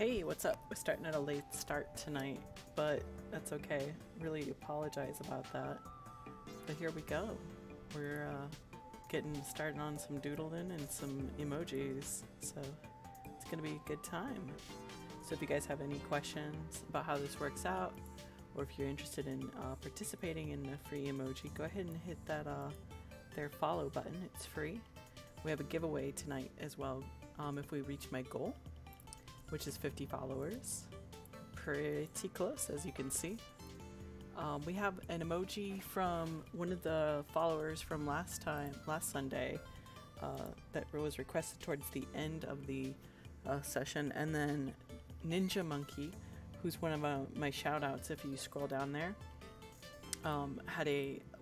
Hey, what's up? We're starting at a late start tonight, but that's okay. Really apologize about that. But here we go. We're getting started on some doodling and some emojis, so it's gonna be a good time. So if you guys have any questions about how this works out, or if you're interested in participating in the free emoji, go ahead and hit that their follow button. It's free. We have a giveaway tonight as well if we reach my goal, which is 50 followers. Pretty close, as you can see. We have an emoji from one of the followers from last Sunday that was requested towards the end of the session, and then Ninja Monkey, who's one of my shout outs if you scroll down there,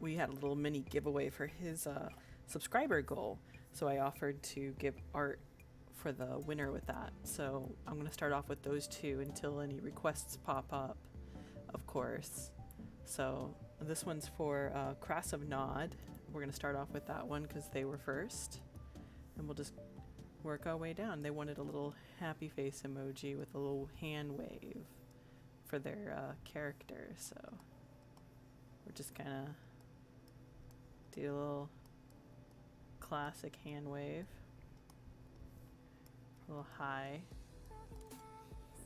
we had a little mini giveaway for his subscriber goal, so I offered to give art for the winner with that. So I'm going to start off with those two until any requests pop up, of course. So this one's for Crass of Nod. We're going to start off with that one because they were first, and we'll just work our way down. They wanted a little happy face emoji with a little hand wave for their character, so we're just kind of do a little classic hand wave, a little high,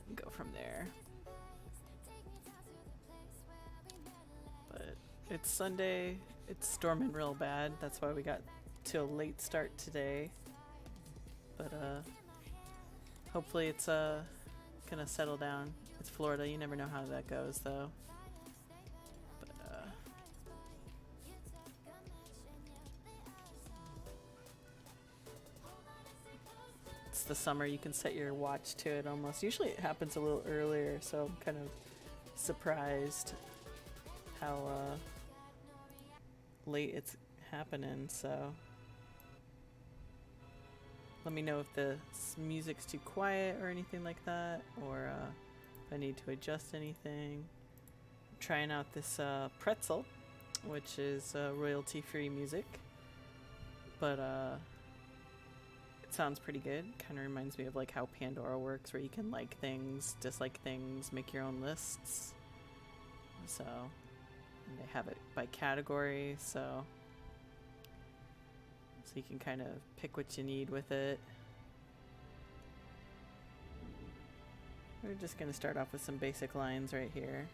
and go from there. But it's Sunday, it's storming real bad, that's why we got to a late start today. But hopefully it's gonna settle down. It's Florida, you never know how that goes though. But it's the summer, you can set your watch to it almost. Usually it happens a little earlier, so I'm kind of surprised how late it's happening, so let me know if the music's too quiet or anything like that, or if I need to adjust anything. I'm trying out this pretzel, which is royalty-free music, but it sounds pretty good. Kind of reminds me of like how Pandora works, where you can like things, dislike things, make your own lists. So, and they have it by category, so you can kind of pick what you need with it. We're just going to start off with some basic lines right here.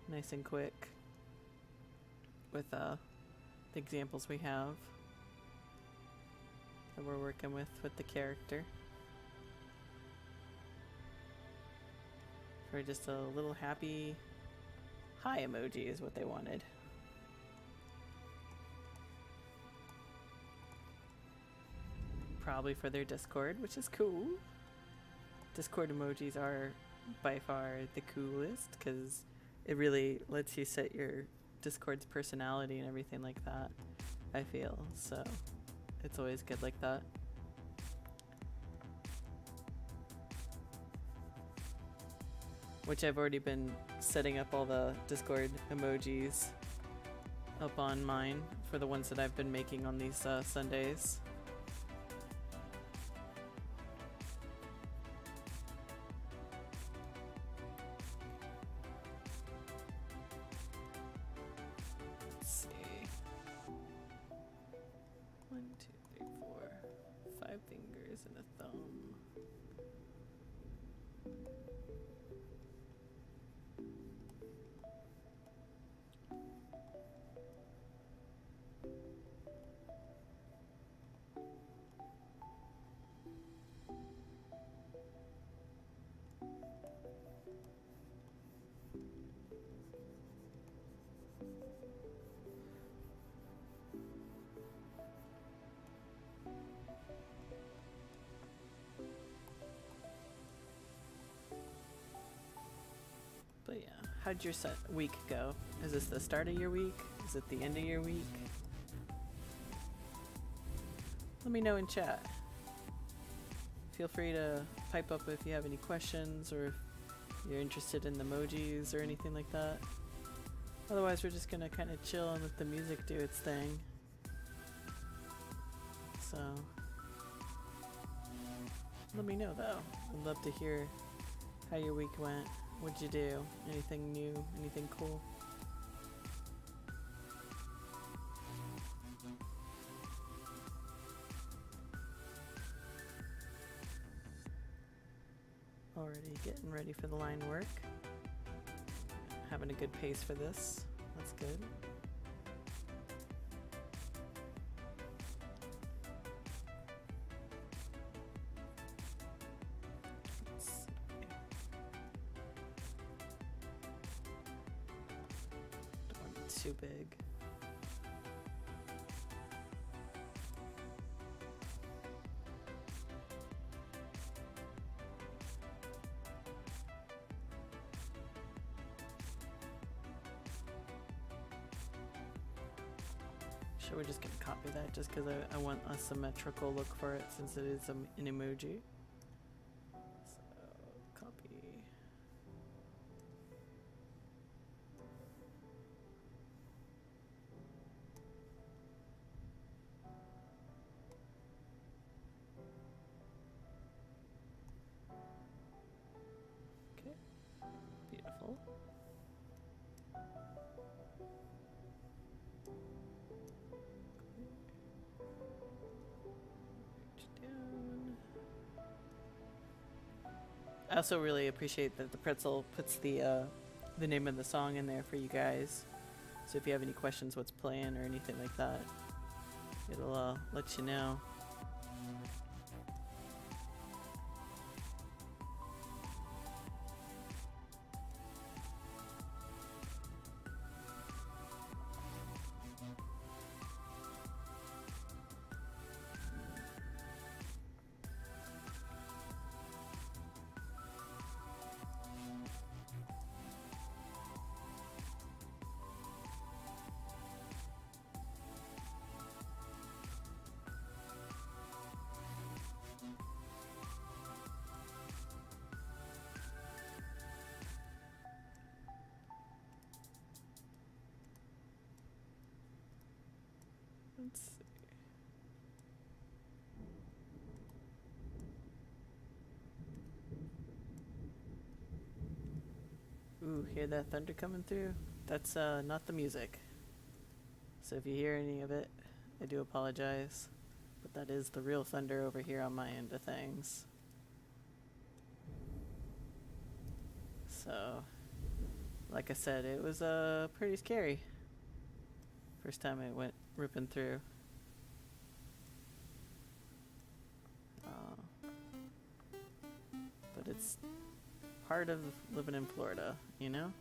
Nice and quick with the examples we have that we're working with the character. For just a little happy hi emoji is what they wanted. Probably for their Discord, which is cool. Discord emojis are by far the coolest because it really lets you set your Discord's personality and everything like that, I feel. So it's always good like that. Which I've already been setting up all the Discord emojis up on mine for the ones that I've been making on these Sundays. Fingers and a thumb. But yeah, how'd your week go? Is this the start of your week? Is it the end of your week? Let me know in chat. Feel free to pipe up if you have any questions or if you're interested in the emojis or anything like that. Otherwise, we're just gonna kind of chill and let the music do its thing. So Let me know though. I'd love to hear how your week went. What'd you do? Anything new? Anything cool? Already getting ready for the line work. Having a good pace for this. That's good. Let's see. Don't want it too big. So we're just going to copy that just because I want a symmetrical look for it since it is an emoji. So copy. Okay, beautiful. I also really appreciate that the pretzel puts the name of the song in there for you guys. So if you have any questions what's playing or anything like that, it'll let you know. Let's see. Ooh, hear that thunder coming through? That's not the music. So if you hear any of it, I do apologize. But that is the real thunder over here on my end of things. So, like I said, it was pretty scary. First time it went ripping through. But it's part of living in Florida, you know?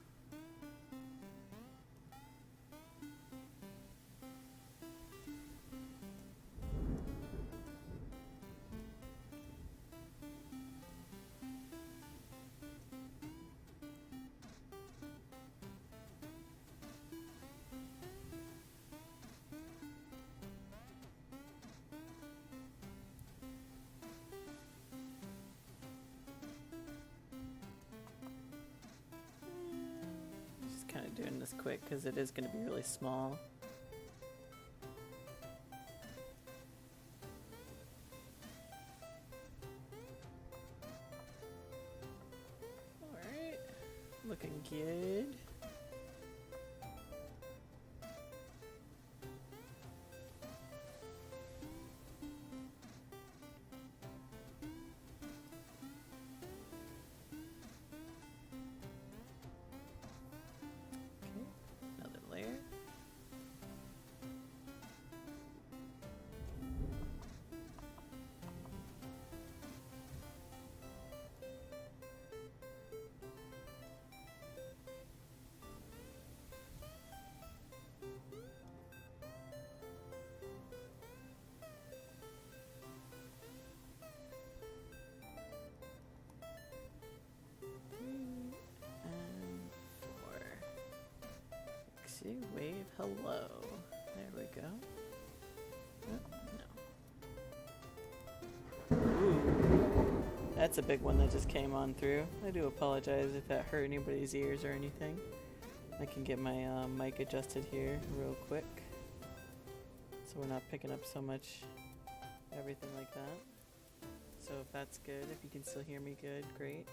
Kind of doing this quick because it is going to be really small. Alright, looking good. Wave hello. There we go. Oh, no. Ooh. That's a big one that just came on through. I do apologize if that hurt anybody's ears or anything. I can get my mic adjusted here real quick so we're not picking up so much everything like that. So if that's good, if you can still hear me good, great.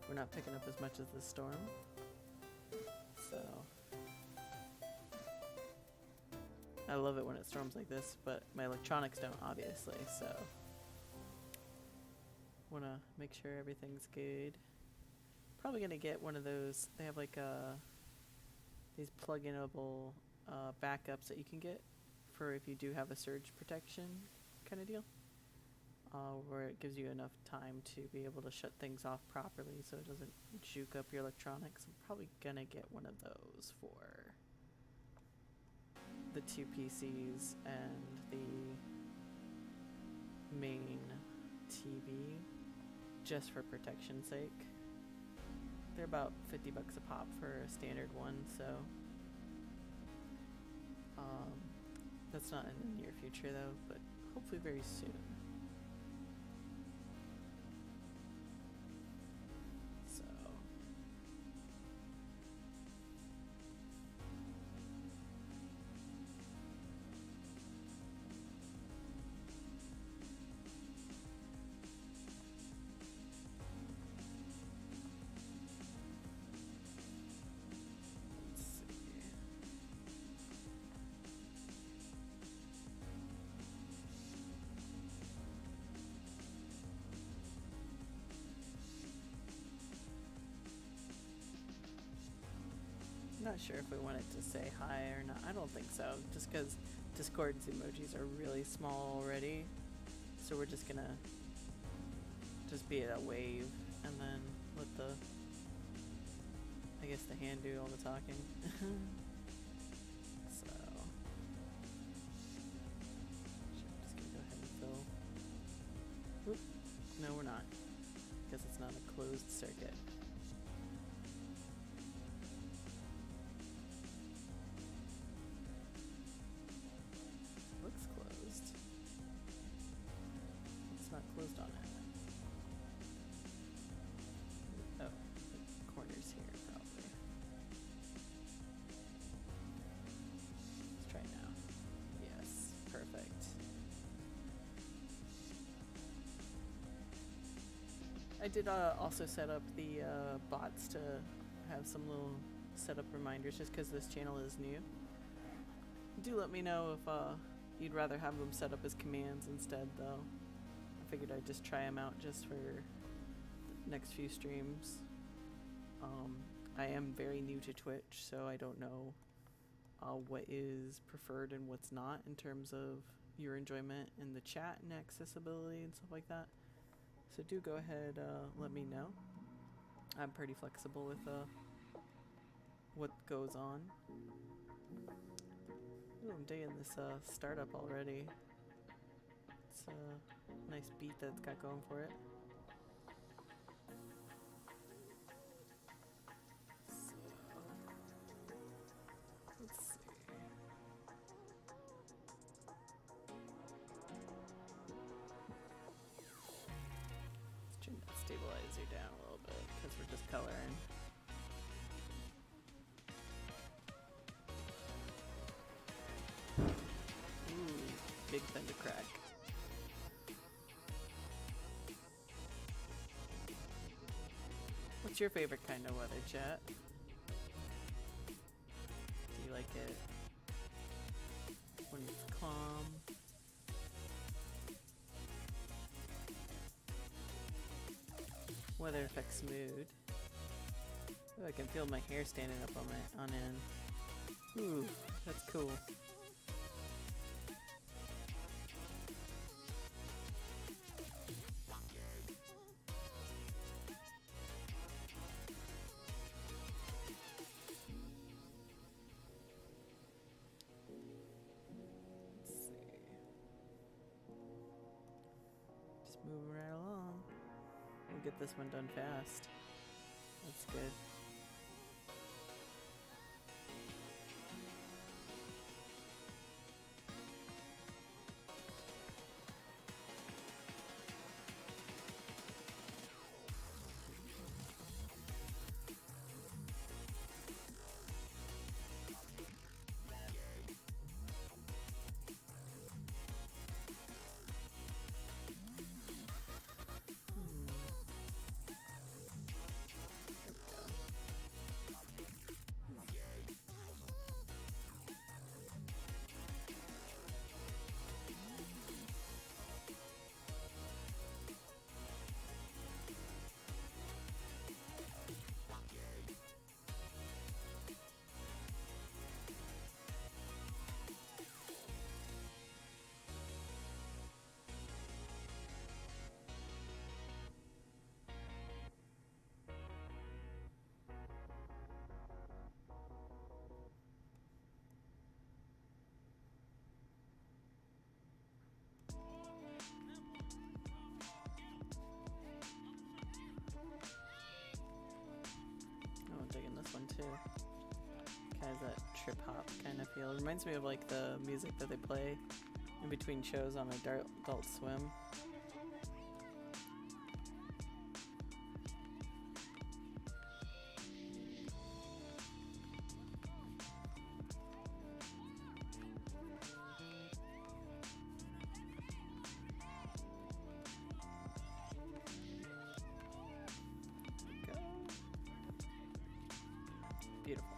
We're not picking up as much as the storm. So I love it when it storms like this, but my electronics don't, obviously, so want to make sure everything's good. Probably going to get one of those. They have like these plug-inable backups that you can get for if you do have a surge protection kind of deal, where it gives you enough time to be able to shut things off properly so it doesn't juke up your electronics. I'm probably going to get one of those for the two PCs and the main TV, just for protection's sake. They're about $50 a pop for a standard one, so that's not in the near future though, but hopefully very soon. So not sure if we want it to say hi or not. I don't think so, just because Discord's emojis are really small already. So we're just gonna be at a wave and then let the, I guess, the hand do all the talking. So just gonna go ahead and fill. Oop, no, we're not, because it's not a closed circuit. Closed on it. Oh, the corner's here probably. Let's try now. Yes, perfect. I did also set up the bots to have some little setup reminders, just because this channel is new. Do let me know if you'd rather have them set up as commands instead, though. Figured I'd just try them out just for the next few streams. I am very new to Twitch, so I don't know what is preferred and what's not in terms of your enjoyment in the chat and accessibility and stuff like that. So do go ahead, let me know. I'm pretty flexible with what goes on. Ooh, I'm digging this startup already. It's a nice beat that it's got going for it. So, let's see. Let's turn that stabilizer down a little bit because we're just coloring. Ooh, big thunder crack. What's your favorite kind of weather, chat? Do you like it when it's calm? Weather affects mood. Ooh, I can feel my hair standing up on end. Ooh, that's cool. Moving right along. We'll get this one done fast. That's good. has that trip hop kind of feel. It reminds me of like the music that they play in between shows on Adult Swim. Beautiful.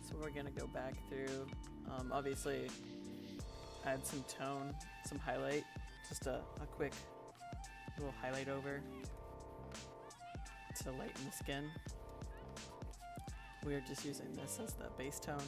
So we're gonna go back through, obviously add some tone, some highlight, just a quick little highlight over to lighten the skin. We are just using this as the base tone.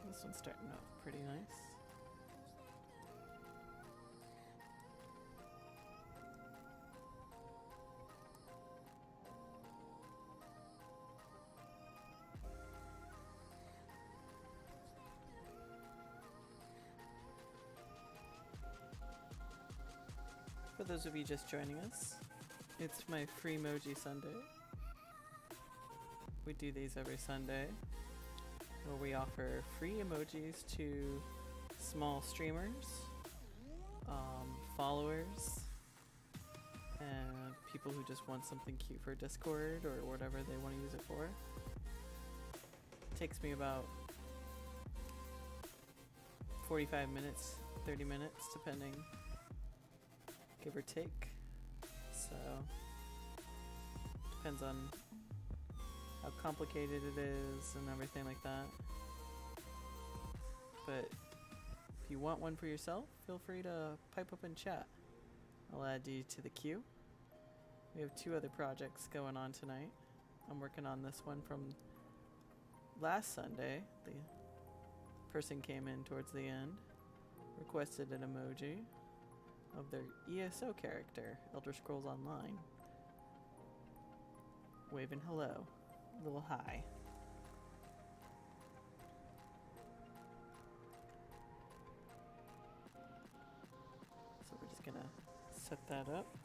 This one's starting off pretty nice. For those of you just joining us, it's my FreeMoji Sunday. We do these every Sunday, where we offer free emojis to small streamers, followers, and people who just want something cute for Discord or whatever they want to use it for. It takes me about 45 minutes, 30 minutes, depending, give or take. So, depends on how complicated it is and everything like that. But if you want one for yourself, feel free to pipe up and chat. I'll add you to the queue. We have 2 other projects going on tonight. I'm working on this one from last Sunday. The person came in towards the end, requested an emoji of their ESO character, Elder Scrolls Online, waving hello. Little high. So we're just gonna set that up.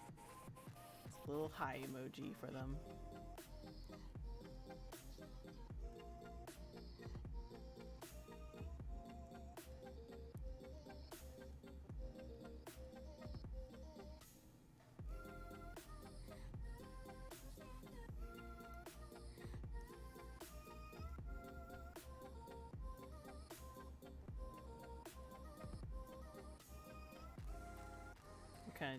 It's a little high emoji for them.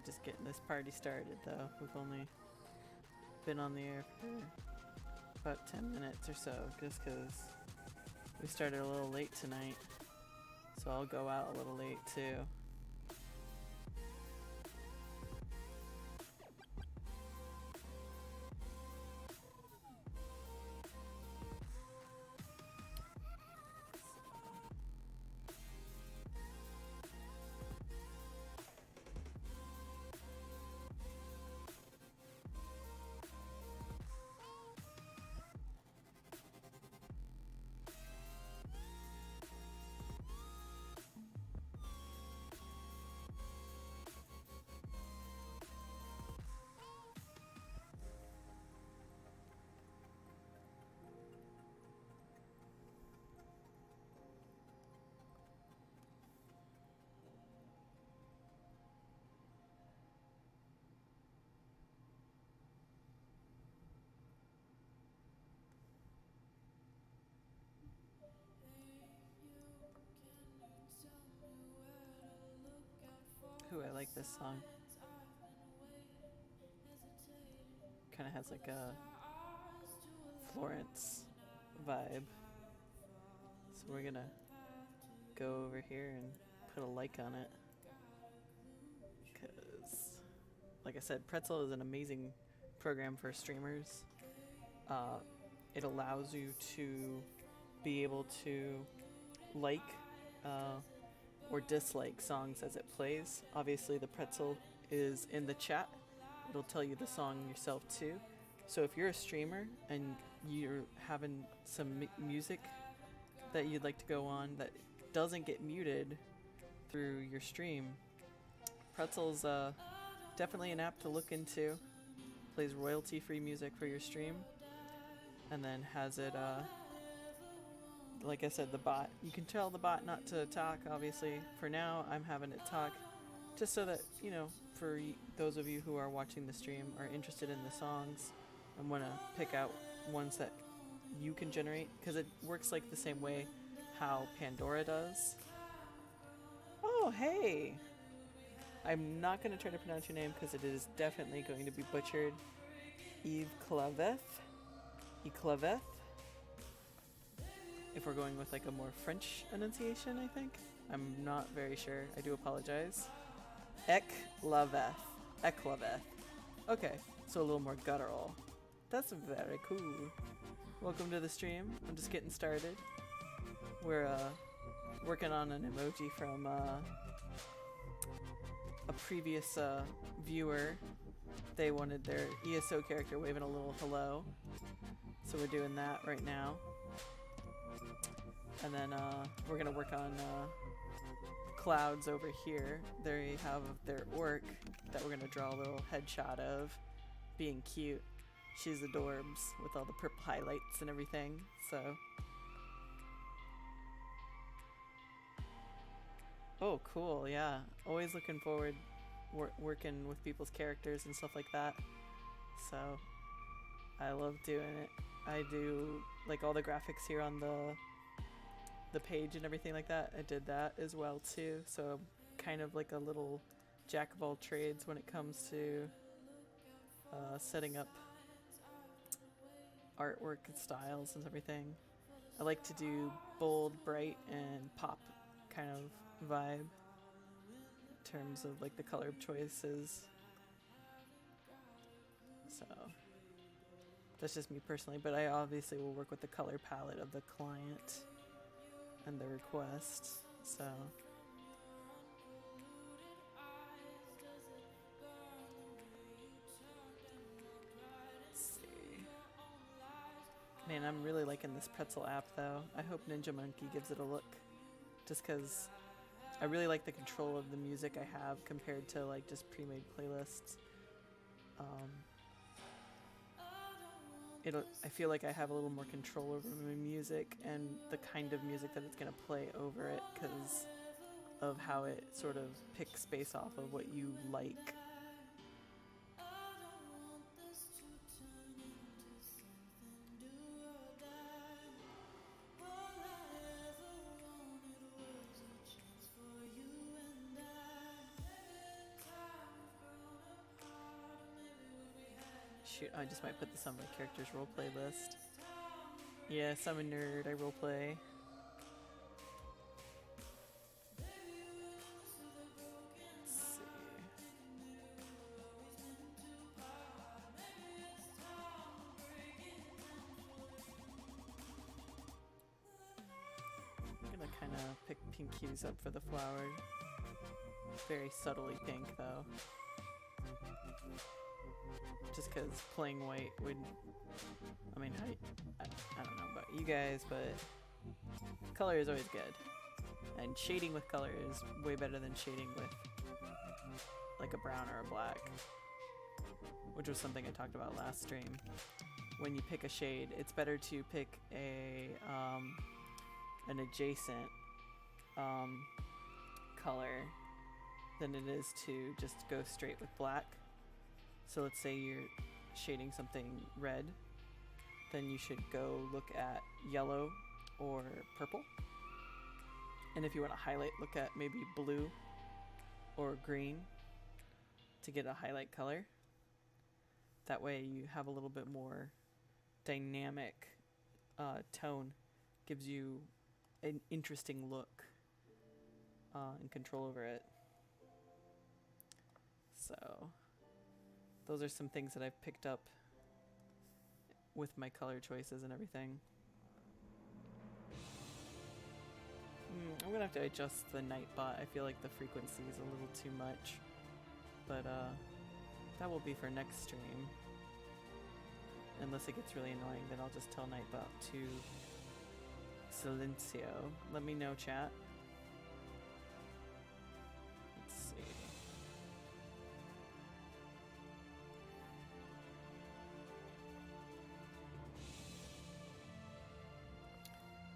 just getting this party started though. We've only been on the air for about 10 minutes or so, just because we started a little late tonight. So I'll go out a little late too. Ooh, I like this song. Kind of has like a Florence vibe. So we're gonna go over here and put a like on it. Because, like I said, Pretzel is an amazing program for streamers. It allows you to be able to like or dislike songs as it plays. Obviously, the Pretzel is in the chat. It'll tell you the song yourself too. So if you're a streamer and you're having some music that you'd like to go on that doesn't get muted through your stream, Pretzel's definitely an app to look into. Plays royalty-free music for your stream, and then has it, like I said, the bot. You can tell the bot not to talk, obviously. For now, I'm having it talk, just so that, you know, for those of you who are watching the stream are interested in the songs and want to pick out ones that you can generate, because it works like the same way how Pandora does. Oh, hey! I'm not going to try to pronounce your name because it is definitely going to be butchered. Yves Claveth. If we're going with like a more French enunciation, I think. I'm not very sure. I do apologize. Eclaveth. Okay, so a little more guttural. That's very cool. Welcome to the stream. I'm just getting started. We're working on an emoji from a previous viewer. They wanted their ESO character waving a little hello. So we're doing that right now. And then we're going to work on clouds over here. They have their orc that we're going to draw a little headshot of being cute. She's adorbs with all the purple highlights and everything. So. Oh, cool. Yeah. Always looking forward working with people's characters and stuff like that. So I love doing it. I do like all the graphics here on the page and everything like that. I did that as well too. So kind of like a little jack of all trades when it comes to setting up artwork and styles and everything. I like to do bold, bright, and pop kind of vibe in terms of like the color choices. So that's just me personally, but I obviously will work with the color palette of the client and the request. So let's see. Man, I'm really liking this Pretzel app though. I hope Ninja Monkey gives it a look, just because I really like the control of the music I have compared to like just pre-made playlists. I feel like I have a little more control over my music and the kind of music that it's going to play over it because of how it sort of picks based off of what you like. shoot, I just might put this on my character's roleplay list. Yes, I'm a nerd, I roleplay. Kind of pick pink hues up for the flower. Very subtly pink though. Just because playing white would, I mean, I don't know about you guys, but color is always good. And shading with color is way better than shading with like a brown or a black. Which was something I talked about last stream. When you pick a shade, it's better to pick an adjacent color than it is to just go straight with black. So let's say you're shading something red, then you should go look at yellow or purple. And if you want to highlight, look at maybe blue or green to get a highlight color. That way you have a little bit more dynamic tone, gives you an interesting look and control over it. So those are some things that I've picked up with my color choices and everything. I'm gonna have to adjust the Nightbot. I feel like the frequency is a little too much, but that will be for next stream. Unless it gets really annoying, then I'll just tell Nightbot to Silencio. Let me know, chat. Let's see.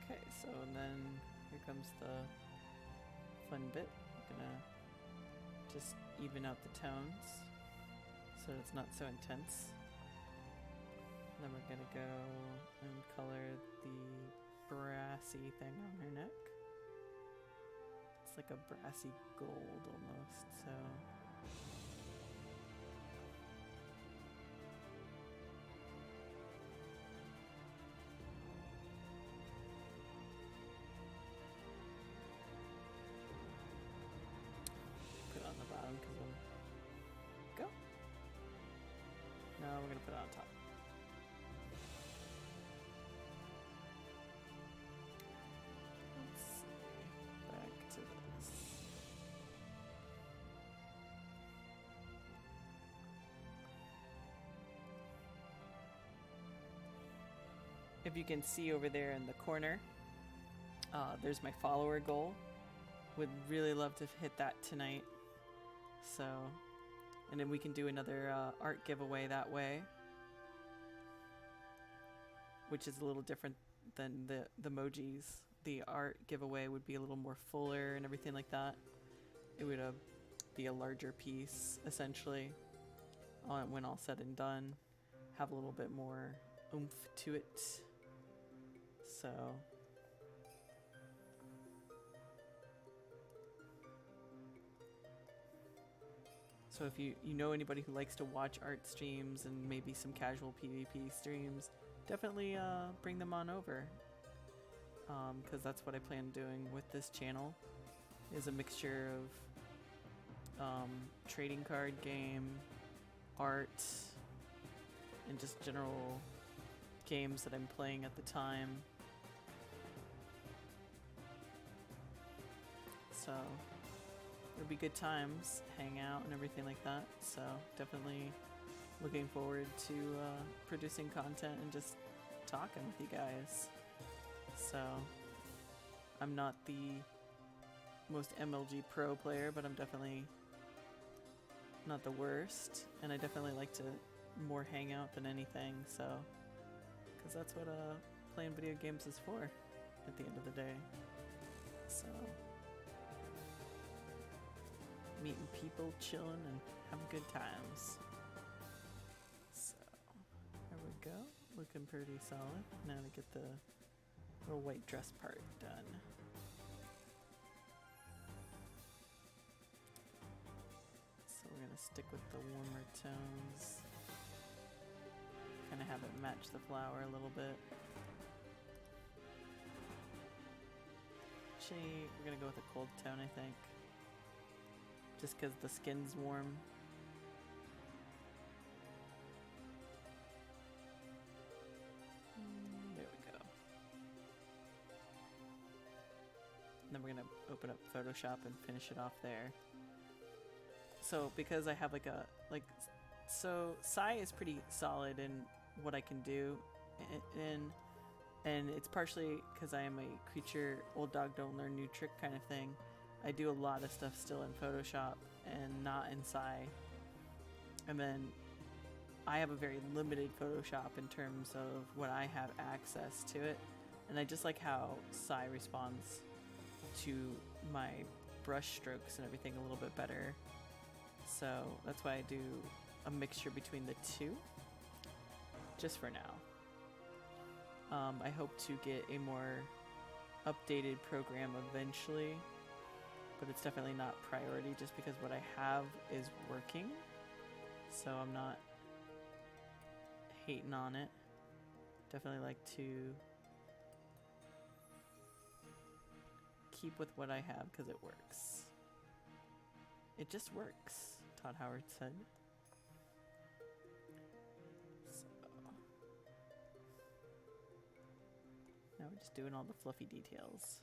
Okay, so then here comes the fun bit. I'm gonna just even out the tones so it's not so intense. Then we're gonna go and color the brassy thing on her neck. It's like a brassy gold almost, so. Put it on the bottom because we'll go. No, we're gonna put it on top. If you can see over there in the corner, there's my follower goal. Would really love to hit that tonight. So, and then we can do another art giveaway that way, which is a little different than the emojis. The art giveaway would be a little more fuller and everything like that. It would be a larger piece, essentially, when all said and done. Have a little bit more oomph to it. So if you know anybody who likes to watch art streams and maybe some casual PvP streams, definitely bring them on over. Because that's what I plan doing with this channel, is a mixture of trading card game, art, and just general games that I'm playing at the time. So it'll be good times, hang out and everything like that. So definitely looking forward to producing content and just talking with you guys. So I'm not the most MLG pro player, but I'm definitely not the worst, and I definitely like to more hang out than anything, so because that's what playing video games is for at the end of the day. So meeting people, chilling, and having good times. So there we go, looking pretty solid. Now to get the little white dress part done. So we're gonna stick with the warmer tones. have it match the flower a little bit. Actually, we're gonna go with a cold tone, I think. Just because the skin's warm. There we go. And then we're gonna open up Photoshop and finish it off there. So because I have so Psy is pretty solid in what I can do, and it's partially because I am a creature, old dog don't learn new trick kind of thing. I do a lot of stuff still in Photoshop and not in Psy. And then I have a very limited Photoshop in terms of what I have access to it. And I just like how Psy responds to my brush strokes and everything a little bit better. So that's why I do a mixture between the two, just for now. I hope to get a more updated program eventually, but it's definitely not priority just because what I have is working. So I'm not hating on it. Definitely like to keep with what I have because it works. It just works, Todd Howard said. So now we're just doing all the fluffy details.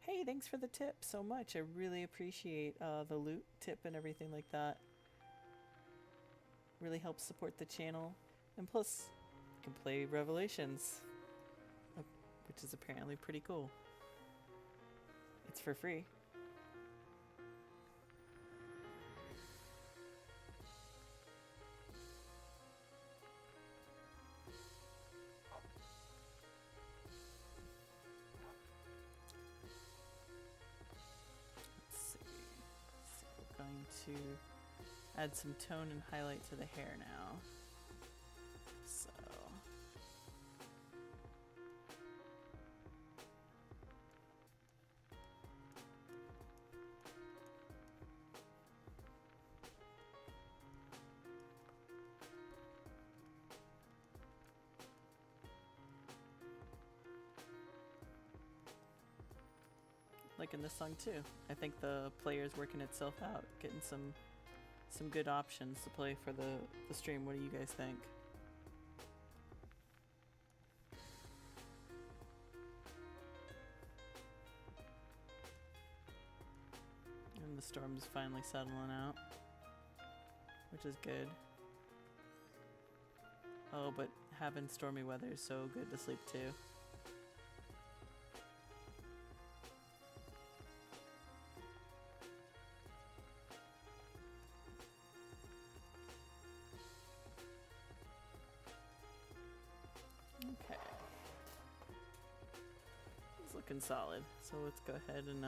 Hey, thanks for the tip so much. I really appreciate the loot tip and everything like that. Really helps support the channel. And plus, you can play Revelations, which is apparently pretty cool. It's for free. Let's see. So we're going to add some tone and highlight to the hair now. So liking this song too. I think the player's working itself out, getting some good options to play for the stream. What do you guys think? And the storm's finally settling out, which is good. Oh, but having stormy weather is so good to sleep too. Okay. It's looking solid. So let's go ahead and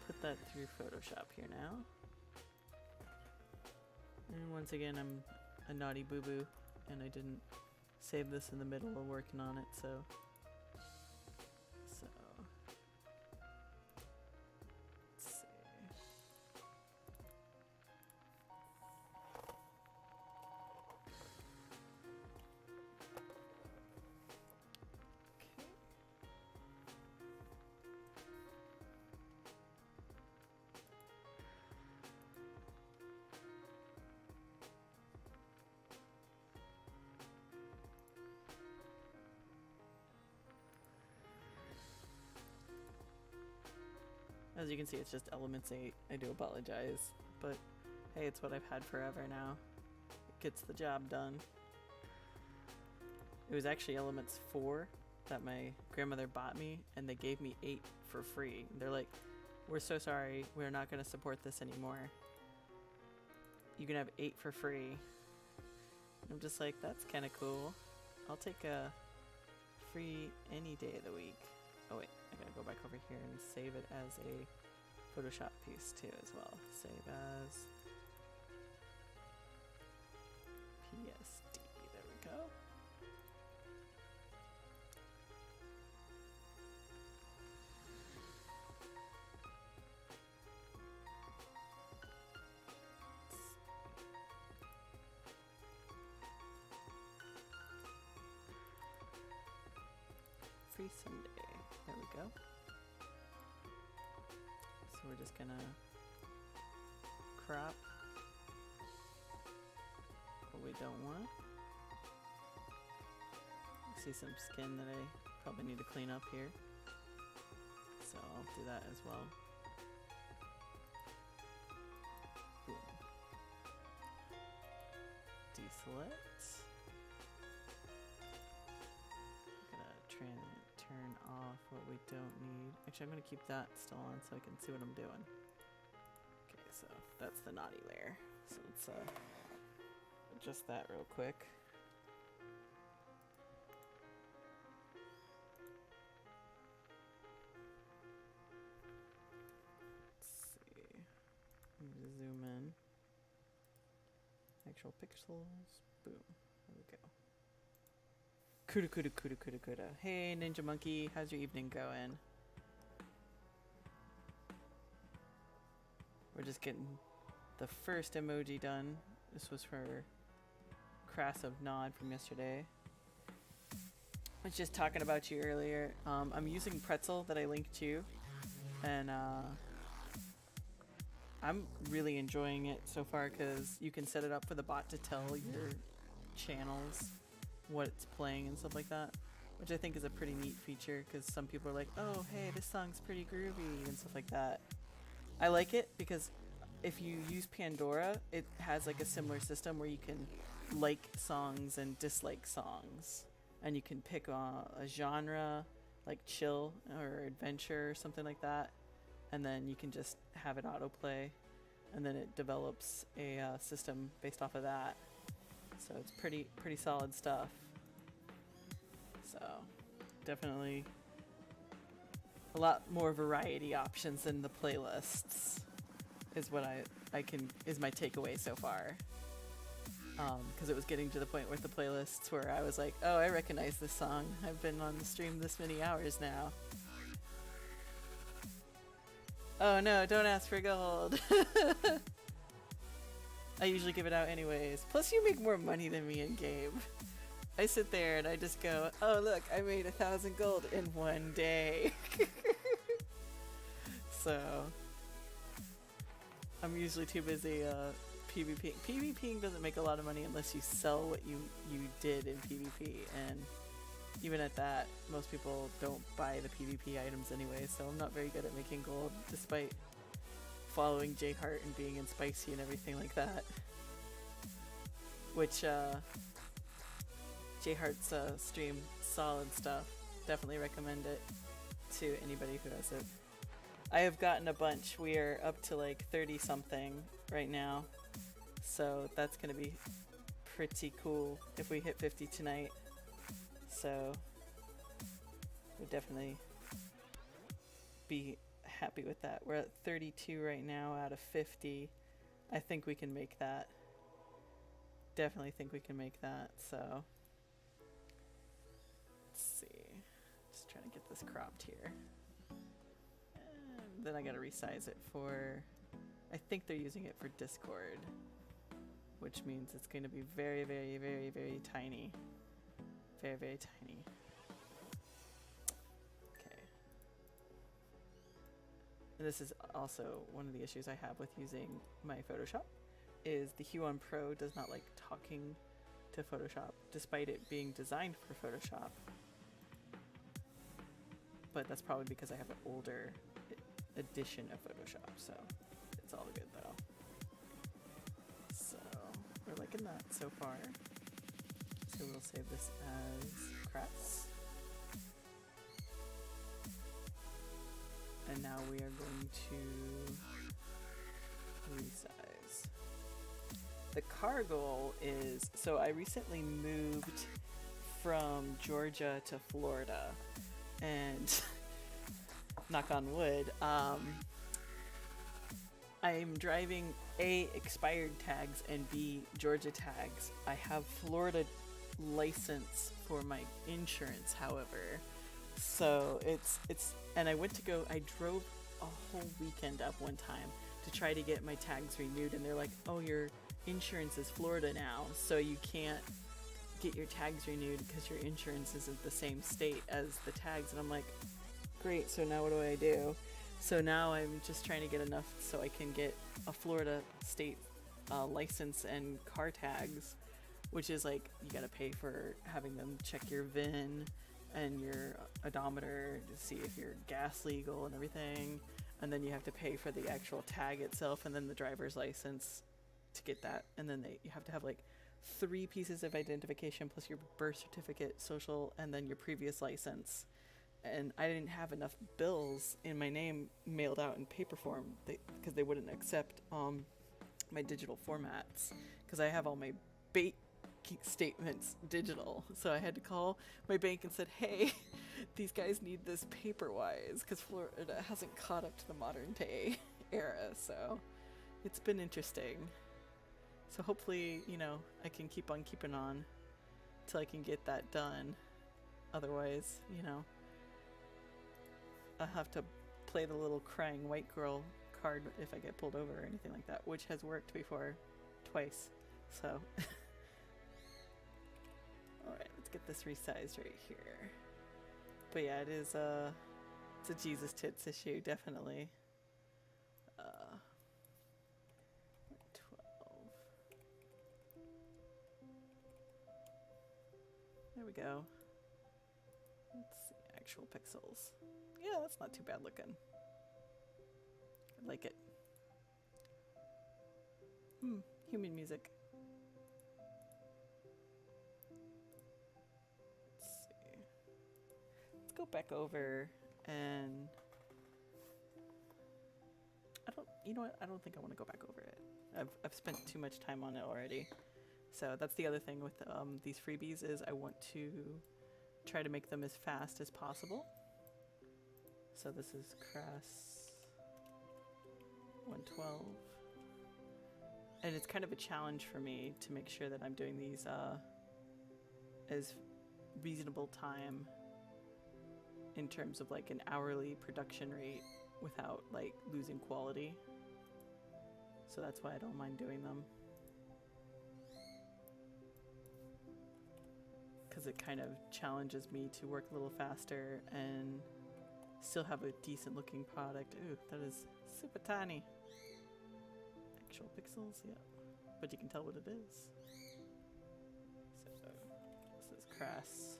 put that through Photoshop here now. And once again, I'm a naughty boo-boo, and I didn't save this in the middle of working on it, so let's see. As you can see, it's just Elements 8. I do apologize, but hey, it's what I've had forever now. It gets the job done. It was actually Elements 4 that my grandmother bought me, and they gave me 8 for free. They're like, we're so sorry, we're not going to support this anymore. You can have 8 for free. I'm just like, that's kind of cool. I'll take a free any day of the week. Oh wait, I gotta go back over here and save it as a Photoshop piece too as well. Save as PSD, there we go. free Sunday. There we go. So we're just gonna crop what we don't want. I see some skin that I probably need to clean up here, so I'll do that as well. Boom. Deselect. I'm gonna turn off what we don't need. Actually, I'm gonna keep that still on so I can see what I'm doing. Okay, so that's the naughty layer. So let's adjust that real quick. Zoom in. Actual pixels. Boom. There we go. Kuda kuda kuda kuda kuda. Hey Ninja Monkey, how's your evening going? We're just getting the first emoji done. This was for Crass of Nod from yesterday. I was just talking about you earlier. I'm using Pretzel that I linked to, and I'm really enjoying it so far because you can set it up for the bot to tell your channels what it's playing and stuff like that, which I think is a pretty neat feature because some people are like, oh hey, this song's pretty groovy and stuff like that. I like it because if you use Pandora, it has like a similar system where you can like songs and dislike songs, and you can pick a genre like chill or adventure or something like that, and then you can just have it autoplay, and then it develops a system based off of that. So it's pretty solid stuff. So definitely a lot more variety options than the playlists is what is my takeaway so far. Because it was getting to the point with the playlists where I was like, oh, I recognize this song. I've been on the stream this many hours now. Oh no, don't ask for gold. I usually give it out anyways. Plus you make more money than me in game. I sit there and I just go, oh look, I made 1,000 gold in one day. So I'm usually too busy PvPing. PvPing doesn't make a lot of money unless you sell what you did in PvP, and even at that, most people don't buy the PvP items anyway, so I'm not very good at making gold, despite following J Heart and being in Spicy and everything like that. Which, J Heart's stream, solid stuff. Definitely recommend it to anybody who has it. I have gotten a bunch. We are up to like 30 something right now, so that's gonna be pretty cool if we hit 50 tonight. So we'll definitely be happy with that. We're at 32 right now out of 50. I think we can make that. Definitely think we can make that. So let's see. Just trying to get this cropped here. And then I gotta resize it for, I think they're using it for Discord, which means it's going to be very, very, very, very tiny. Very, very tiny. Okay. And this is also one of the issues I have with using my Photoshop, is the Huon Pro does not like talking to Photoshop, despite it being designed for Photoshop. But that's probably because I have an older edition of Photoshop, so it's all good though. So we're liking that so far. So we'll save this as Crafts. And now we are going to resize. The car goal is, so I recently moved from Georgia to Florida, and knock on wood, I'm driving A, expired tags, and B, Georgia tags. I have Florida license for my insurance, however, so it's and I drove a whole weekend up one time to try to get my tags renewed, and they're like, oh, your insurance is Florida now, so you can't get your tags renewed because your insurance isn't the same state as the tags. And I'm like, great, so now what do I do? So now I'm just trying to get enough so I can get a Florida state license and car tags, which is like, you gotta pay for having them check your VIN and your odometer to see if you're gas legal and everything. And then you have to pay for the actual tag itself and then the driver's license to get that. And then you have to have like 3 pieces of identification plus your birth certificate, social, and then your previous license. And I didn't have enough bills in my name mailed out in paper form because they wouldn't accept my digital formats because I have all my bank statements digital. So I had to call my bank and said, hey, these guys need this paper-wise because Florida hasn't caught up to the modern day era. So it's been interesting. So hopefully, you know, I can keep on keeping on till I can get that done. Otherwise, you know, I'll have to play the little crying white girl card if I get pulled over or anything like that, which has worked before twice. So, alright, let's get this resized right here. But yeah, it's a Jesus tits issue, definitely. 12. There we go. Let's see, actual pixels. Yeah, that's not too bad looking. I like it. Human music. Let's see. Let's go back over and you know what? I don't think I want to go back over it. I've spent too much time on it already. So that's the other thing with these freebies is I want to try to make them as fast as possible. So this is Crass 112. And it's kind of a challenge for me to make sure that I'm doing these as reasonable time in terms of like an hourly production rate without like losing quality. So that's why I don't mind doing them. Because it kind of challenges me to work a little faster and still have a decent looking product. Ooh, that is super tiny. Actual pixels, yeah. But you can tell what it is. So this is Crass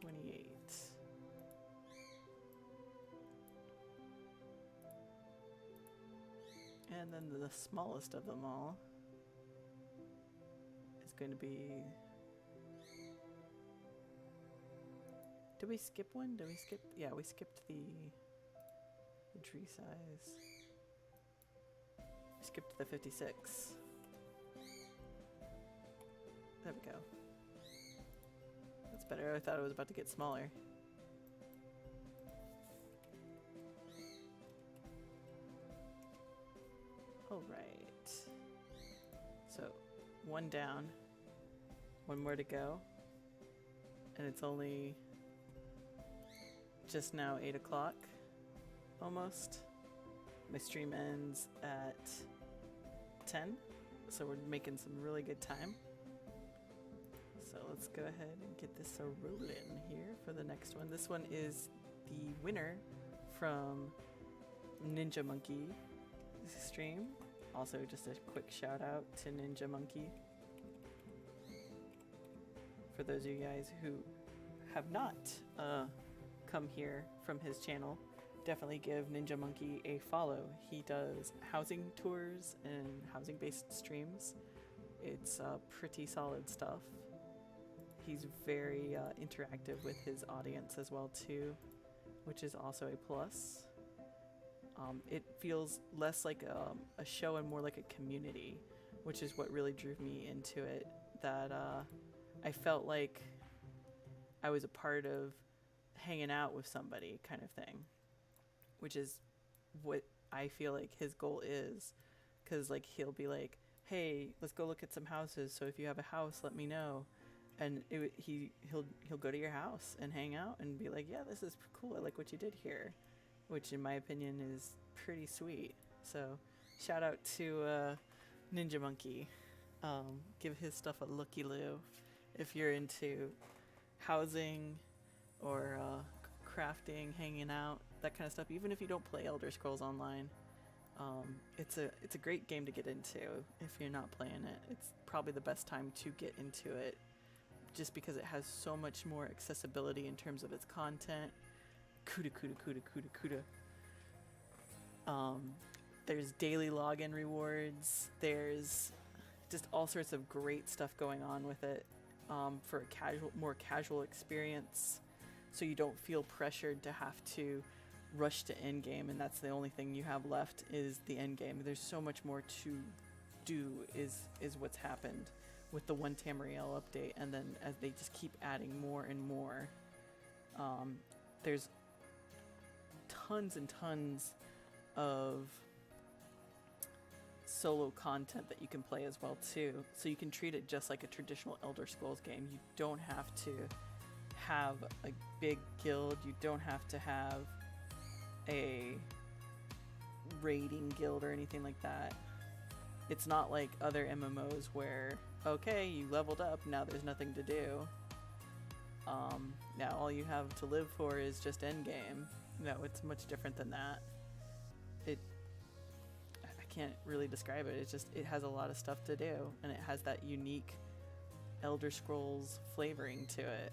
28. And then the smallest of them all is going to be... Did we skip one? Did we skip? Yeah, we skipped the tree size. We skipped the 56. There we go. That's better. I thought it was about to get smaller. Alright. So, one down. One more to go. And it's only just now 8 o'clock. Almost. My stream ends at 10. So we're making some really good time. So let's go ahead and get this rolling here for the next one. This one is the winner from Ninja Monkey stream. Also, just a quick shout out to Ninja Monkey. For those of you guys who have not come here from his channel, definitely give Ninja Monkey a follow. He does housing tours and housing based streams. It's pretty solid stuff. He's very interactive with his audience as well too, which is also a plus. It feels less like a show and more like a community, which is what really drew me into it. That I felt like I was a part of hanging out with somebody kind of thing, which is what I feel like his goal is. Because like he'll be like, hey, let's go look at some houses, so if you have a house, let me know. And he'll go to your house and hang out and be like, yeah, this is cool, I like what you did here, which in my opinion is pretty sweet. So shout out to Ninja Monkey. Give his stuff a looky-loo. if you're into housing or crafting, hanging out, that kind of stuff. Even if you don't play Elder Scrolls Online, it's a great game to get into. If you're not playing it, it's probably the best time to get into it, just because it has so much more accessibility in terms of its content. Kuda kuda kuda kuda kuda. There's daily login rewards. There's just all sorts of great stuff going on with it, for a more casual experience, so you don't feel pressured to have to rush to end game, and that's the only thing you have left is the end game. There's so much more to do is what's happened with the 1 Tamriel update, and then as they just keep adding more and more, there's tons and tons of solo content that you can play as well too, so you can treat it just like a traditional Elder Scrolls game. You don't have to have a big guild, you don't have to have a raiding guild or anything like that. It's not like other MMOs where, okay, you leveled up, now there's nothing to do. Now all you have to live for is just endgame. No, it's much different than that. I can't really describe it. It's just, it has a lot of stuff to do, and it has that unique Elder Scrolls flavoring to it.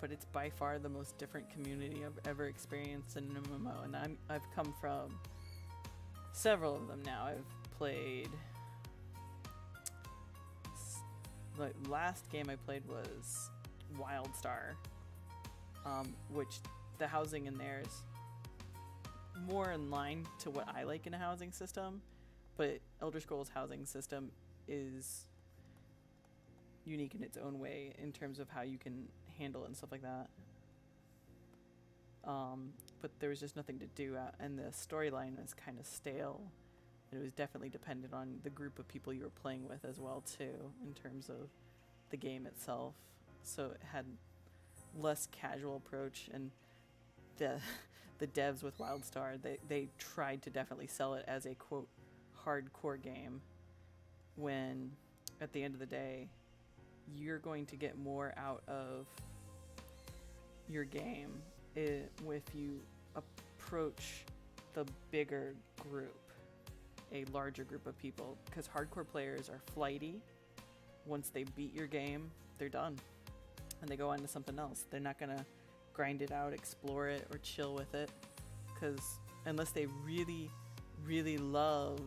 But it's by far the most different community I've ever experienced in an MMO, and I've come from several of them now. I've played, the last game I played was WildStar, which the housing in there is more in line to what I like in a housing system, but Elder Scrolls housing system is unique in its own way in terms of how you can handle it and stuff like that. But there was just nothing to do, and the storyline was kind of stale. It was definitely dependent on the group of people you were playing with as well too, in terms of the game itself. So it had less casual approach, and the devs with WildStar, they tried to definitely sell it as a quote hardcore game, when at the end of the day you're going to get more out of your game if you approach the bigger group, a larger group of people, because hardcore players are flighty. Once they beat your game, they're done and they go on to something else. They're not gonna grind it out, explore it, or chill with it, because unless they really really love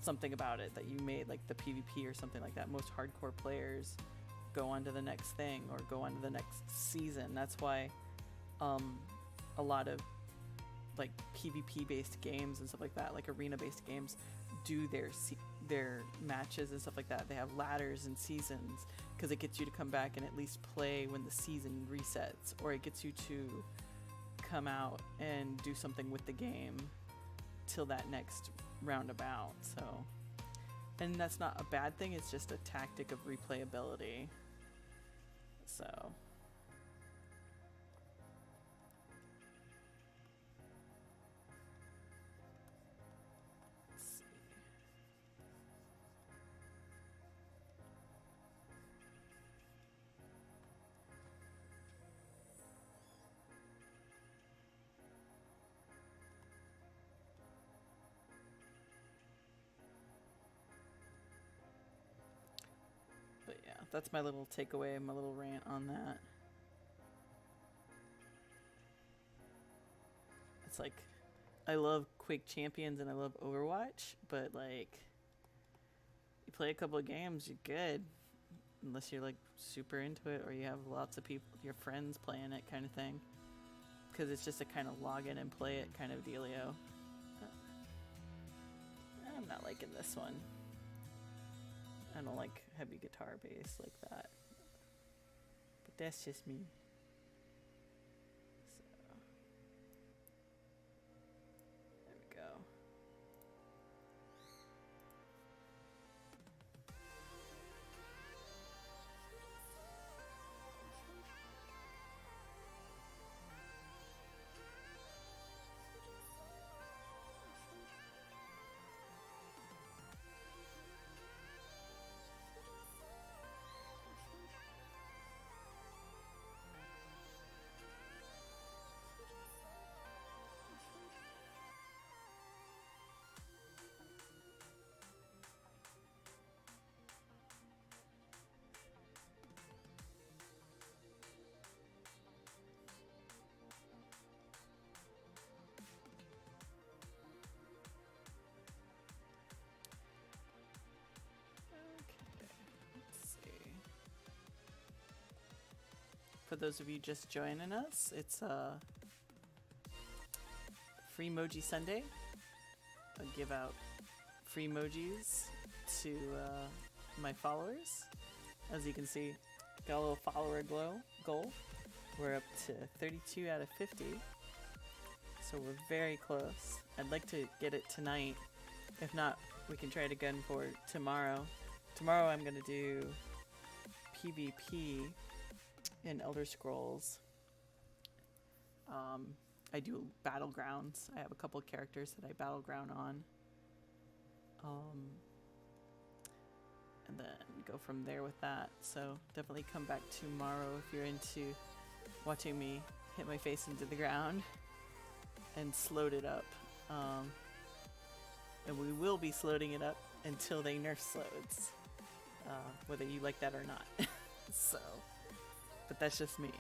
something about it that you made, like the PvP or something like that, most hardcore players go on to the next thing or go on to the next season. That's why a lot of like PvP based games and stuff like that, like arena based games, do their matches and stuff like that. They have ladders and seasons, because it gets you to come back and at least play when the season resets, or it gets you to come out and do something with the game till that next roundabout. So, and that's not a bad thing, it's just a tactic of replayability. So let's see. But yeah, that's my little takeaway, my little rant on that. It's like, I love Quake Champions and I love Overwatch, but like, you play a couple of games, you're good. Unless you're like super into it, or you have lots of people, your friends playing it kind of thing. Because it's just a kind of log in and play it kind of dealio. I'm not liking this one. I don't like heavy guitar bass like that. But that's just me. So, there we go. those of you just joining us, it's FreeMoji Sunday. I give out free emojis to my followers. As you can see, got a little follower goal. We're up to 32 out of 50, so we're very close. I'd like to get it tonight. If not, we can try it again for tomorrow. Tomorrow I'm going to do PvP in Elder Scrolls. I do battlegrounds. I have a couple characters that I battleground on. And then go from there with that. So definitely come back tomorrow if you're into watching me hit my face into the ground and slowed it up. And we will be slowing it up until they nerf slows, whether you like that or not. So, but that's just me.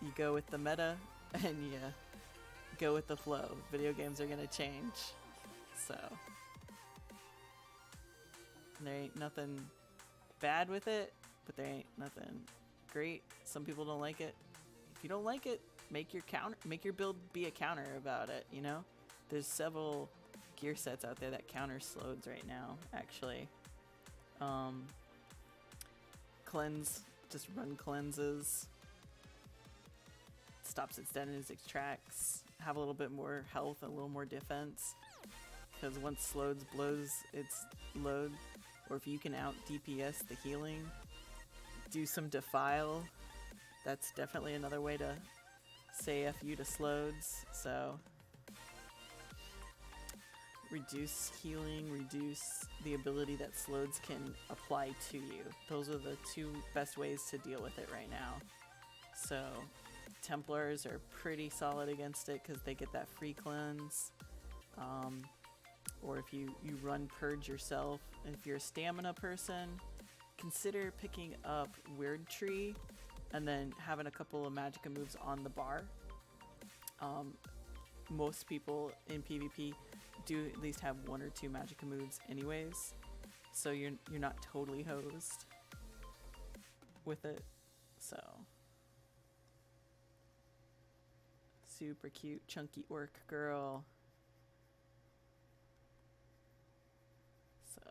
You go with the meta and you go with the flow. Video games are gonna change, so there ain't nothing bad with it, but there ain't nothing great. Some people don't like it. If you don't like it, make your build be a counter about it, you know? There's several gear sets out there that counter slows right now, actually. Cleanse, just run cleanses. Stops its dead as it extracts. Have a little bit more health, a little more defense. Because once slows blows its load, or if you can out DPS the healing, do some defile. That's definitely another way to say F you to slows. So reduce healing, reduce the ability that slows can apply to you. Those are the two best ways to deal with it right now. So Templars are pretty solid against it because they get that free cleanse. Or if you run Purge yourself, and if you're a stamina person, consider picking up Weird Tree and then having a couple of magicka moves on the bar. Most people in PvP do at least have one or two magicka moves anyways, so you're not totally hosed with it. So super cute chunky orc girl. So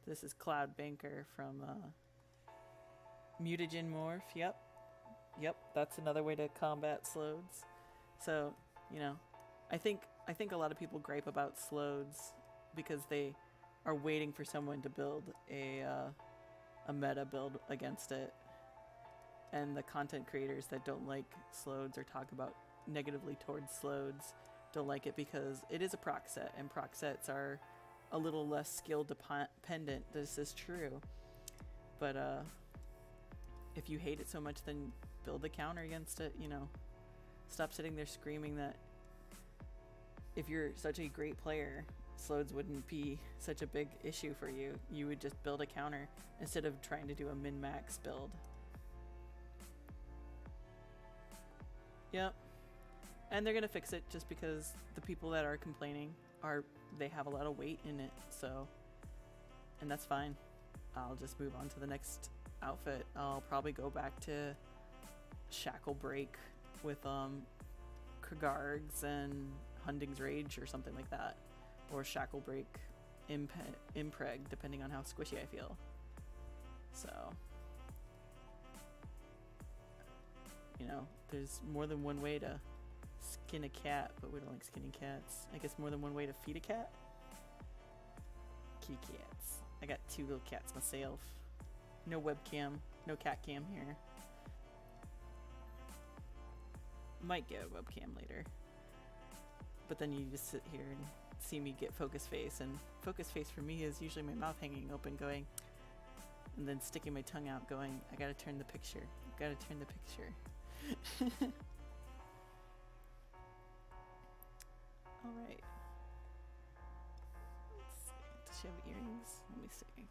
this is Cloud Banker from Mutagen Morph. Yep, that's another way to combat slows. So, you know, I think a lot of people gripe about slows because they are waiting for someone to build a meta build against it. And the content creators that don't like slows or talk about negatively towards slows don't like it because it is a proc set, and proc sets are a little less skill dependent. This is true. But if you hate it so much, then build a counter against it, you know. Stop sitting there screaming that if you're such a great player, slows wouldn't be such a big issue for you. You would just build a counter instead of trying to do a min-max build. Yep. And they're gonna fix it just because the people that are complaining they have a lot of weight in it, so, and that's fine. I'll just move on to the next outfit. I'll probably go back to Shackle Break with Kragargs and Hunding's Rage or something like that, or Shackle Break Impreg, depending on how squishy I feel. So, you know, there's more than one way to skin a cat, but we don't like skinning cats. I guess more than one way to feed a cat. Kitty cats. I got two little cats myself. No webcam, no cat cam here. Might get a webcam later. But then you just sit here and see me get focus face, and focus face for me is usually my mouth hanging open going, and then sticking my tongue out going, I gotta turn the picture. Gotta turn the picture. Alright. Let's see. Does she have earrings? Let me see.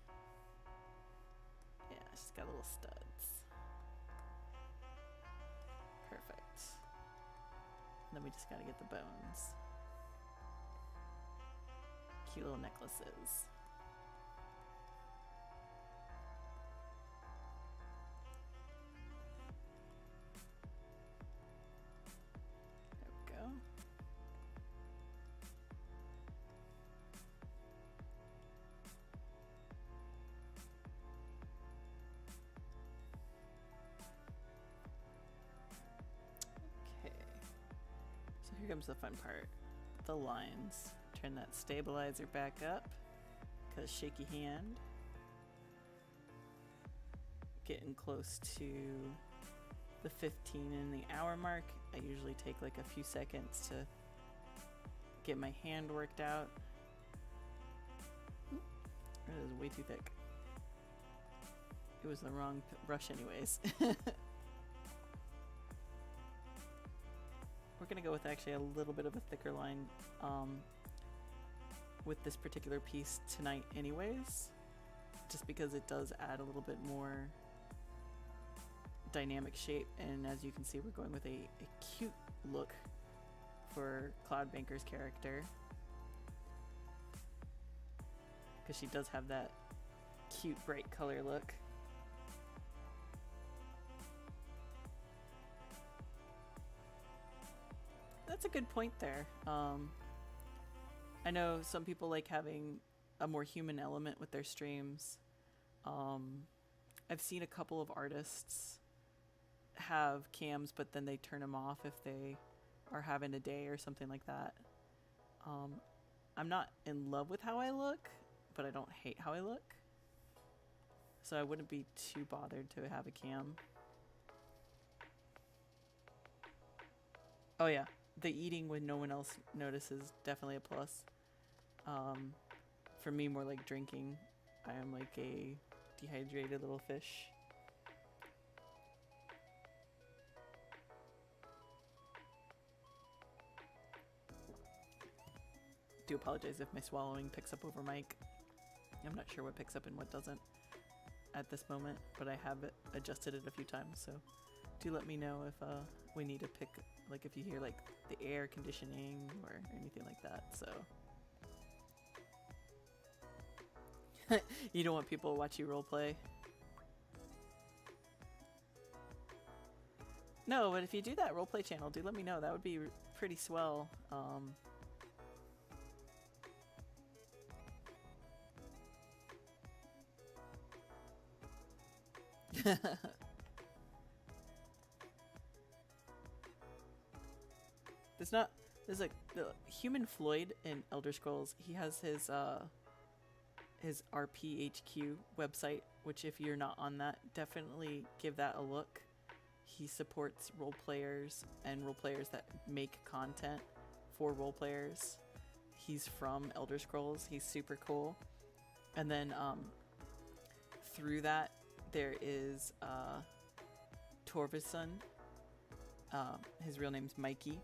Yeah, she's got little studs. Perfect. Then we just gotta get the bones. Cute little necklaces. here comes the fun part. The lines. Turn that stabilizer back up, cause shaky hand. Getting close to the 15 in the hour mark. I usually take like a few seconds to get my hand worked out. It is way too thick. It was the wrong brush anyways. We're gonna go with actually a little bit of a thicker line with this particular piece tonight anyways, just because it does add a little bit more dynamic shape. And as you can see, we're going with a cute look for Cloudbanker's character, because she does have that cute bright color look. That's a good point there. I know some people like having a more human element with their streams. I've seen a couple of artists have cams, but then they turn them off if they are having a day or something like that. I'm not in love with how I look, but I don't hate how I look. So I wouldn't be too bothered to have a cam. Oh yeah, the eating when no one else notices, definitely a plus. For me, more like drinking. I am like a dehydrated little fish. Do apologize if my swallowing picks up over mic. I'm not sure what picks up and what doesn't at this moment, but I have adjusted it a few times, so do let me know if we need to pick, like if you hear like the air conditioning or anything like that. So you don't want people to watch you roleplay. No, but if you do that roleplay channel, do let me know. That would be pretty swell. There's like the human Floyd in Elder Scrolls. He has his RPHQ website, which if you're not on that, definitely give that a look. He supports role players and role players that make content for role players. He's from Elder Scrolls. He's super cool. And then through that, there is Torvison. His real name's Mikey.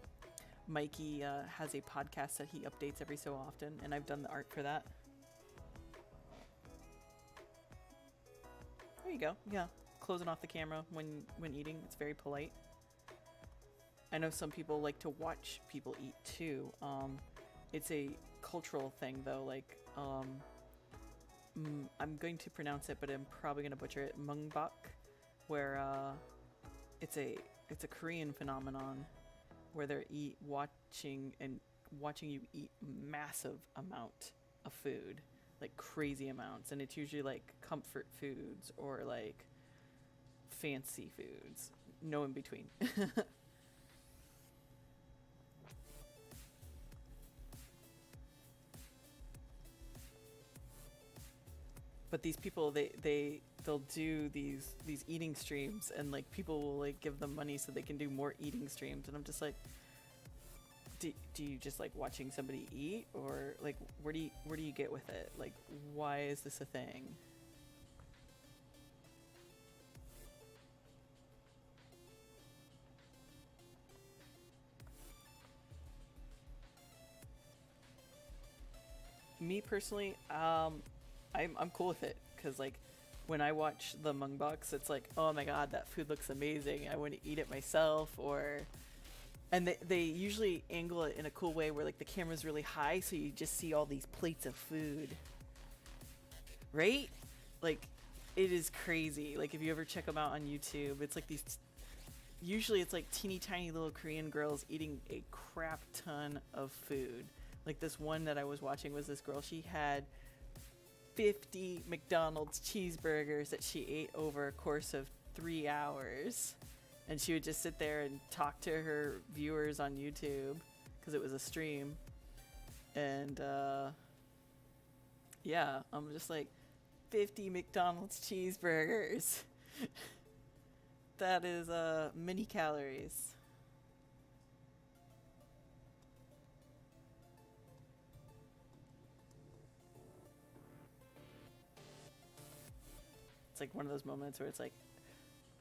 Mikey has a podcast that he updates every so often, and I've done the art for that. There you go. Yeah, closing off the camera when eating. It's very polite. I know some people like to watch people eat too. It's a cultural thing though. Like I'm going to pronounce it, but I'm probably going to butcher it. Mungbak, where it's a Korean phenomenon where they're watching you eat massive amount of food, like crazy amounts, and it's usually like comfort foods or like fancy foods, no in between. But these people, they'll do these eating streams, and like people will like give them money so they can do more eating streams, and I'm just like, do you just like watching somebody eat, or like where do you get with it? Like, why is this a thing? Me personally, I'm cool with it, because like when I watch the mukbangs, it's like, oh my god, that food looks amazing, I want to eat it myself. And they usually angle it in a cool way where like the camera's really high, so you just see all these plates of food, right? Like, it is crazy. Like, if you ever check them out on YouTube, it's like these usually it's like teeny tiny little Korean girls eating a crap ton of food. Like this one that I was watching was this girl, she had 50 McDonald's cheeseburgers that she ate over a course of 3 hours. And she would just sit there and talk to her viewers on YouTube because it was a stream. And yeah, I'm just like, 50 McDonald's cheeseburgers. That is many calories. It's like one of those moments where it's like,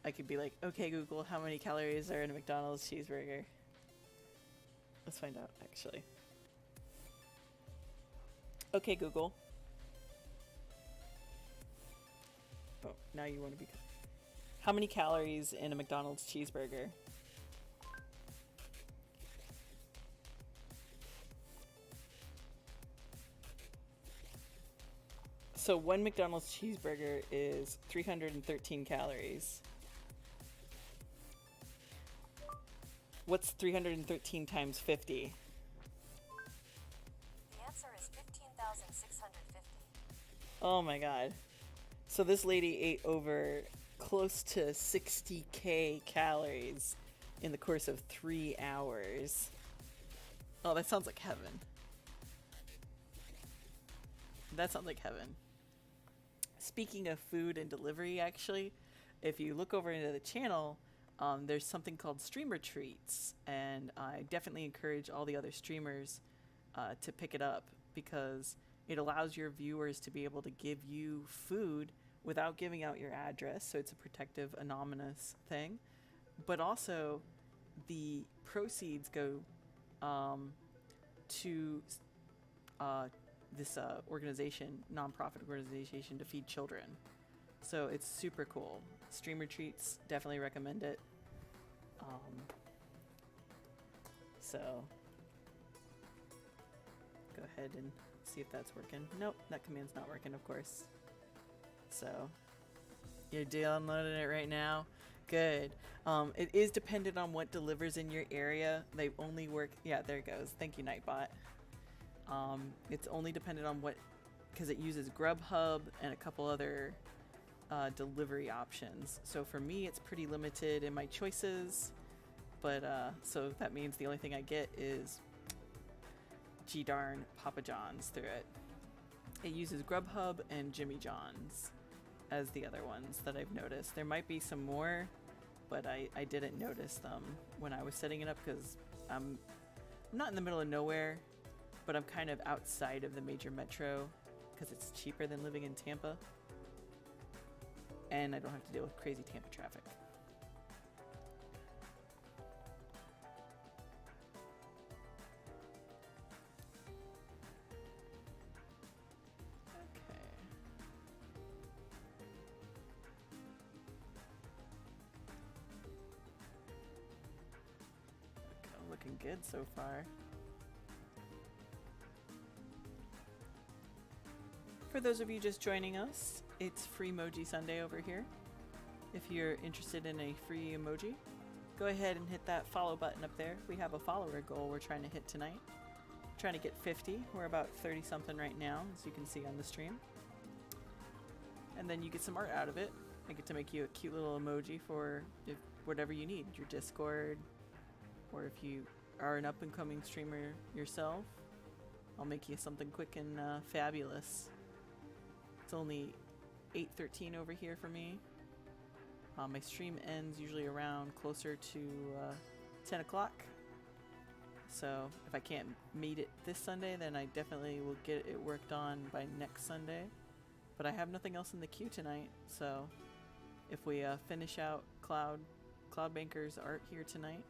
I could be like, okay, Google, how many calories are in a McDonald's cheeseburger? Let's find out, actually. Okay, Google. Oh, now you want to be... How many calories in a McDonald's cheeseburger? So one McDonald's cheeseburger is 313 calories. What's 313 times 50? The answer is 15,650. Oh my god. So this lady ate over close to 60k calories in the course of 3 hours. Oh, that sounds like heaven. That sounds like heaven. Speaking of food and delivery, actually, if you look over into the channel, there's something called streamer treats, and I definitely encourage all the other streamers to pick it up, because it allows your viewers to be able to give you food without giving out your address, so it's a protective, anonymous thing. But also, the proceeds go to this organization, nonprofit organization to feed children. So it's super cool. Streamer treats, definitely recommend it. So go ahead and see if that's working. Nope, that command's not working, of course. So you're downloading it right now. Good. It is dependent on what delivers in your area. They only work. Yeah, there it goes. Thank you, Nightbot. It's only dependent on what, because it uses Grubhub and a couple other delivery options. So for me, it's pretty limited in my choices. But so that means the only thing I get is darn Papa John's through it. It uses Grubhub and Jimmy John's as the other ones that I've noticed. There might be some more, but I didn't notice them when I was setting it up, because I'm not in the middle of nowhere, but I'm kind of outside of the major metro because it's cheaper than living in Tampa, and I don't have to deal with crazy Tampa traffic. Looking good so far. For those of you just joining us, it's FreeMoji Sunday over here. If you're interested in a free emoji, go ahead and hit that follow button up there. We have a follower goal we're trying to hit tonight. Trying to get 50. We're about 30 something right now, as you can see on the stream. And then you get some art out of it. I get to make you a cute little emoji for whatever you need, your Discord, or if you are an up-and-coming streamer yourself, I'll make you something quick and fabulous. It's only 8:13 over here for me. My stream ends usually around closer to 10 o'clock. So if I can't meet it this Sunday, then I definitely will get it worked on by next Sunday. But I have nothing else in the queue tonight, so if we finish out Cloudbanker's art here tonight,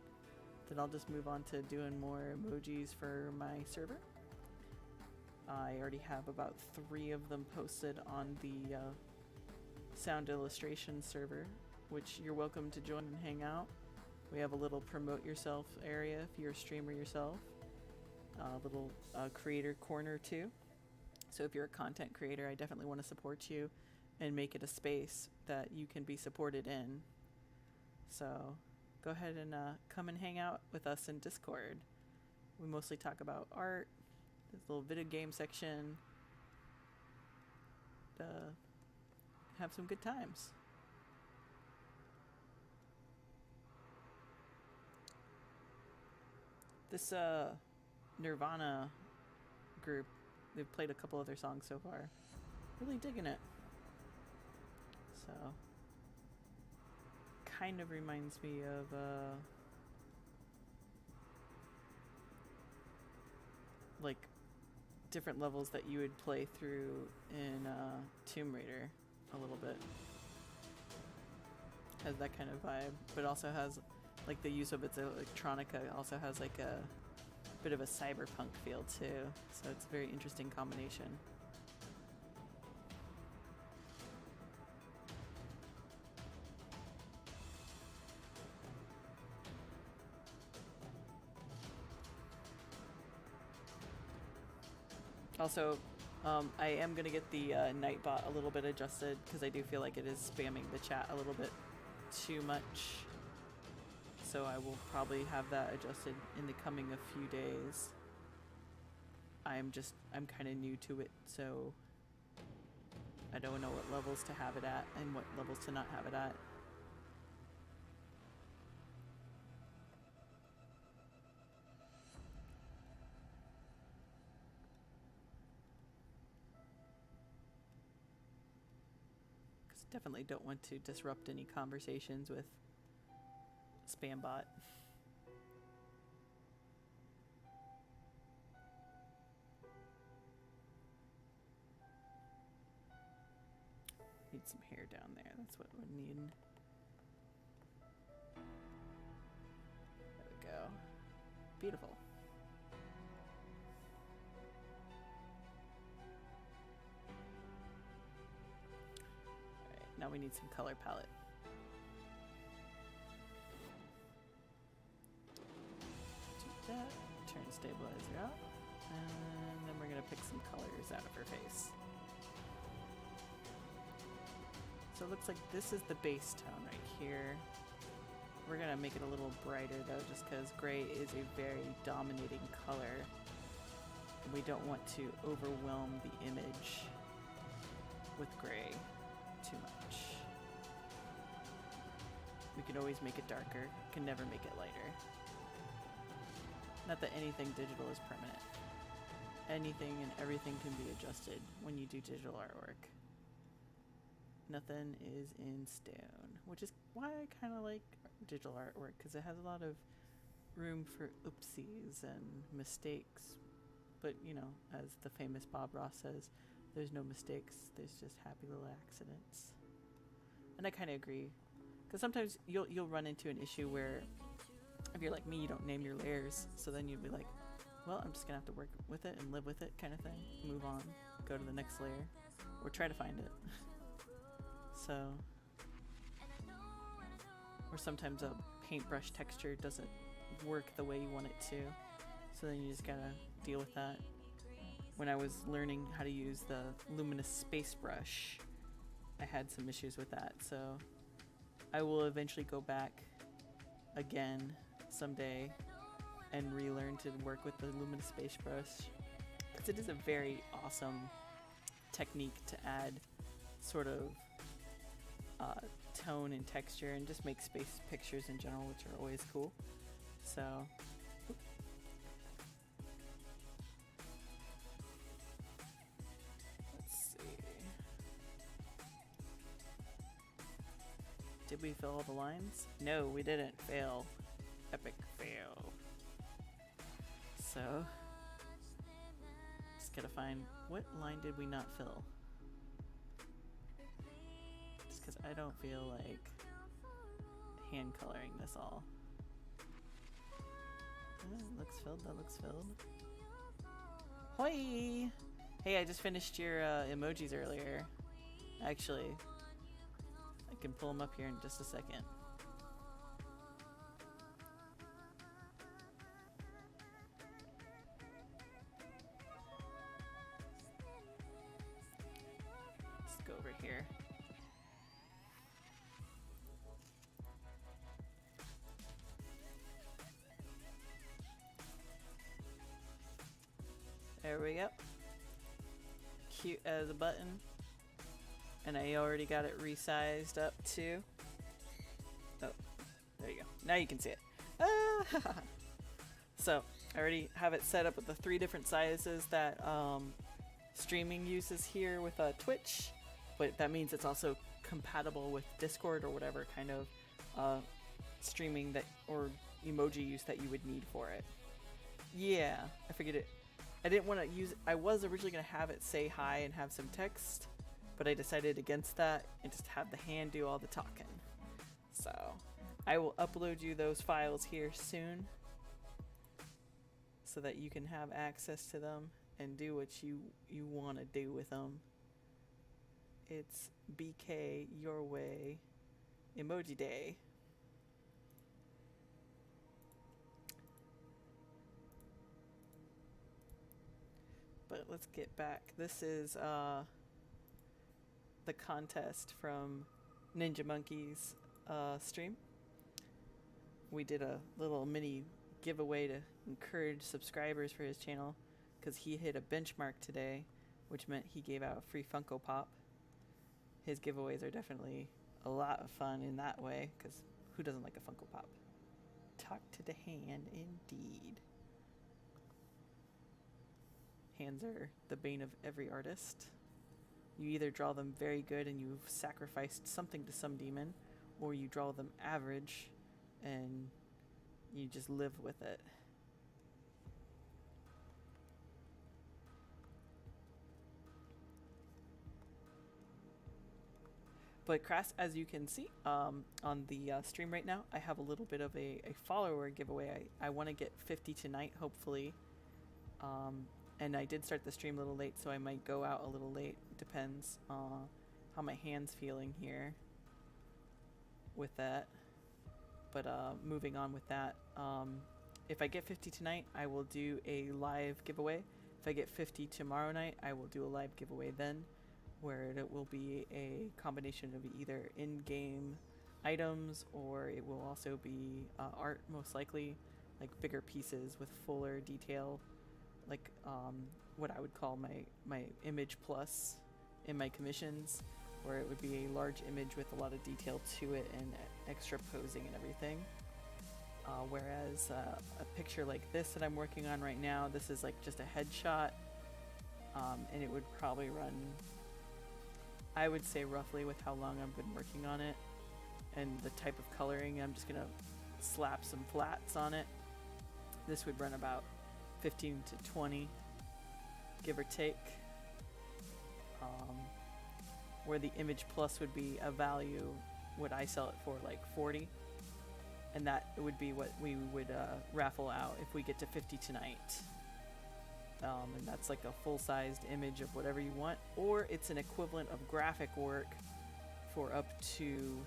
then I'll just move on to doing more emojis for my server. I already have about 3 of them posted on the sound illustration server, which you're welcome to join and hang out. We have a little promote yourself area if you're a streamer yourself, a little creator corner too. So if you're a content creator, I definitely want to support you and make it a space that you can be supported in. So go ahead and come and hang out with us in Discord. We mostly talk about art, this little video game section, have some good times. This Nirvana group. They've played a couple other songs so far. Really digging it. So, kind of reminds me of like different levels that you would play through in Tomb Raider a little bit. Has that kind of vibe, but also has like the use of its electronica also has like a bit of a cyberpunk feel too. So it's a very interesting combination. Also, I am going to get the Nightbot a little bit adjusted because I do feel like it is spamming the chat a little bit too much. So I will probably have that adjusted in the coming a few days. I'm kind of new to it, so I don't know what levels to have it at and what levels to not have it at. Definitely don't want to disrupt any conversations with Spambot. Need some hair down there. That's what we need. There we go. Beautiful. Now we need some color palette. Do that, turn stabilizer up, and then we're gonna pick some colors out of her face. So it looks like this is the base tone right here. We're gonna make it a little brighter though, just because gray is a very dominating color. And we don't want to overwhelm the image with gray too much. We can always make it darker, can never make it lighter. Not that anything digital is permanent. Anything and everything can be adjusted when you do digital artwork. Nothing is in stone, which is why I kind of like digital artwork, because it has a lot of room for oopsies and mistakes. But, you know, as the famous Bob Ross says, there's no mistakes, there's just happy little accidents. And I kind of agree, because sometimes you'll run into an issue where if you're like me, you don't name your layers, so then you'd be like, well, I'm just gonna have to work with it and live with it kind of thing. Move on, go to the next layer, or try to find it. So, or sometimes a paintbrush texture doesn't work the way you want it to, so then you just gotta deal with that. When I was learning how to use the luminous space brush, I had some issues with that, so I will eventually go back again someday and relearn to work with the luminous space brush, because it is a very awesome technique to add sort of tone and texture and just make space pictures in general, which are always cool. So let's see. Did we fill all the lines? No, we didn't. Fail. Epic fail. So just gotta find what line did we not fill. Just because I don't feel like hand coloring this all. Looks filled. That looks filled. Hoi! Hey, I just finished your emojis earlier. Actually, I can pull them up here in just a second. Let's go over here. There we go. Cute as a button. And I already got it resized up too. Oh, there you go. Now you can see it. Ah! So, I already have it set up with the 3 different sizes that streaming uses here with Twitch, but that means it's also compatible with Discord or whatever kind of streaming that or emoji use that you would need for it. Yeah, I figured it. I didn't want to use. I was originally going to have it say hi and have some text, but I decided against that and just have the hand do all the talking. So I will upload you those files here soon so that you can have access to them and do what you want to do with them. It's BK Your Way Emoji Day. But let's get back. This is the contest from Ninja Monkey's stream. We did a little mini giveaway to encourage subscribers for his channel because he hit a benchmark today, which meant he gave out a free Funko Pop. His giveaways are definitely a lot of fun in that way because who doesn't like a Funko Pop? Talk to the hand, indeed. Hands are the bane of every artist. You either draw them very good and you've sacrificed something to some demon, or you draw them average and you just live with it. But Crass, as you can see on the stream right now, I have a little bit of a follower giveaway. I want to get 50 tonight, hopefully. And I did start the stream a little late, so I might go out a little late. Depends how my hand's feeling here with that. But moving on with that, if I get 50 tonight, I will do a live giveaway. If I get 50 tomorrow night, I will do a live giveaway then, where it will be a combination of either in-game items, or it will also be art, most likely, like bigger pieces with fuller detail, like what I would call my image plus in my commissions, where it would be a large image with a lot of detail to it and extra posing and everything. Whereas a picture like this that I'm working on right now, this is like just a headshot, and it would probably run, I would say roughly with how long I've been working on it and the type of coloring, I'm just gonna slap some flats on it. This would run about 15 to 20, give or take. Where the image plus would be a value, would I sell it for like 40, and that would be what we would raffle out if we get to 50 tonight. And that's like a full-sized image of whatever you want, or it's an equivalent of graphic work for up to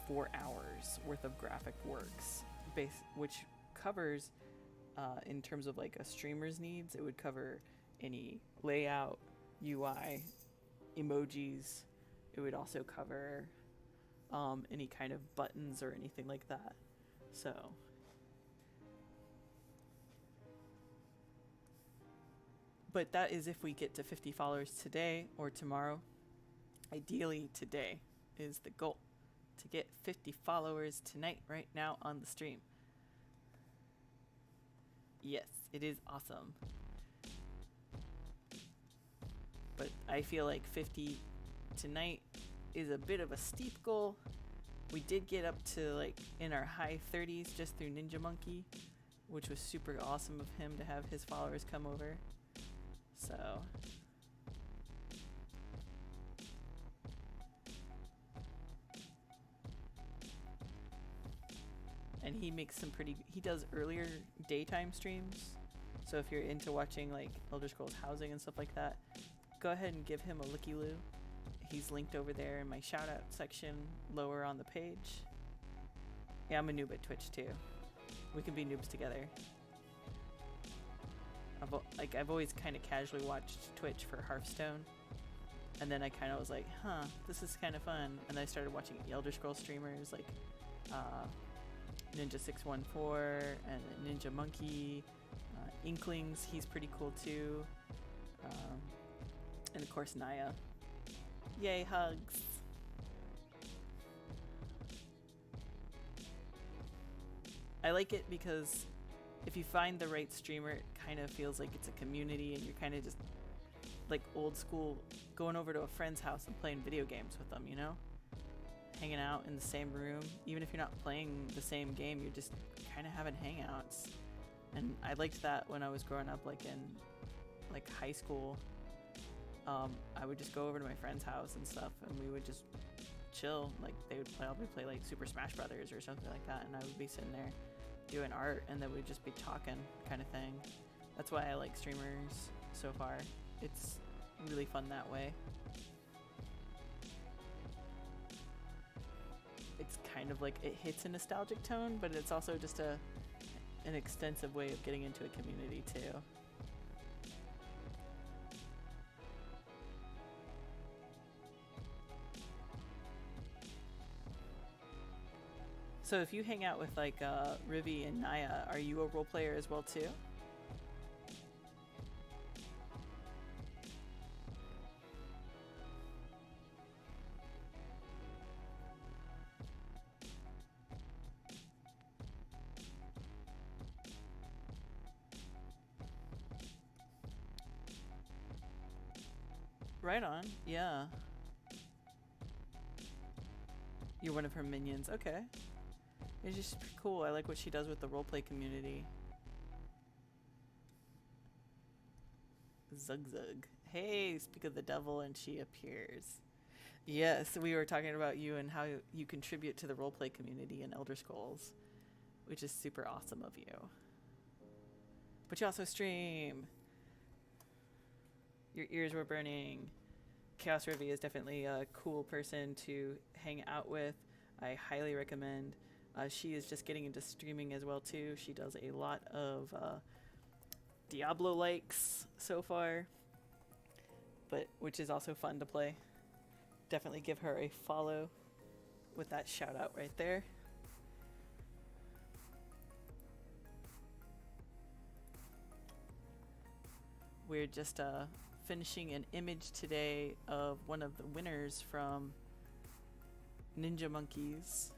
4 hours worth of graphic works, which covers, in terms of like a streamer's needs, it would cover any layout, UI, emojis. It would also cover any kind of buttons or anything like that. So but that is if we get to 50 followers today or tomorrow. Ideally today is the goal, to get 50 followers tonight, right now on the stream. Yes, it is awesome. But I feel like 50 tonight is a bit of a steep goal. We did get up to like in our high 30s just through Ninja Monkey, which was super awesome of him to have his followers come over. So and he makes some pretty, he does earlier daytime streams, so if you're into watching like Elder Scrolls Housing and stuff like that, go ahead and give him a looky-loo. He's linked over there in my shout out section lower on the page. Yeah, I'm a noob at Twitch too. We can be noobs together. I've always kind of casually watched Twitch for Hearthstone, and then I kind of was like, huh, this is kind of fun, and I started watching Elder Scrolls streamers like Ninja614 and Ninja Monkey, Inklings, he's pretty cool too, and of course Naya. Yay, hugs. I like it because if you find the right streamer, it kind of feels like it's a community, and you're kind of just like old school, going over to a friend's house and playing video games with them, you know? Hanging out in the same room, even if you're not playing the same game, you're just kind of having hangouts. And I liked that when I was growing up, like in like high school. I would just go over to my friend's house and stuff, and we would just chill. Like they would probably play like Super Smash Brothers or something like that, and I would be sitting there doing art, and then we'd just be talking, kind of thing. That's why I like streamers so far. It's really fun that way. It's kind of like, it hits a nostalgic tone, but it's also just an extensive way of getting into a community too. So if you hang out with like Rivi and Naya, are you a role player as well too? Right on, yeah. You're one of her minions, okay. It's just cool. I like what she does with the roleplay community. Zug Zug. Hey, speak of the devil and she appears. Yes, we were talking about you and how you contribute to the roleplay community in Elder Scrolls, which is super awesome of you. But you also stream. Your ears were burning. Chaos Rivi is definitely a cool person to hang out with. I highly recommend. She is just getting into streaming as well too. She does a lot of Diablo likes so far, but which is also fun to play. Definitely give her a follow with that shout out right there. We're just finishing an image today of one of the winners from Ninja Monkey's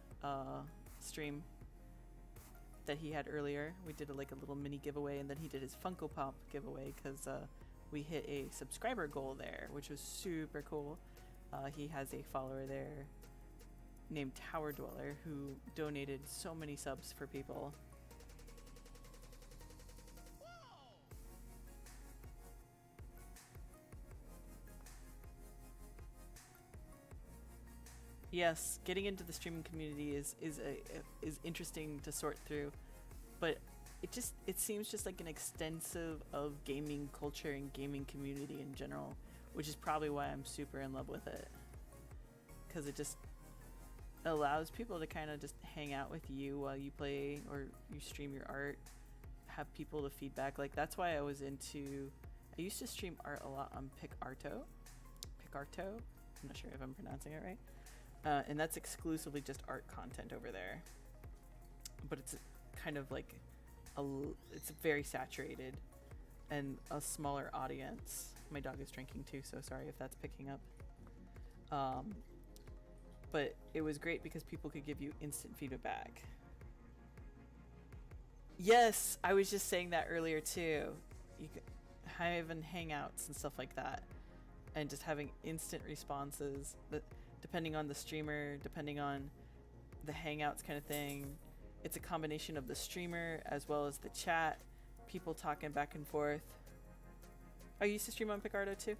stream that he had earlier. We did like a little mini giveaway, and then he did his Funko Pop giveaway because we hit a subscriber goal there, which was super cool. He has a follower there named Tower Dweller who donated so many subs for people. Yes, getting into the streaming community is interesting to sort through, but it seems just like an extensive of gaming culture and gaming community in general, which is probably why I'm super in love with it, because it just allows people to kind of just hang out with you while you play or you stream your art, have people to feedback. Like that's why I used to stream art a lot on Picarto. I'm not sure if I'm pronouncing it right. And that's exclusively just art content over there. But it's kind of like, it's very saturated and a smaller audience. My dog is drinking too, so sorry if that's picking up. But it was great because people could give you instant feedback. Yes, I was just saying that earlier too. You could having hangouts and stuff like that, and just having instant responses that, depending on the streamer, depending on the hangouts kind of thing. It's a combination of the streamer as well as the chat, people talking back and forth. I used to stream on Picardo too.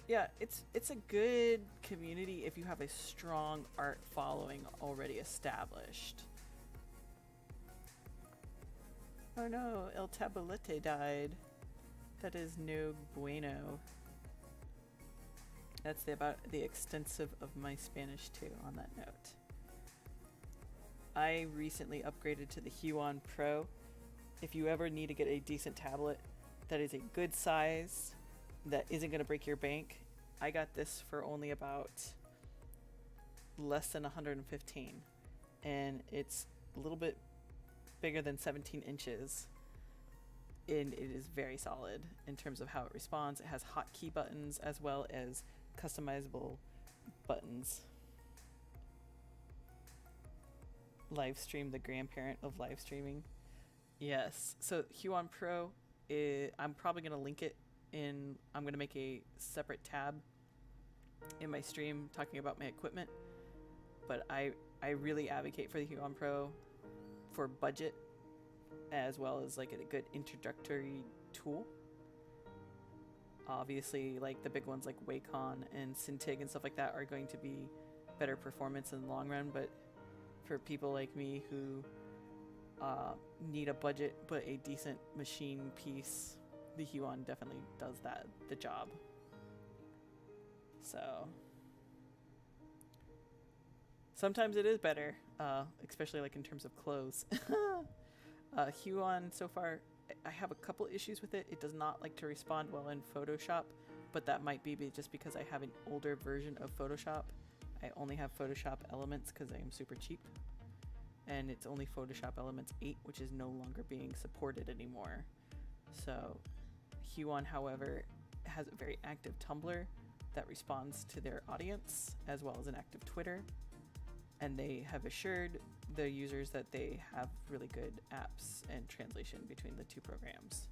Yeah, it's a good community if you have a strong art following already established. Oh no, El Tabolete died. That is no bueno. That's about the extensive of my Spanish too on that note. I recently upgraded to the Huon Pro. If you ever need to get a decent tablet that is a good size, that isn't going to break your bank, I got this for only about less than 115. And it's a little bit bigger than 17 inches. And it is very solid in terms of how it responds. It has hotkey buttons as well as customizable buttons. Live stream, the grandparent of live streaming. Yes. So Huon Pro, I'm probably going to link it in. I'm going to make a separate tab in my stream talking about my equipment. But I really advocate for the Huon Pro for budget as well as like a good introductory tool. Obviously, like the big ones like Wacom and Cintiq and stuff like that are going to be better performance in the long run. But for people like me who need a budget but a decent machine piece, the Huon definitely does the job. So sometimes it is better, especially like in terms of clothes. Huon so far, I have a couple issues with it. It does not like to respond well in Photoshop, but that might be just because I have an older version of Photoshop. I only have Photoshop Elements because I am super cheap. And it's only Photoshop Elements 8, which is no longer being supported anymore. So Huon, however, has a very active Tumblr that responds to their audience, as well as an active Twitter. And they have assured the users that they have really good apps and translation between the two programs.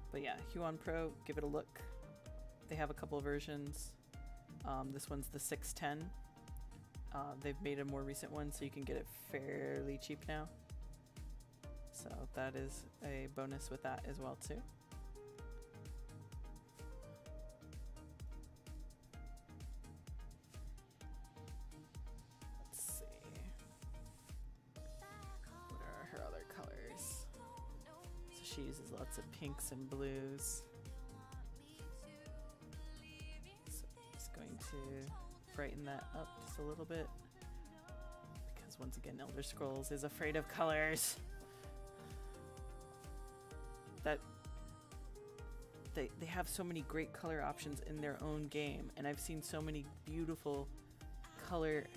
But yeah, Huon Pro, give it a look. They have a couple of versions. This one's the 610. They've made a more recent one, so you can get it fairly cheap now. So that is a bonus with that as well too. Let's see. What are her other colors? So she uses lots of pinks and blues. So I'm just going to brighten that up just a little bit. Because once again, Elder Scrolls is afraid of colors. That they have so many great color options in their own game, and I've seen so many beautiful color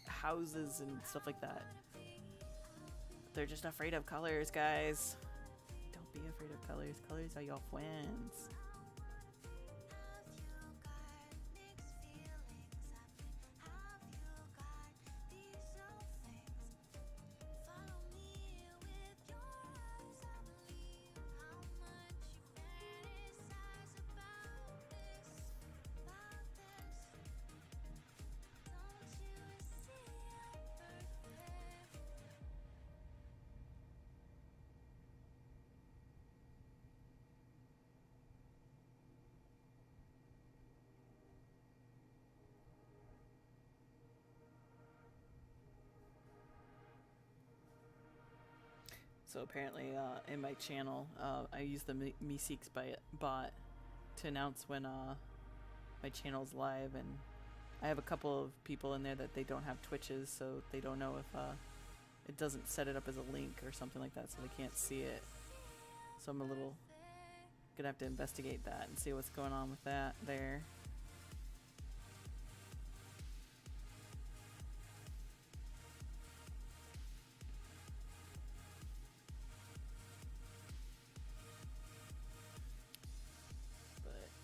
houses and stuff like that. They're just afraid of colors, guys. Don't be afraid of colors. Colors are your friends. So apparently in my channel, I use the Meeseeks bot to announce when my channel's live, and I have a couple of people in there that they don't have Twitches, so they don't know if it doesn't set it up as a link or something like that, so they can't see it. So I'm gonna have to investigate that and see what's going on with that there.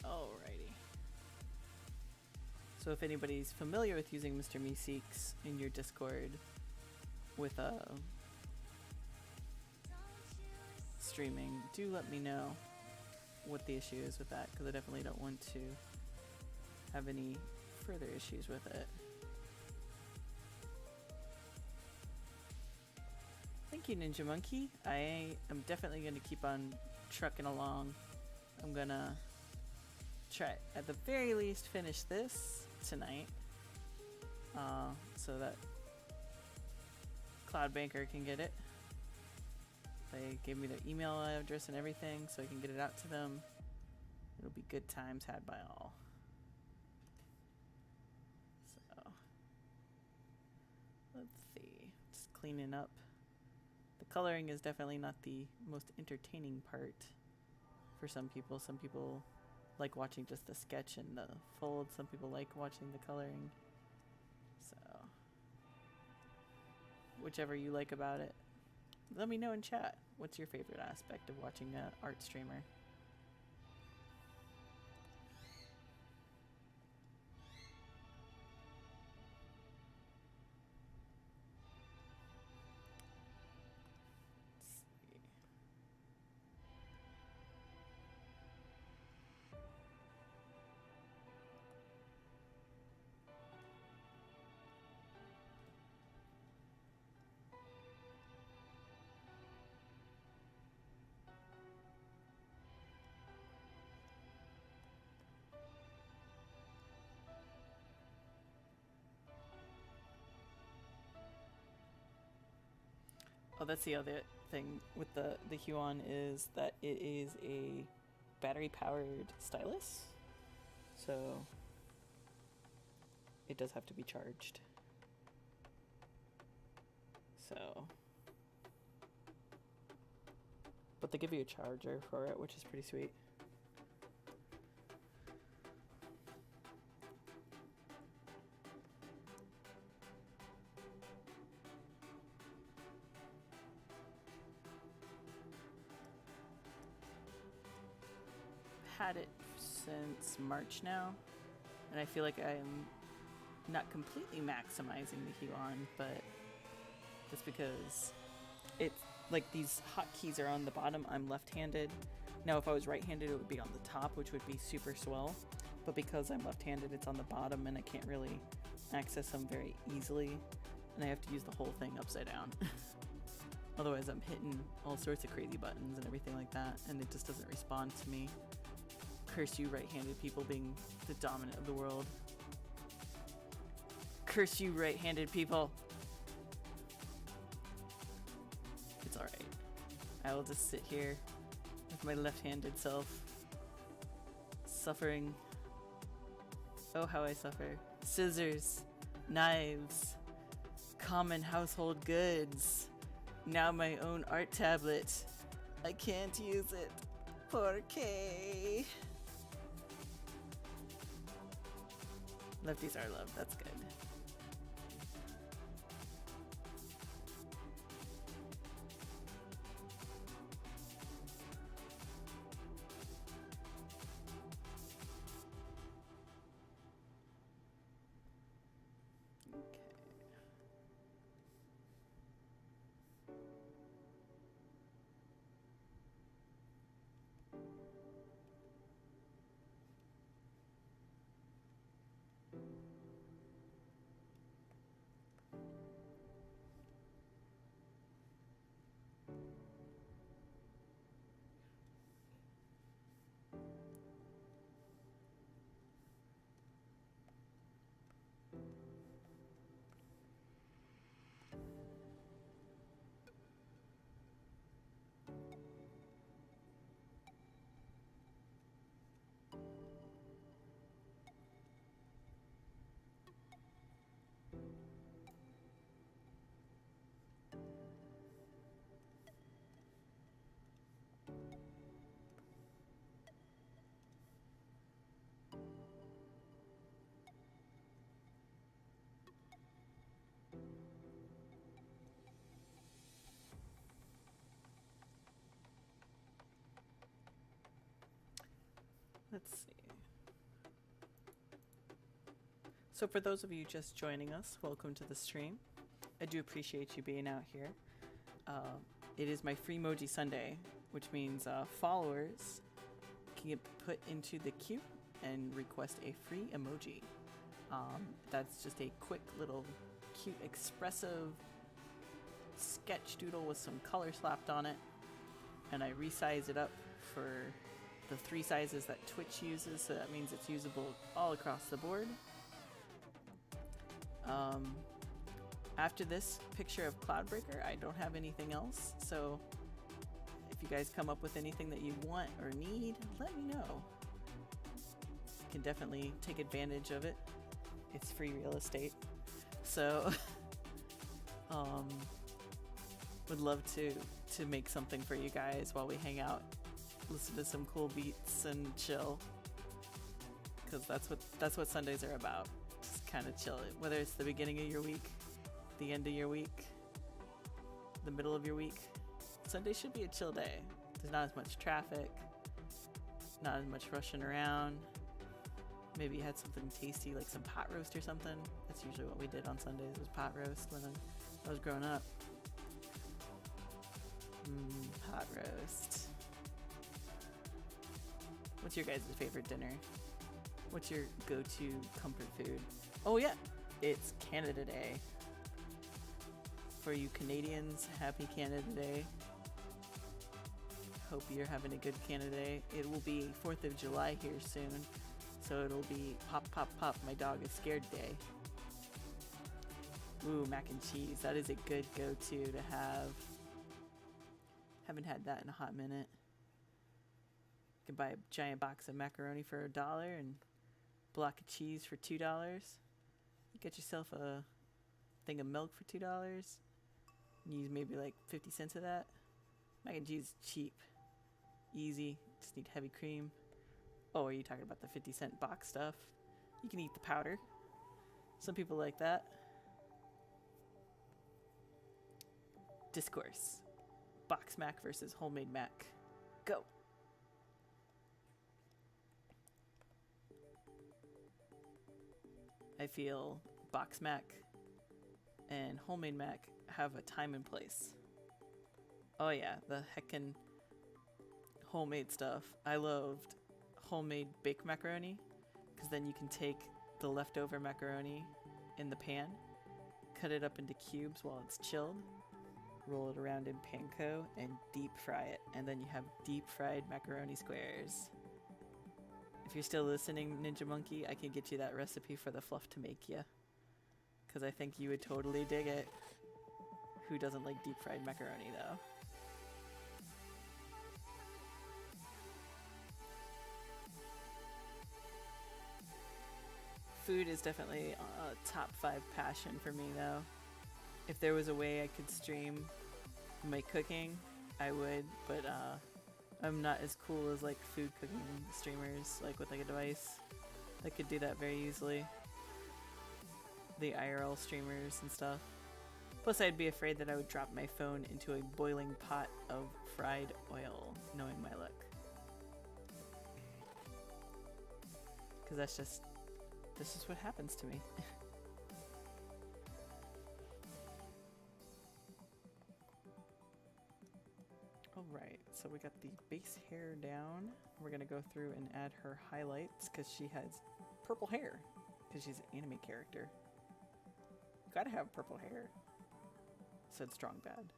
Alrighty. So if anybody's familiar with using Mr. Meeseeks in your Discord with streaming, do let me know what the issue is with that, because I definitely don't want to have any further issues with it. Thank you, Ninja Monkey. I am definitely going to keep on trucking along. I'm gonna try at the very least finish this tonight, so that Cloud Banker can get it. They gave me their email address and everything, so I can get it out to them. It'll be good times had by all. So let's see, just cleaning up. The coloring is definitely not the most entertaining part for some people. Some people like watching just the sketch and the fold. Some people like watching the coloring. So whichever you like about it, let me know in chat. What's your favorite aspect of watching an art streamer? Oh, that's the other thing with the Huon is that it is a battery-powered stylus, so it does have to be charged. So, but they give you a charger for it, which is pretty sweet. Had it since March now, and I feel like I'm not completely maximizing the Huon, but that's because it's like these hotkeys are on the bottom. I'm left-handed. Now if I was right-handed, it would be on the top, which would be super swell, but because I'm left-handed, it's on the bottom and I can't really access them very easily, and I have to use the whole thing upside down. Otherwise I'm hitting all sorts of crazy buttons and everything like that, and it just doesn't respond to me. Curse you right-handed people being the dominant of the world. Curse you right-handed people. It's alright. I will just sit here with my left-handed self, suffering. Oh, how I suffer. Scissors, knives, common household goods. Now my own art tablet. I can't use it. Porque. Lefties are loved, that's good. Let's see. So for those of you just joining us, welcome to the stream. I do appreciate you being out here. It is my FreeMoji Sunday, which means followers can get put into the queue and request a free emoji. That's just a quick little cute expressive sketch doodle with some color slapped on it, and I resize it up for the 3 sizes that Twitch uses, so that means it's usable all across the board. After this picture of Cloudbreaker, I don't have anything else, so if you guys come up with anything that you want or need, let me know. You can definitely take advantage of it. It's free real estate. So would love to make something for you guys while we hang out, listen to some cool beats and chill, because that's what Sundays are about. Just kind of chill it, whether it's the beginning of your week, the end of your week, the middle of your week. Sunday should be a chill day. There's not as much traffic, not as much rushing around. Maybe you had something tasty like some pot roast or something. That's usually what we did on Sundays, was pot roast when I was growing up. Pot roast. What's your guys' favorite dinner? What's your go-to comfort food? Oh yeah, it's Canada Day. For you Canadians, happy Canada Day. Hope you're having a good Canada Day. It will be 4th of July here soon, so it'll be pop, pop, pop, my dog is scared day. Ooh, mac and cheese. That is a good go-to to have Haven't had that in a hot minute. You can buy a giant box of macaroni for $1 and a block of cheese for $2. You get yourself a thing of milk for $2. Use maybe like 50 cents of that. Mac and cheese is cheap. Easy. Just need heavy cream. Oh, are you talking about the 50-cent box stuff? You can eat the powder. Some people like that. Discourse. Box mac versus homemade mac. Go. I feel box mac and homemade mac have a time and place. Oh yeah, the heckin' homemade stuff. I loved homemade baked macaroni because then you can take the leftover macaroni in the pan, cut it up into cubes while it's chilled, roll it around in panko, and deep fry it. And then you have deep fried macaroni squares. If you're still listening, Ninja Monkey, I can get you that recipe for the fluff to make ya, because I think you would totally dig it. Who doesn't like deep fried macaroni though? Food is definitely a top 5 passion for me though. If there was a way I could stream my cooking, I would, but I'm not as cool as like food cooking streamers, like with like a device that could do that very easily. The IRL streamers and stuff. Plus I'd be afraid that I would drop my phone into a boiling pot of fried oil, knowing my luck. Because that's just what happens to me. Alright, so we got the base hair down. We're gonna go through and add her highlights because she has purple hair. Because she's an anime character. You gotta have purple hair, said Strong Bad.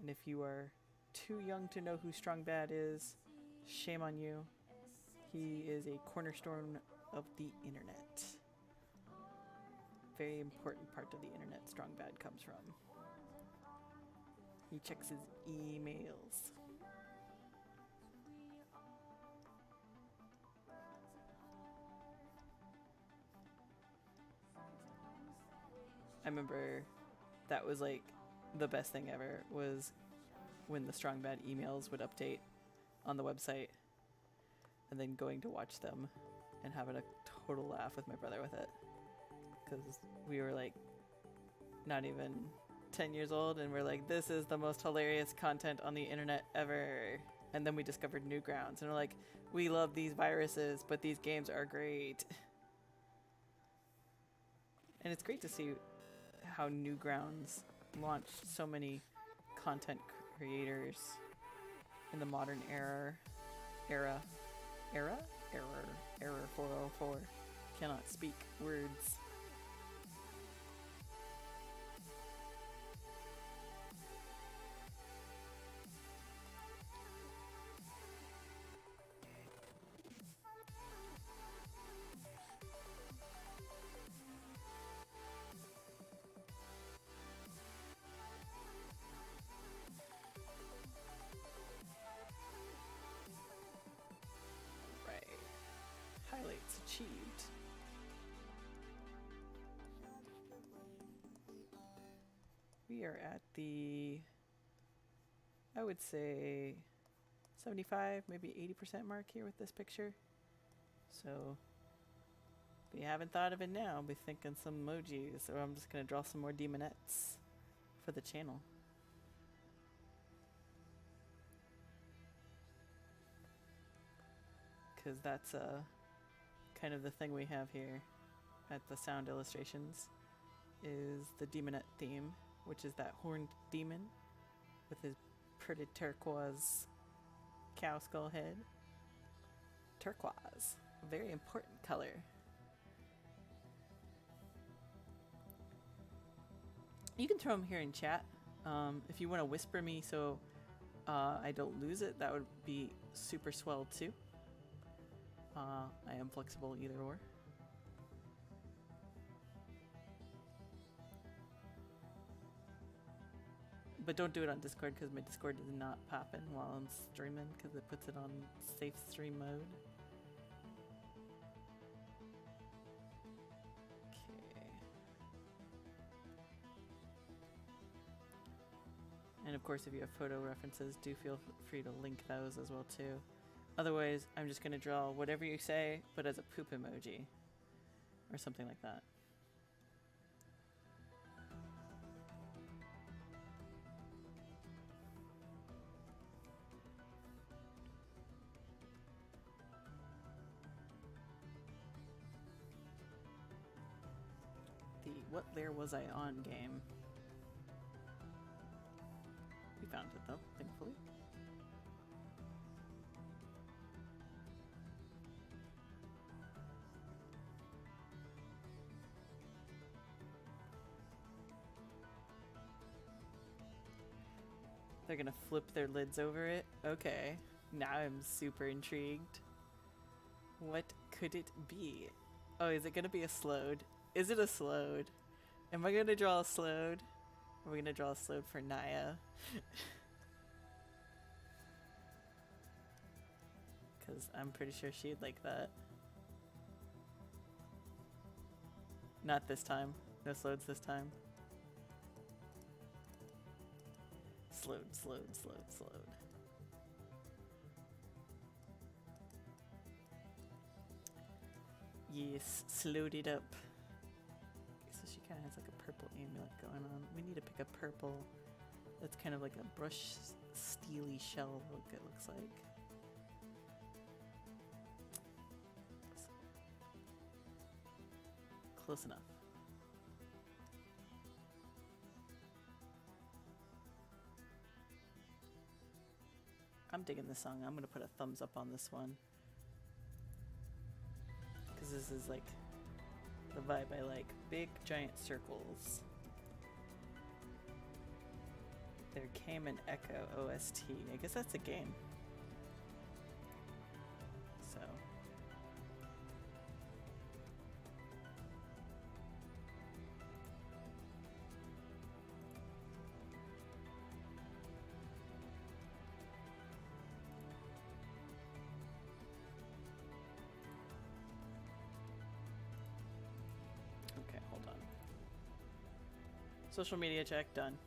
And if you are too young to know who Strong Bad is, shame on you. He is a cornerstone of the internet. Very important part of the internet Strong Bad comes from. He checks his emails. I remember that was like the best thing ever, was when the Strong Bad emails would update on the website and then going to watch them and having a total laugh with my brother with it, because we were like not even 10 years old and we're like, this is the most hilarious content on the internet ever. And then we discovered Newgrounds and we're like, we love these viruses, but these games are great. And it's great to see how Newgrounds launched so many content creators in the modern era 404. Cannot speak words. Highlights achieved. We are at the, I would say, 75, maybe 80% mark here with this picture. So, if you haven't thought of it now, be thinking some emojis, so I'm just going to draw some more demonettes for the channel. Because that's kind of the thing we have here at the Sound Illustrations, is the demonette theme, which is that horned demon with his pretty turquoise cow skull head. Turquoise, a very important color. You can throw them here in chat if you want to whisper me so I don't lose it. That would be super swell too. I am flexible either or. But don't do it on Discord because my Discord is not popping while I'm streaming because it puts it on safe stream mode. Okay. And of course, if you have photo references, do feel free to link those as well too. Otherwise, I'm just gonna draw whatever you say, but as a poop emoji or something like that. The what layer was I on game. We found it though, thankfully. They're gonna flip their lids over it? Okay. Now I'm super intrigued. What could it be? Oh, is it gonna be a slowed? Is it a slowed? Am I gonna draw a slowed? Are we gonna draw a slowed for Naya? Because I'm pretty sure she'd like that. Not this time. No sloweds this time. Slowed, slowed, slowed, slowed. Yes, slowed it up. Okay, so she kind of has like a purple amulet going on. We need to pick a purple that's kind of like a brush steely shell look, it looks like. Close enough. I'm digging this song. I'm gonna put a thumbs up on this one. Because this is like the vibe I like. Big giant circles. There came an echo OST. I guess that's a game. So. Okay, hold on. Social media check done.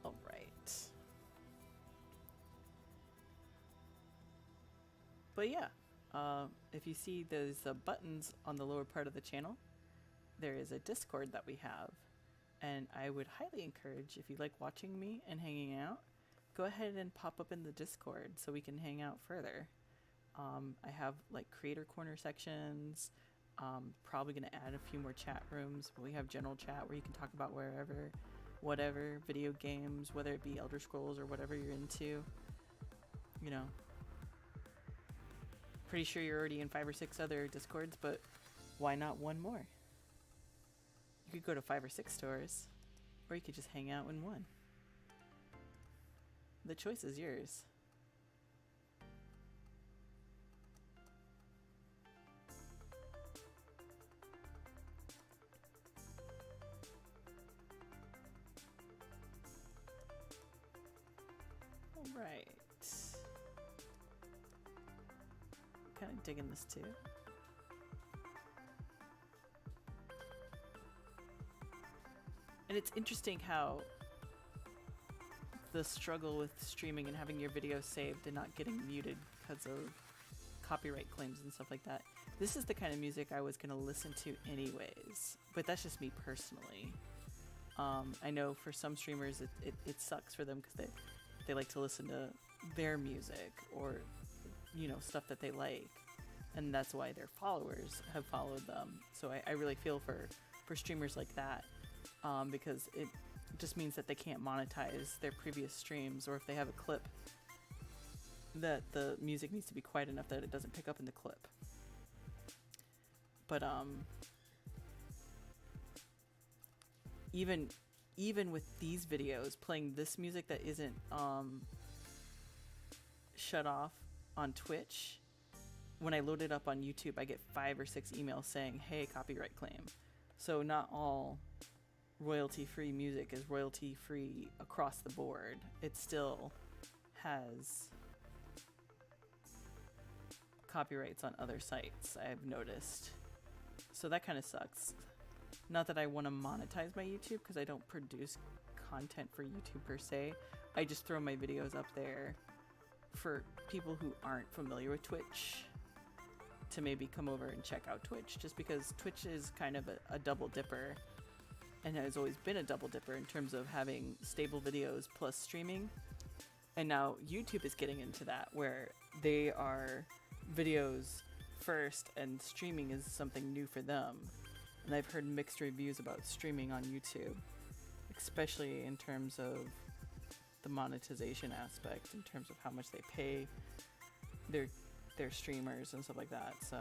All right. But yeah, if you see those buttons on the lower part of the channel, there is a Discord that we have. And I would highly encourage, if you like watching me and hanging out, go ahead and pop up in the Discord so we can hang out further. I have like creator corner sections. Probably going to add a few more chat rooms. We have general chat where you can talk about wherever, whatever, video games, whether it be Elder Scrolls or whatever you're into. You know, pretty sure you're already in 5 or 6 other Discords, but why not one more? You could go to 5 or 6 stores, or you could just hang out in one. The choice is yours. Right. Kind of digging this too. And it's interesting how the struggle with streaming and having your video saved and not getting muted because of copyright claims and stuff like that. This is the kind of music I was going to listen to anyways, but that's just me personally. I know for some streamers it sucks for them because they like to listen to their music or, you know, stuff that they like, and that's why their followers have followed them. So I really feel for streamers like that, because it just means that they can't monetize their previous streams, or if they have a clip that the music needs to be quiet enough that it doesn't pick up in the clip. But even with these videos, playing this music that isn't shut off on Twitch, when I load it up on YouTube, I get 5 or 6 emails saying, hey, copyright claim. So not all royalty-free music is royalty-free across the board. It still has copyrights on other sites, I've noticed. So that kind of sucks. Not that I want to monetize my YouTube, because I don't produce content for YouTube per se. I just throw my videos up there for people who aren't familiar with Twitch to maybe come over and check out Twitch, just because Twitch is kind of a double dipper, and has always been a double dipper in terms of having stable videos plus streaming. And now YouTube is getting into that, where they are videos first and streaming is something new for them. And I've heard mixed reviews about streaming on YouTube, especially in terms of the monetization aspect, in terms of how much they pay their streamers and stuff like that. So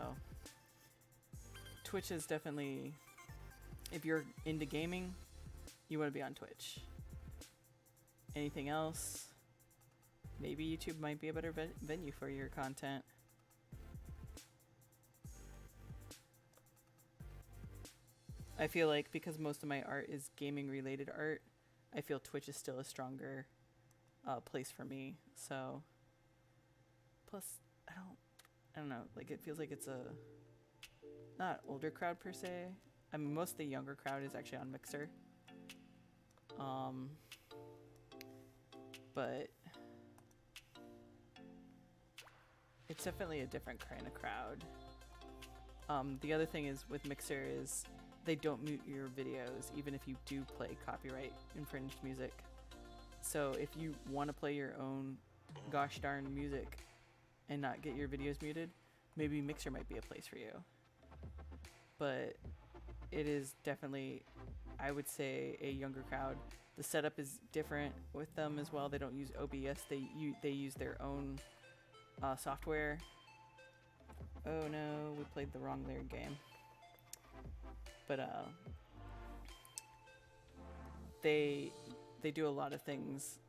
Twitch is definitely, if you're into gaming, you want to be on Twitch. Anything else, maybe YouTube might be a better venue for your content. I feel like because most of my art is gaming related art, I feel Twitch is still a stronger place for me. So plus I don't know, like it feels like it's a not older crowd per se. I mean, most of the younger crowd is actually on Mixer. But it's definitely a different kind of crowd. The other thing is with Mixer is they don't mute your videos even if you do play copyright infringed music. So if you want to play your own gosh darn music and not get your videos muted, maybe Mixer might be a place for you. But it is definitely, I would say, a younger crowd. The setup is different with them as well. They don't use OBS. They use their own software. Oh no, we played the wrong lyric game. But they do a lot of things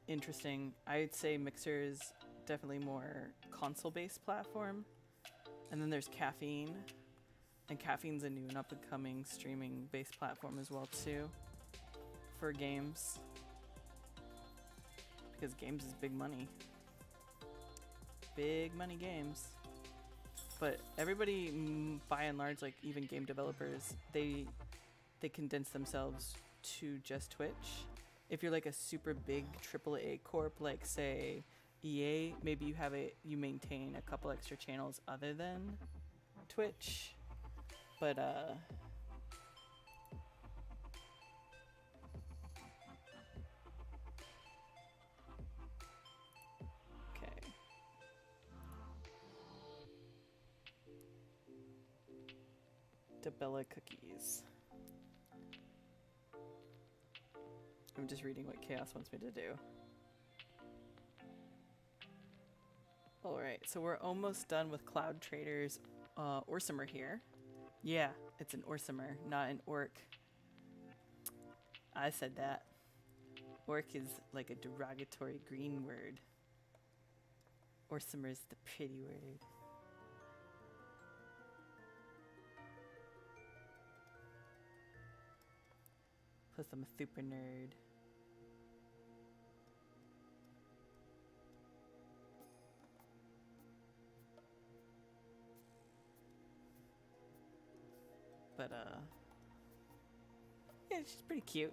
interesting. I'd say Mixer is definitely more console-based platform. And then there's Caffeine. And Caffeine's a new and up-and-coming streaming-based platform as well too for games. Because games is big money. Big money games. But everybody, by and large, like even game developers, they condense themselves to just Twitch. If you're like a super big AAA corp, like say EA, maybe you maintain a couple extra channels other than Twitch. But okay. Dabella cookies. I'm just reading what Chaos wants me to do. Alright, so we're almost done with Cloud Traders. Orsimer here. Yeah, it's an Orsimer, not an orc. I said that. Orc is like a derogatory green word. Orsimer is the pretty word. Plus I'm a super nerd. But yeah, she's pretty cute.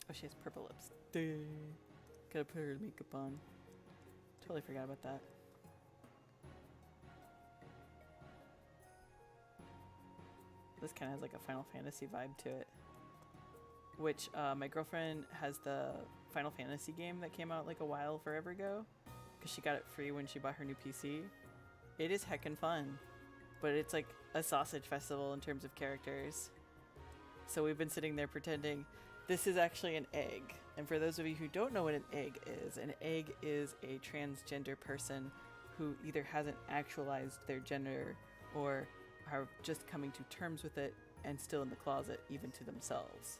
Oh, she has purple lips. Gotta put her makeup on. Totally forgot about that. This kind of has like a Final Fantasy vibe to it. Which my girlfriend has the Final Fantasy game that came out like a while forever ago. Because she got it free when she bought her new PC. It is heckin' fun. But it's like a sausage festival in terms of characters. So we've been sitting there pretending this is actually an egg. And for those of you who don't know what an egg is a transgender person who either hasn't actualized their gender or are just coming to terms with it and still in the closet even to themselves.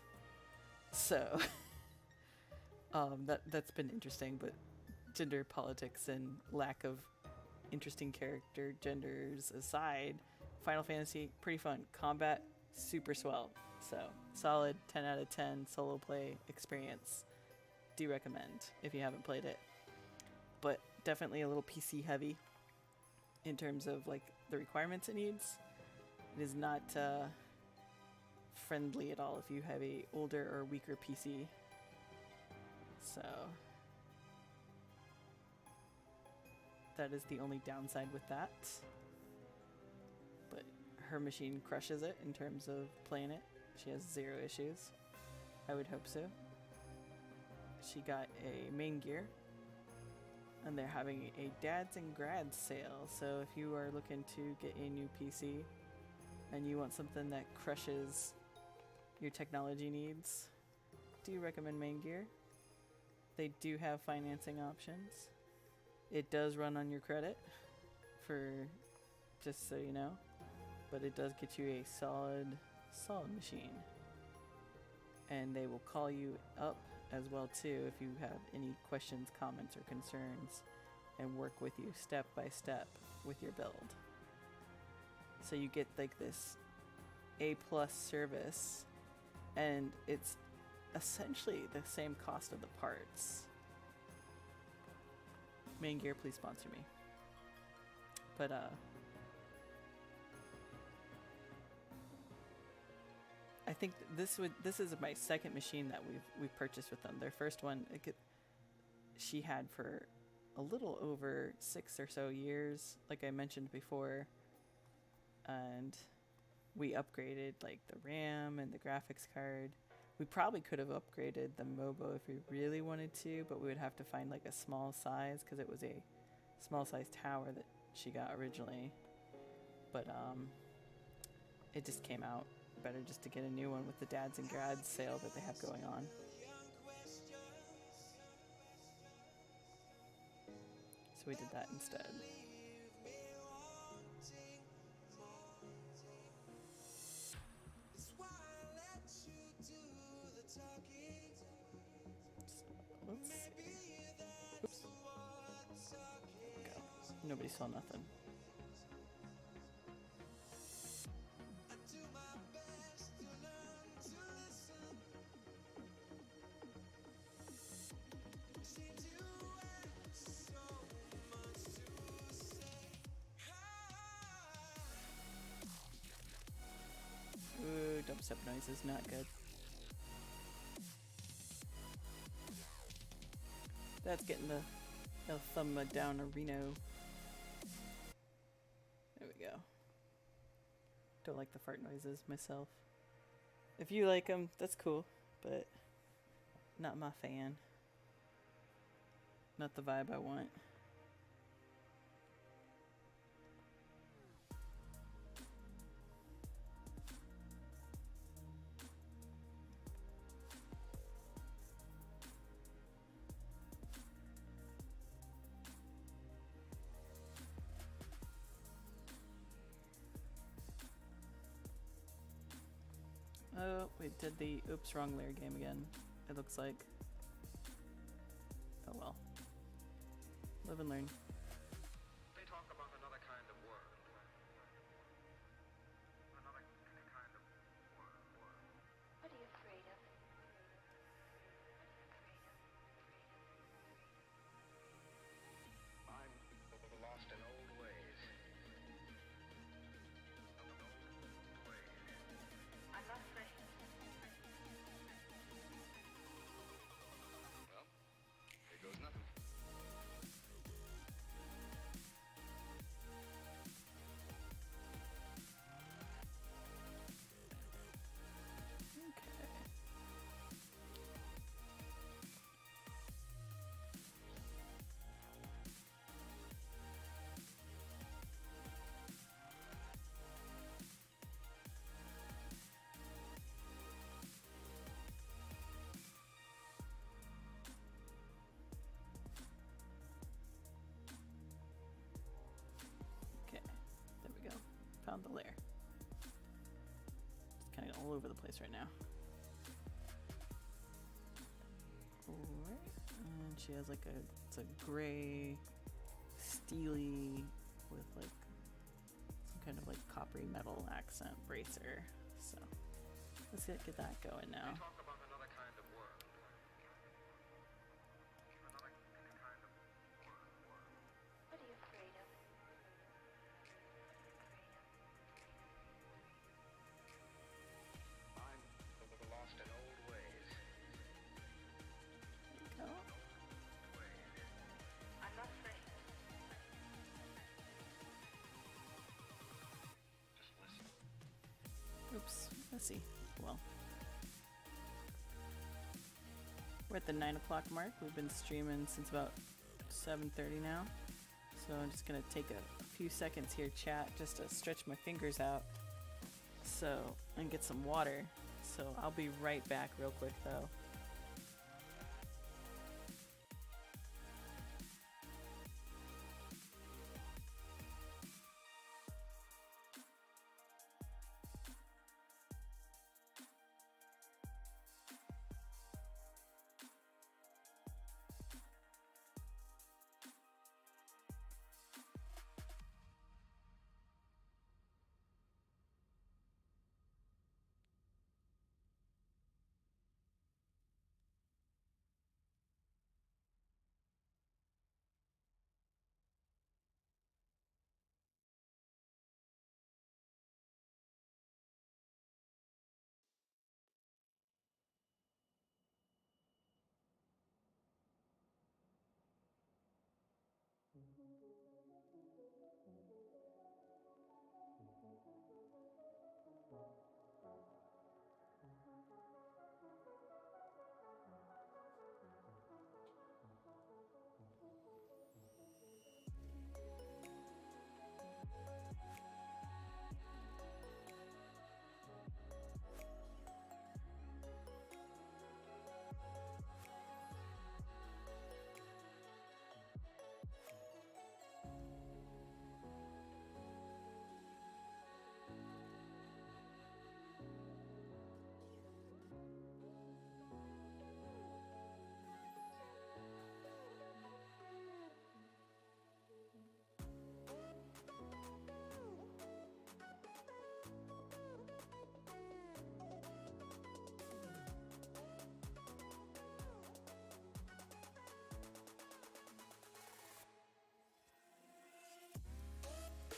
So that's been interesting, but gender politics and lack of interesting character genders aside, Final Fantasy pretty fun. Combat super swell. So solid 10 out of 10 solo play experience. Do recommend if you haven't played it. But definitely a little PC heavy in terms of like the requirements it needs. It is not friendly at all if you have a older or weaker PC. So that is the only downside with that. But her machine crushes it in terms of playing it. She has 0 issues. I would hope so. She got a main gear. And they're having a dads and grads sale. So if you are looking to get a new PC and you want something that crushes your technology needs, do recommend main gear. They do have financing options. It does run on your credit, for just so you know, but it does get you a solid machine. And they will call you up as well too if you have any questions, comments, or concerns, and work with you step by step with your build. So you get like this A+ service, and it's essentially the same cost of the parts. Main Gear, please sponsor me. But I think this is my second machine that we've purchased with them. Their first one, she had for a little over 6 or so years, like I mentioned before, and we upgraded like the RAM and the graphics card. We probably could have upgraded the MOBO if we really wanted to, but we would have to find like a small size because it was a small size tower that she got originally. But it just came out better just to get a new one with the dads and grads sale that they have going on. So we did that instead. Let's see. Oops. Go. Nobody saw nothing. Ooh, dubstep noise is not good. That's getting the thumb down a Reno. There we go. Don't like the fart noises myself. If you like them, that's cool, but not my fan. Not the vibe I want. Oh, we did the oops, wrong layer game again, it looks like. Oh well. Live and learn. They talk about another kind of world. Another kind of world. What are you afraid of? I'm lost in old ways. I'm not afraid. Well, here goes nothing. Okay. Okay, there we go. Found the lair. It's kind of all over the place right now. And she has like it's a gray, steely with like some kind of like coppery metal accent bracer. So let's get that going They now. talk about another kind of world. Another kind of world. What are you afraid of? I'm lost in old ways. There you go. I'm not afraid. Just listen. Oops, let's see. Well, we're at the 9 o'clock mark. We've been streaming since about 7:30 now. So I'm just gonna take a few seconds here, chat, just to stretch my fingers out. So, and get some water. So I'll be right back real quick though.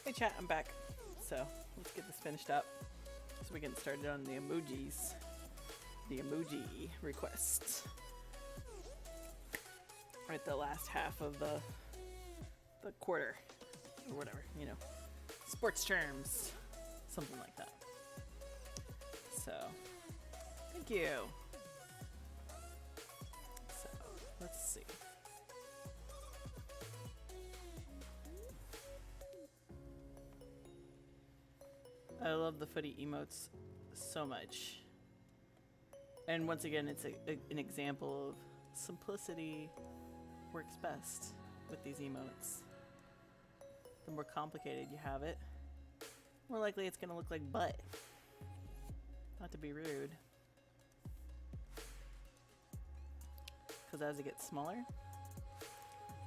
Hey chat, I'm back. So let's get this finished up so we can start it on the emojis. The emoji requests. We're at the last half of the quarter or whatever, you know. Sports terms. Something like that. So thank you. So let's see. I love the footy emotes so much. And once again, it's an example of simplicity works best with these emotes. The more complicated you have it, more likely it's going to look like butt. Not to be rude. Because as it gets smaller,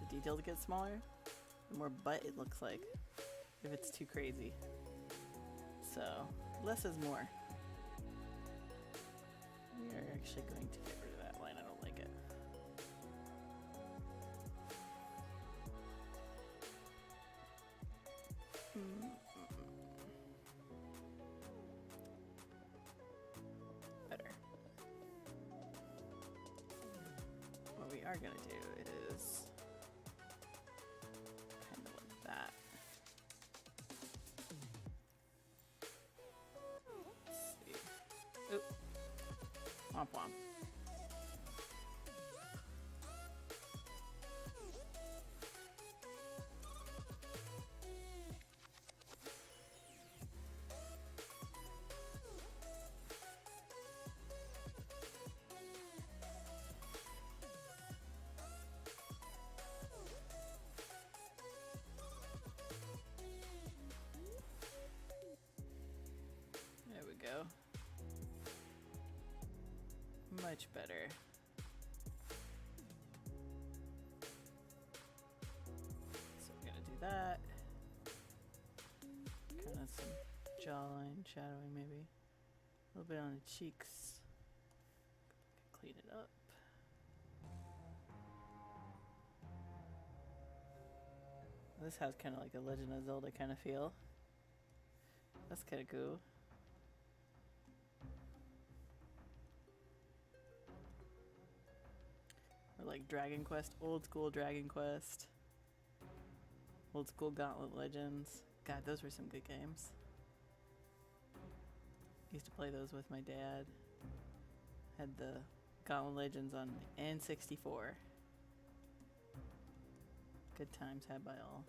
the details get smaller, the more butt it looks like if it's too crazy. So, less is more. We are actually going to get rid of that line. I don't like it. Better. What we are going to do is kind of like that. Oop. Womp womp. There we go. Much better. jawline shadowing maybe. A little bit on the cheeks. Clean it up. This has kind of like a Legend of Zelda kind of feel. That's kind of cool. Or like Dragon Quest, old school Dragon Quest. Old school Gauntlet Legends. God, those were some good games. Used to play those with my dad. Had the Gauntlet Legends on N64. Good times had by all.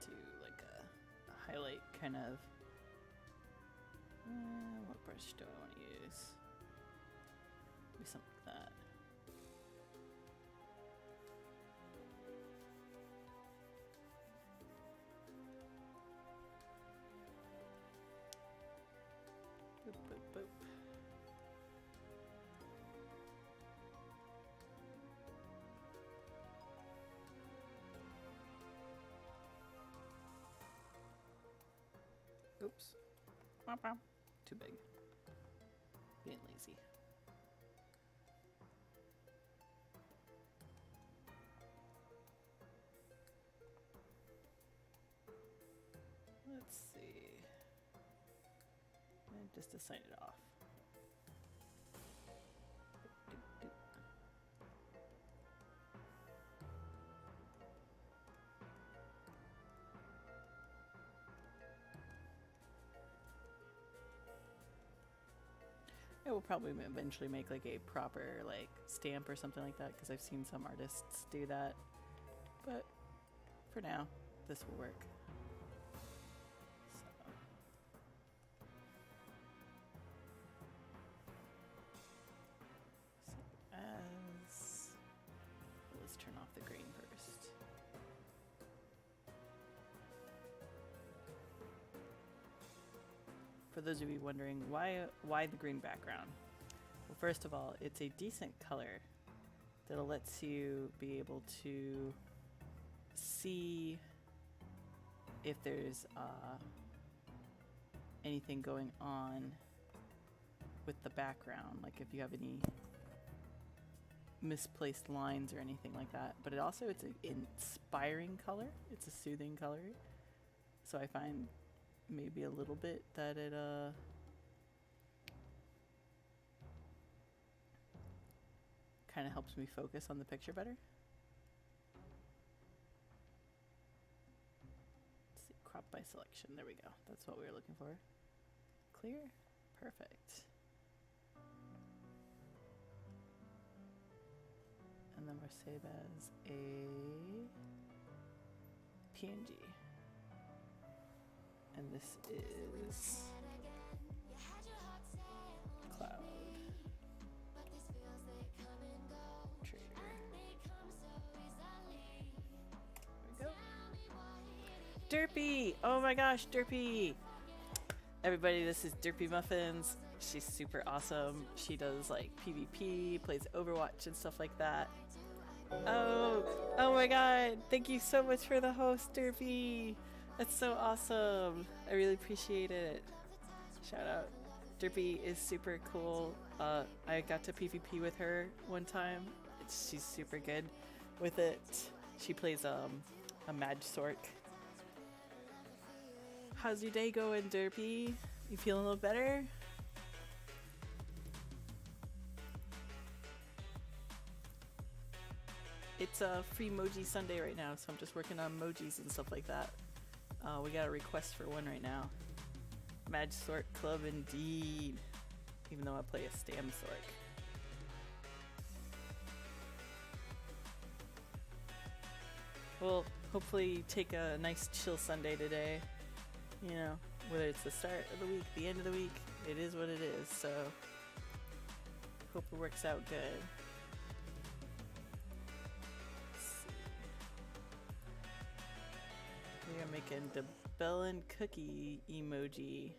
To like a highlight kind of. What brush do I want to use? Maybe something like that. Boop, boop, boop. Oops. Womp womp. Too big. Being lazy. Let's see. And just to sign it off. Doop, doop. I will probably eventually make like a proper like stamp or something like that because I've seen some artists do that. But for now, this will work. So as let's turn off the green first. For those of you wondering why the green background, well, first of all, it's a decent color that lets you be able to see if there's anything going on with the background, like if you have any misplaced lines or anything like that. But it also, it's an inspiring color. It's a soothing color. So I find maybe a little bit that it kind of helps me focus on the picture better. Let's see, crop by selection. There we go. That's what we were looking for. Clear? Perfect. And then we're save as a PNG. And this is cloud. Trader. There we go. Derpy! Oh my gosh, Derpy! Everybody, this is Derpy Muffins. She's super awesome. She does like PvP, plays Overwatch and stuff like that. Oh my god! Thank you so much for the host, Derpy! That's so awesome. I really appreciate it. Shout out. Derpy is super cool. I got to PvP with her one time. She's super good with it. She plays a Mad Sork. How's your day going, Derpy? You feeling a little better? It's a FreeMoji Sunday right now, so I'm just working on emojis and stuff like that. We got a request for one right now. Mad Sork Club indeed. Even though I play a Stam Sork. We'll hopefully take a nice chill Sunday today. You know, whether it's the start of the week, the end of the week, it is what it is, so Hope it works out good. Let's see. We are making the Bellin cookie emoji.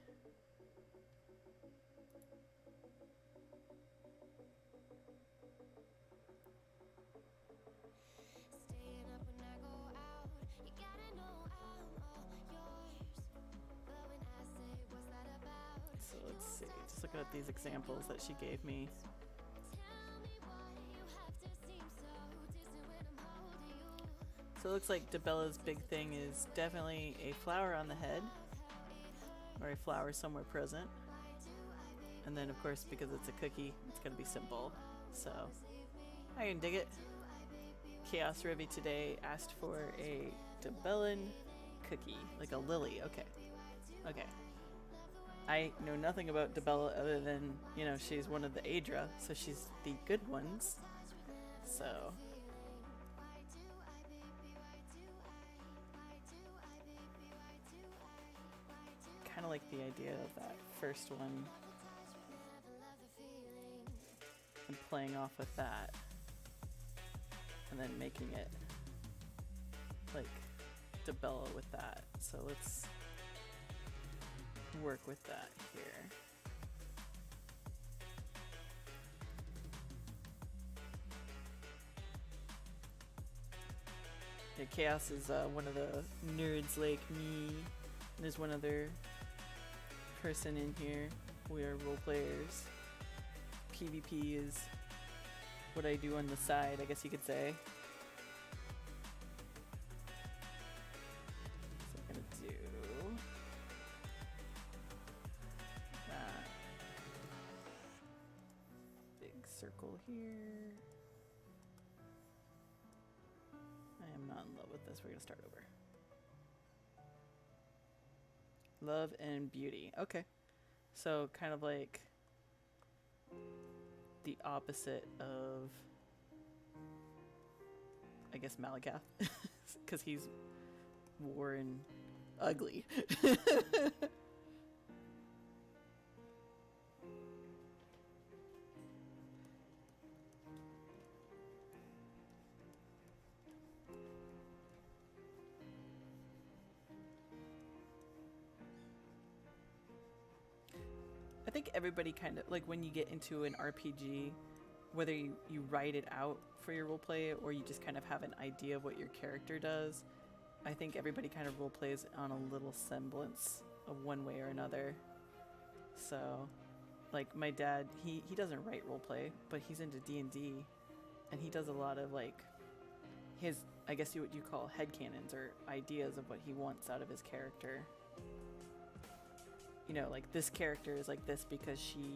So let's see, just looking at these examples that she gave me. So it looks like DeBella's big thing is definitely a flower on the head, or a flower somewhere present. And then of course, because it's a cookie, it's gonna be simple. So I can dig it. Chaos Rivy today asked for a DeBellin cookie, like a lily. Okay. Okay. I know nothing about DeBella other than, you know, she's one of the Aedra, so she's the good ones. So kind of like the idea of that first one and playing off with that and then making it like DeBella with that. So let's work with that here. Yeah, Chaos is one of the nerds like me. There's one other person in here. We are role players. PvP is what I do on the side, I guess you could say. So I'm gonna do that. Big circle here. I am not in love with this. We're gonna start over. Love and beauty. Okay. So kind of like the opposite of, I guess, Malagath. Because he's war and ugly. I think everybody kind of, like when you get into an RPG, whether you write it out for your roleplay or you just kind of have an idea of what your character does, I think everybody kind of roleplays on a little semblance of one way or another. So, like my dad, he doesn't write roleplay, but he's into D&D, and he does a lot of like his, I guess what you call headcanons or ideas of what he wants out of his character. You know, like this character is like this because she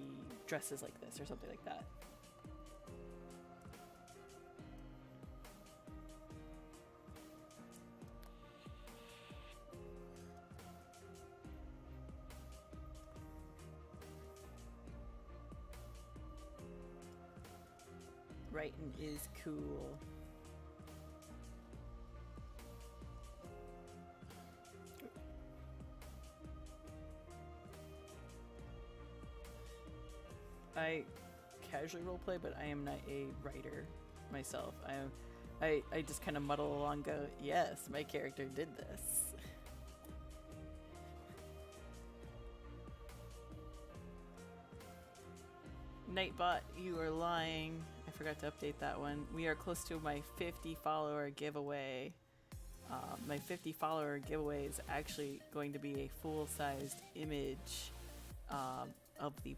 dresses like this or something like that. Writing is cool. I casually roleplay, but I am not a writer myself. I just kind of muddle along, go, yes, my character did this. Nightbot, you are lying. I forgot to update that one. We are close to my 50 follower giveaway. My 50 follower giveaway is actually going to be a full-sized image of the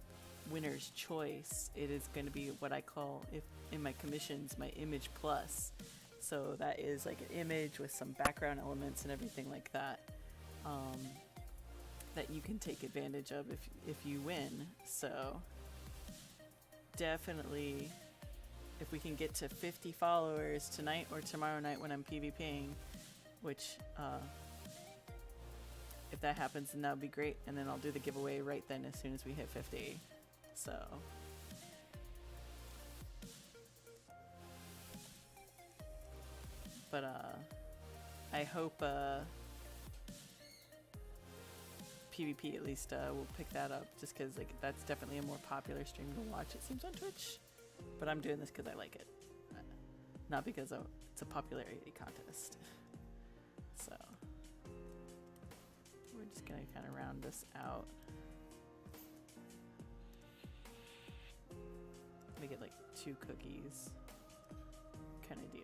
winner's choice. It is going to be what I call, if in my commissions, my image plus. So that is like an image with some background elements and everything like that, that you can take advantage of if you win. So definitely, if we can get to 50 followers tonight or tomorrow night when I'm PvPing, which if that happens, then that would be great, and then I'll do the giveaway right then as soon as we hit 50. So but I hope PvP at least will pick that up, just because like that's definitely a more popular stream to watch, it seems, on Twitch. But I'm doing this because I like it, not because it's a popularity contest. So we're just gonna kind of round this out. Make it like 2 cookies kind of deal.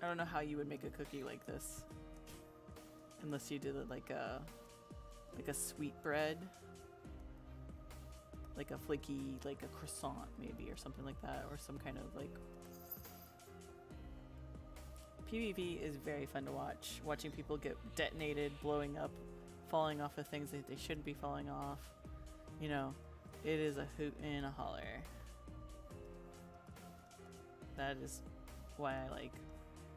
I don't know how you would make a cookie like this unless you did it like a sweet bread, like a flaky, like a croissant maybe, or something like that, or some kind of like. PvP is very fun to watch. Watching people get detonated, blowing up, falling off of things that they shouldn't be falling off. You know, it is a hoot and a holler. That is why I like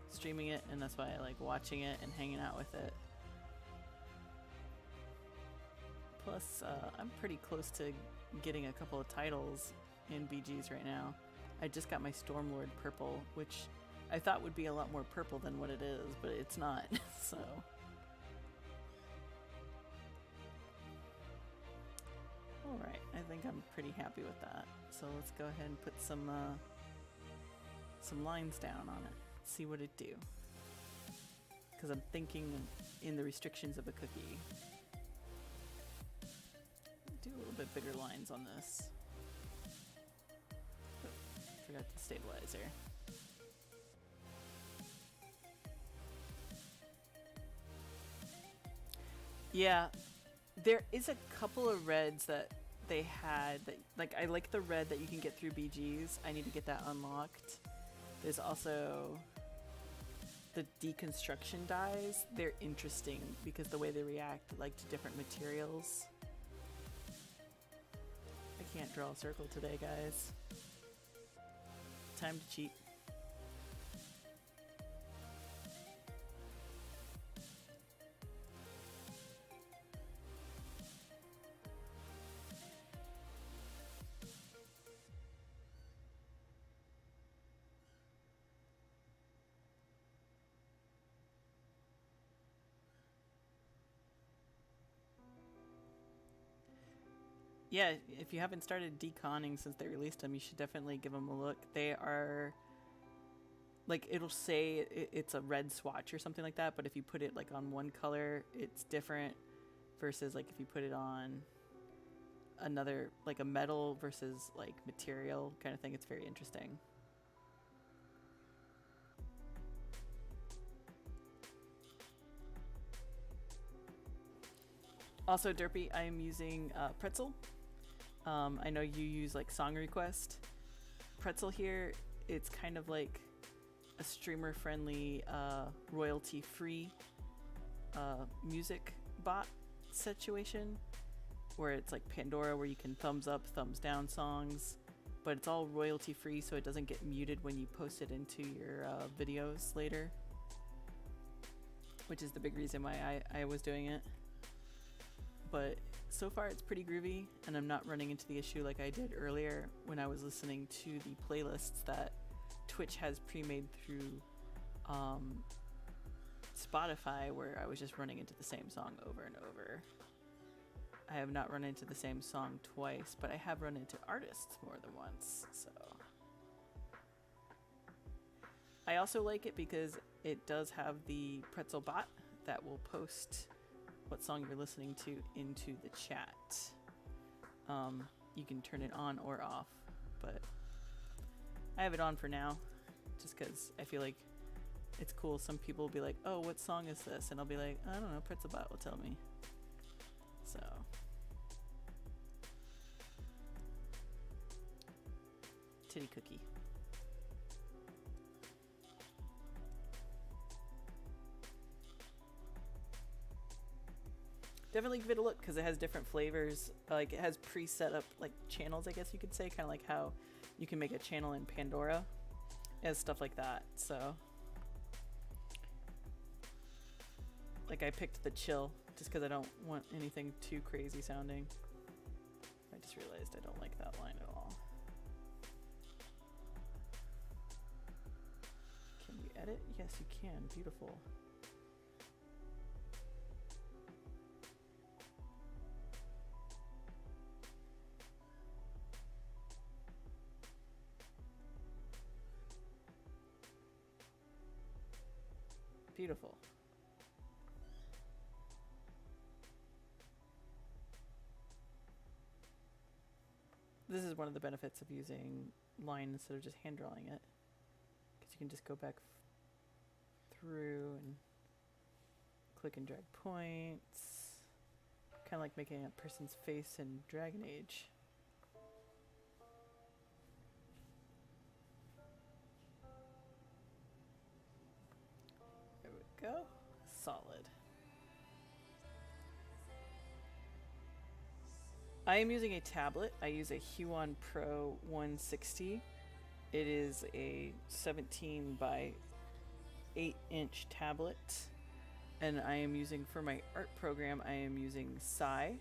streaming it, and that's why I like watching it and hanging out with it. Plus, I'm pretty close to getting a couple of titles in BGs right now. I just got my Stormlord purple, which I thought would be a lot more purple than what it is, but it's not. So alright, I think I'm pretty happy with that. So let's go ahead and put some lines down on it. See what it do. Because I'm thinking in the restrictions of a cookie. Do a little bit bigger lines on this. Oh, forgot the stabilizer. Yeah, there is a couple of reds that they had that, like, I like the red that you can get through BGs. I need to get that unlocked. There's also the deconstruction dyes. They're interesting because the way they react, like, to different materials. I can't draw a circle today, guys. Time to cheat. Yeah, if you haven't started deconning since they released them, you should definitely give them a look. They are, like, it'll say it's a red swatch or something like that, but if you put it, like, on one color, it's different versus, like, if you put it on another, like, a metal versus, like, material kind of thing. It's very interesting. Also, Derpy, I am using Pretzel. I know you use like song request. Pretzel here, it's kind of like a streamer friendly, royalty free music bot situation where it's like Pandora where you can thumbs up, thumbs down songs, but it's all royalty free so it doesn't get muted when you post it into your videos later, which is the big reason why I was doing it. But so far it's pretty groovy, and I'm not running into the issue like I did earlier when I was listening to the playlists that Twitch has pre-made through Spotify, where I was just running into the same song over and over. I have not run into the same song twice, but I have run into artists more than once, so. I also like it because it does have the Pretzel bot that will post what song you're listening to into the chat. You can turn it on or off, but I have it on for now just because I feel like it's cool. Some people will be like, oh, what song is this? And I'll be like, I don't know, Pretzel bot will tell me. So titty cookie. Definitely give it a look because it has different flavors. Like it has pre-set up like channels, I guess you could say, kind of like how you can make a channel in Pandora. It has stuff like that. So like I picked the chill just because I don't want anything too crazy sounding. I just realized I don't like that line at all. Can we edit? Yes, you can. Beautiful. Beautiful. This is one of the benefits of using line instead of just hand drawing it, because you can just go back through and click and drag points, kind of like making a person's face in Dragon Age. There we go. Solid. I am using a tablet. I use a Huon Pro 160. It is a 17 by 8-inch tablet. And I am using, for my art program, I am using Sai.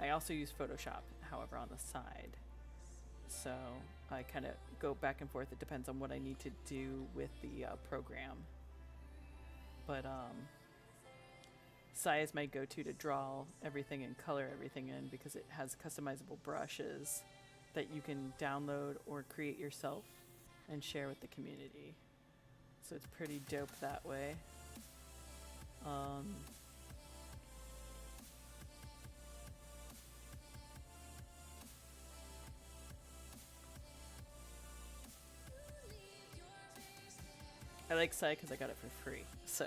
I also use Photoshop, however, on the side. So I kind of go back and forth. It depends on what I need to do with the program. But Sai is my go-to to draw everything and color everything in, because it has customizable brushes that you can download or create yourself and share with the community. So it's pretty dope that way. I like Sai because I got it for free, so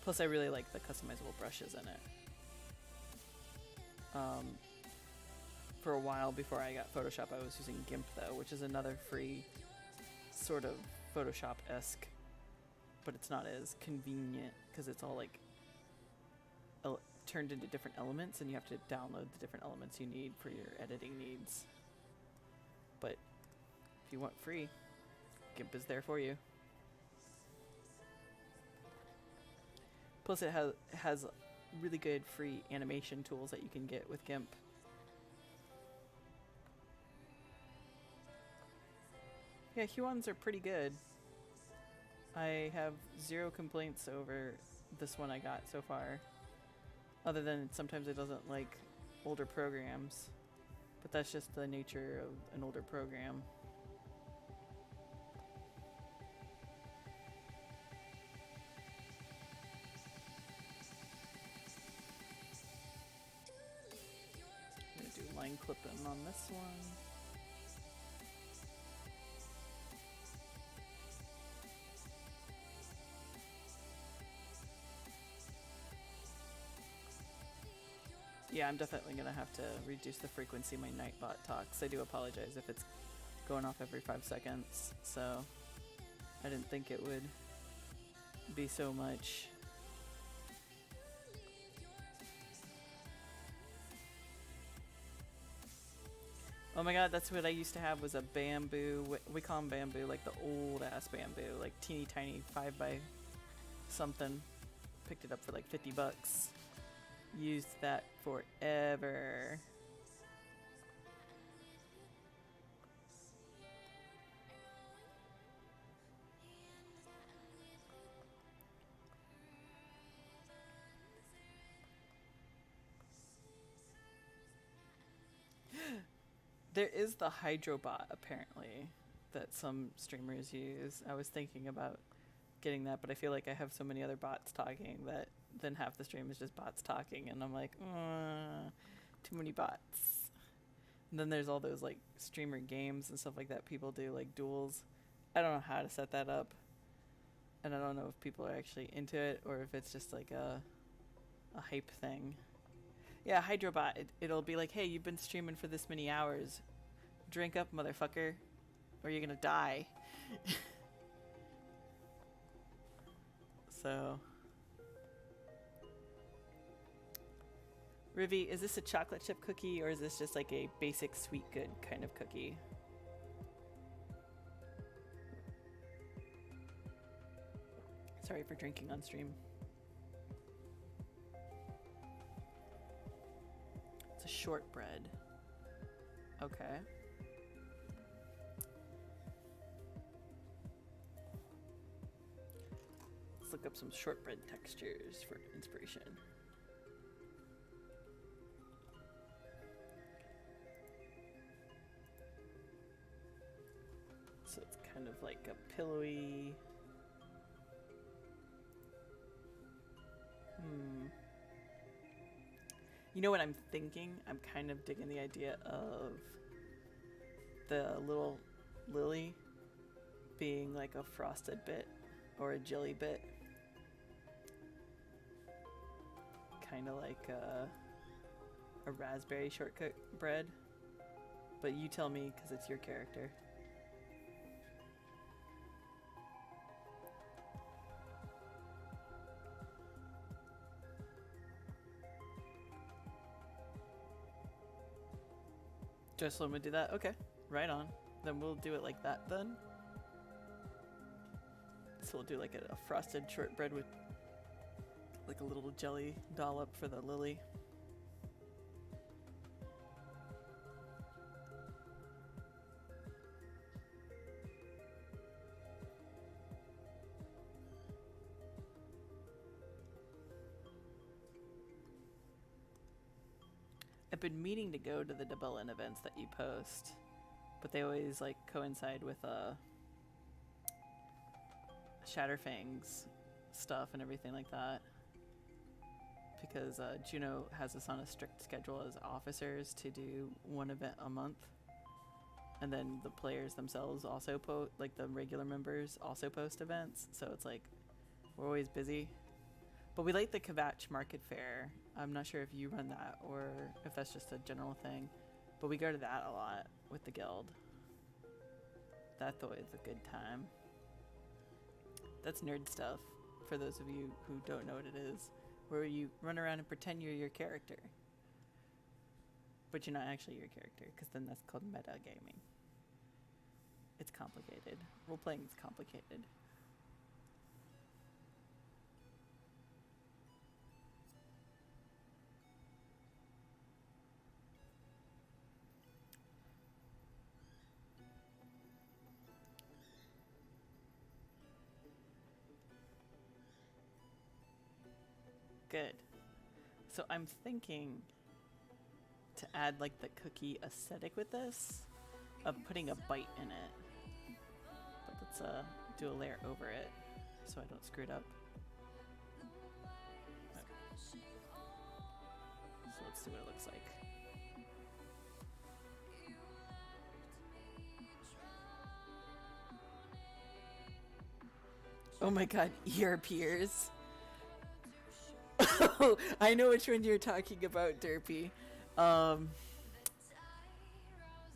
plus I really like the customizable brushes in it. For a while before I got Photoshop, I was using GIMP though, which is another free sort of Photoshop-esque, but it's not as convenient because it's all like turned into different elements, and you have to download the different elements you need for your editing needs. But if you want free, GIMP is there for you. Plus it has really good free animation tools that you can get with GIMP. Yeah, Huons are pretty good. I have 0 complaints over this one I got so far. Other than sometimes it doesn't like older programs. But that's just the nature of an older program. I'm gonna do line clipping on this one. Yeah, I'm definitely going to have to reduce the frequency my Nightbot talks. I do apologize if it's going off every 5 seconds, so I didn't think it would be so much. Oh my god, that's what I used to have, was a bamboo, we call them bamboo, like the old ass bamboo, like teeny tiny 5 by something. Picked it up for like $50. Used that forever. There is the Hydrobot apparently that some streamers use. I was thinking about getting that, but I feel like I have so many other bots talking that then half the stream is just bots talking, and I'm like, too many bots. And then there's all those like streamer games and stuff like that people do, like duels. I don't know how to set that up, and I don't know if people are actually into it or if it's just like a hype thing. Yeah, Hydrobot, it'll be like, hey, you've been streaming for this many hours. Drink up, motherfucker, or you're gonna die. So... Rivi, is this a chocolate chip cookie, or is this just like a basic sweet good kind of cookie? Sorry for drinking on stream. It's a shortbread. Okay. Let's look up some shortbread textures for inspiration. So it's kind of like a pillowy... You know what I'm thinking? I'm kind of digging the idea of the little lily being like a frosted bit or a jelly bit. Kind of like a raspberry shortcut bread. But you tell me, because it's your character. Just let me do that? Okay, right on. Then we'll do it like that then. So we'll do like a frosted shortbread with like a little jelly dollop for the lily. I've been meaning to go to the Debellin events that you post, but they always like coincide with Shatterfang's stuff and everything like that. Because Juno has us on a strict schedule as officers to do one event a month, and then the players themselves also like the regular members also post events. So it's like we're always busy. But we like the Kvatch Market Fair. I'm not sure if you run that or if that's just a general thing. But we go to that a lot with the guild. That's always a good time. That's nerd stuff, for those of you who don't know what it is. Where you run around and pretend you're your character. But you're not actually your character, because then that's called metagaming. It's complicated. Role-playing is complicated. Good. So I'm thinking to add like the cookie aesthetic with this, of putting a bite in it. But let's do a layer over it so I don't screw it up. So let's see what it looks like. Oh my god, ear peers. Oh, I know which one you're talking about, Derpy.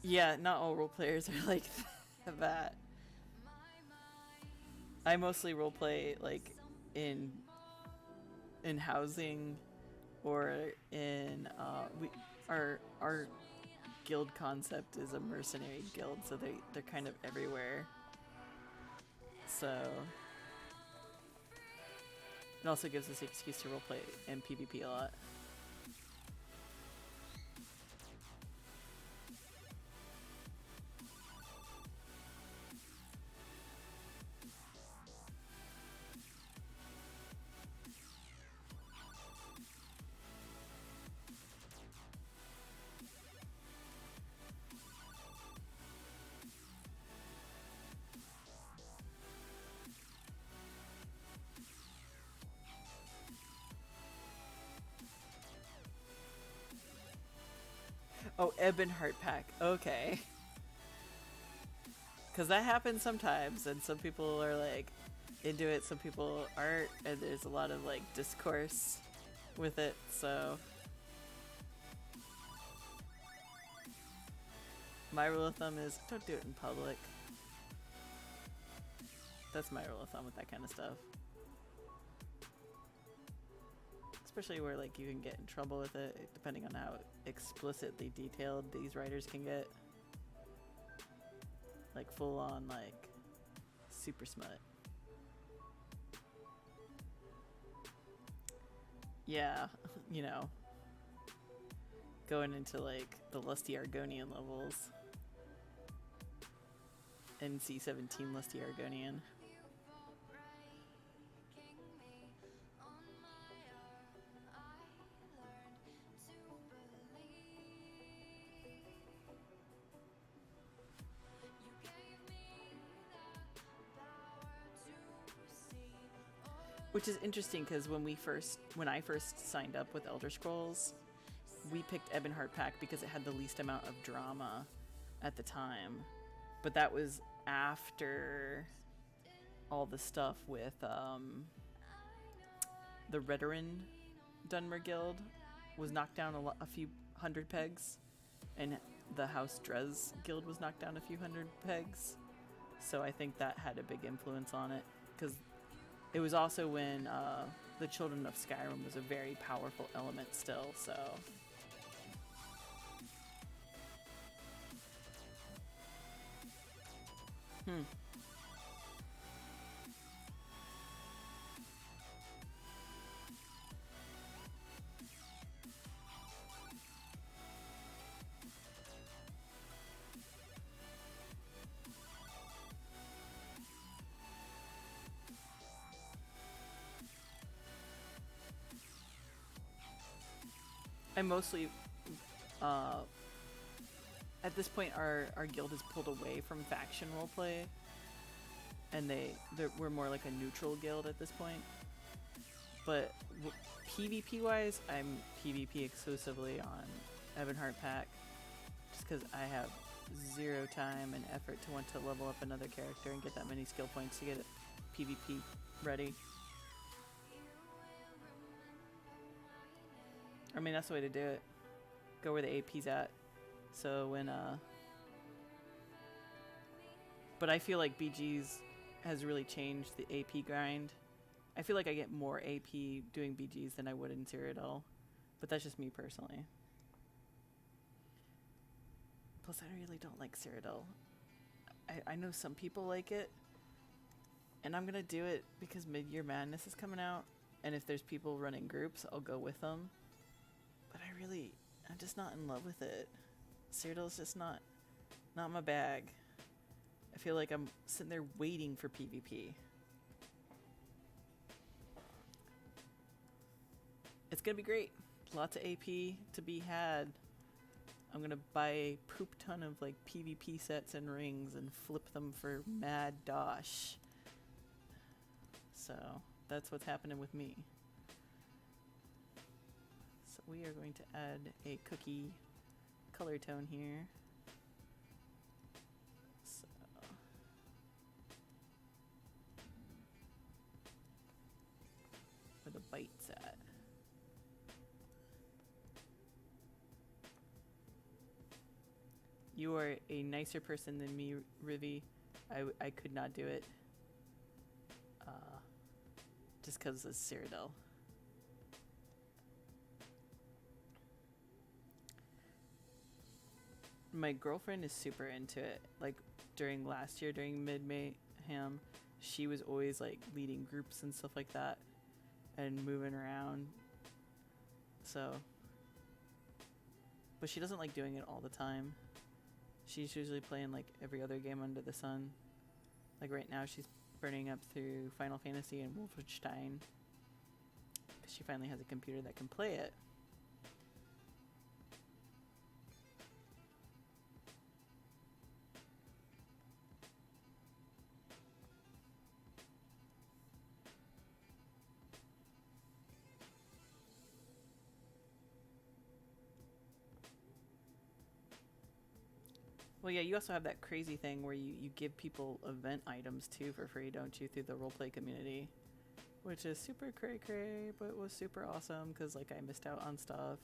Yeah, not all role players are like that. I mostly roleplay like in housing or in our guild concept is a mercenary guild, so they're kind of everywhere. So it also gives us the excuse to roleplay in PvP a lot. Oh, Ebonheart pack. Okay. Because that happens sometimes, and some people are like into it, some people aren't, and there's a lot of like discourse with it, so. My rule of thumb is don't do it in public. That's my rule of thumb with that kind of stuff. Especially where like you can get in trouble with it, depending on how explicitly detailed these writers can get. Like full on like super smut. Yeah, you know, going into like the lusty Argonian levels. NC-17 lusty Argonian. Which is interesting because when I first signed up with Elder Scrolls, we picked Ebonheart Pack because it had the least amount of drama at the time. But that was after all the stuff with the Redoran Dunmer Guild was knocked down a few hundred pegs, and the House Drez Guild was knocked down a few hundred pegs. So I think that had a big influence on it, because it was also when the Children of Skyrim was a very powerful element still, so... I mostly, at this point, our guild has pulled away from faction roleplay, and we're more like a neutral guild at this point. But PvP wise, I'm PvP exclusively on Ebonheart Pack, just because I have zero time and effort to want to level up another character and get that many skill points to get it PvP ready. I mean, that's the way to do it. Go where the AP's at. So when, but I feel like BG's has really changed the AP grind. I feel like I get more AP doing BG's than I would in Cyrodiil. But that's just me personally. Plus, I really don't like Cyrodiil. I know some people like it. And I'm gonna do it because Mid-Year Madness is coming out. And if there's people running groups, I'll go with them. But I'm just not in love with it. Cyrodiil's just not my bag. I feel like I'm sitting there waiting for PvP. It's gonna be great. Lots of AP to be had. I'm gonna buy a poop ton of like PvP sets and rings and flip them for mad dosh. So that's what's happening with me. So we are going to add a cookie color tone here. So where the bite's at. You are a nicer person than me, Rivi. I could not do it. Just because of Cyrodiil. My girlfriend is super into it. Like during last year, during Mid-Mayhem, she was always like leading groups and stuff like that and moving around. So, but she doesn't like doing it all the time. She's usually playing like every other game under the sun. Like right now she's burning up through Final Fantasy and Wolfenstein because she finally has a computer that can play it. Well, yeah, you also have that crazy thing where you give people event items too for free, don't you, through the roleplay community? Which is super cray-cray, but was super awesome because, like, I missed out on stuff.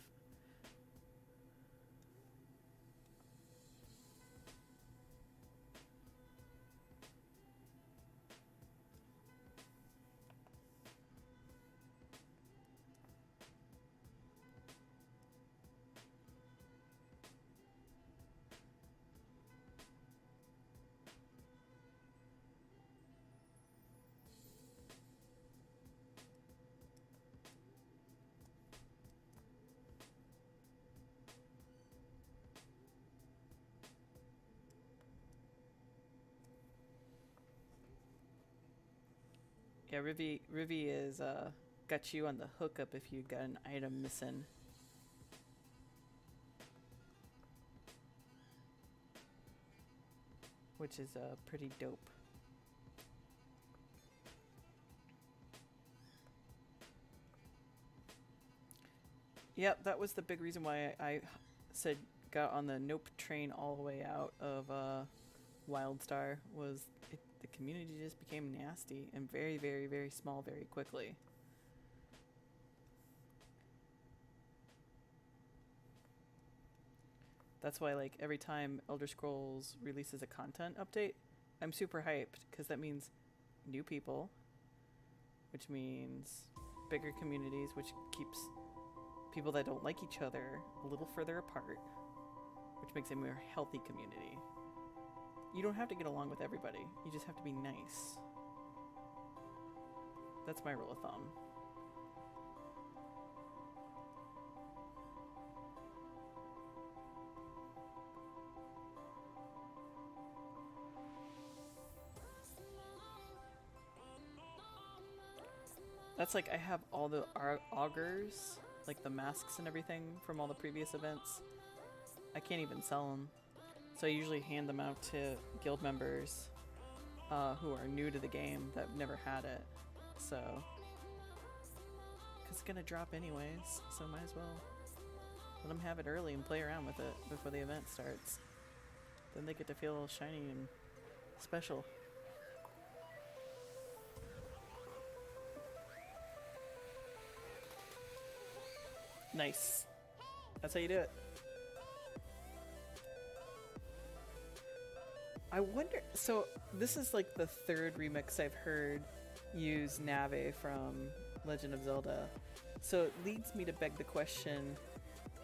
Yeah, Rivi is got you on the hookup if you got an item missing. Which is pretty dope. Yep, that was the big reason why I said got on the nope train all the way out of Wildstar was the community just became nasty and very, very, very small very quickly. That's why, like, every time Elder Scrolls releases a content update, I'm super hyped because that means new people, which means bigger communities, which keeps people that don't like each other a little further apart, which makes a more healthy community. You don't have to get along with everybody. You just have to be nice. That's my rule of thumb. That's like I have all the augurs, like the masks and everything from all the previous events. I can't even sell them. So I usually hand them out to guild members who are new to the game that have never had it. So, because it's going to drop anyways, so might as well let them have it early and play around with it before the event starts. Then they get to feel shiny and special. Nice. That's how you do it. I wonder, so this is like the third remix I've heard use Nave from Legend of Zelda. So it leads me to beg the question,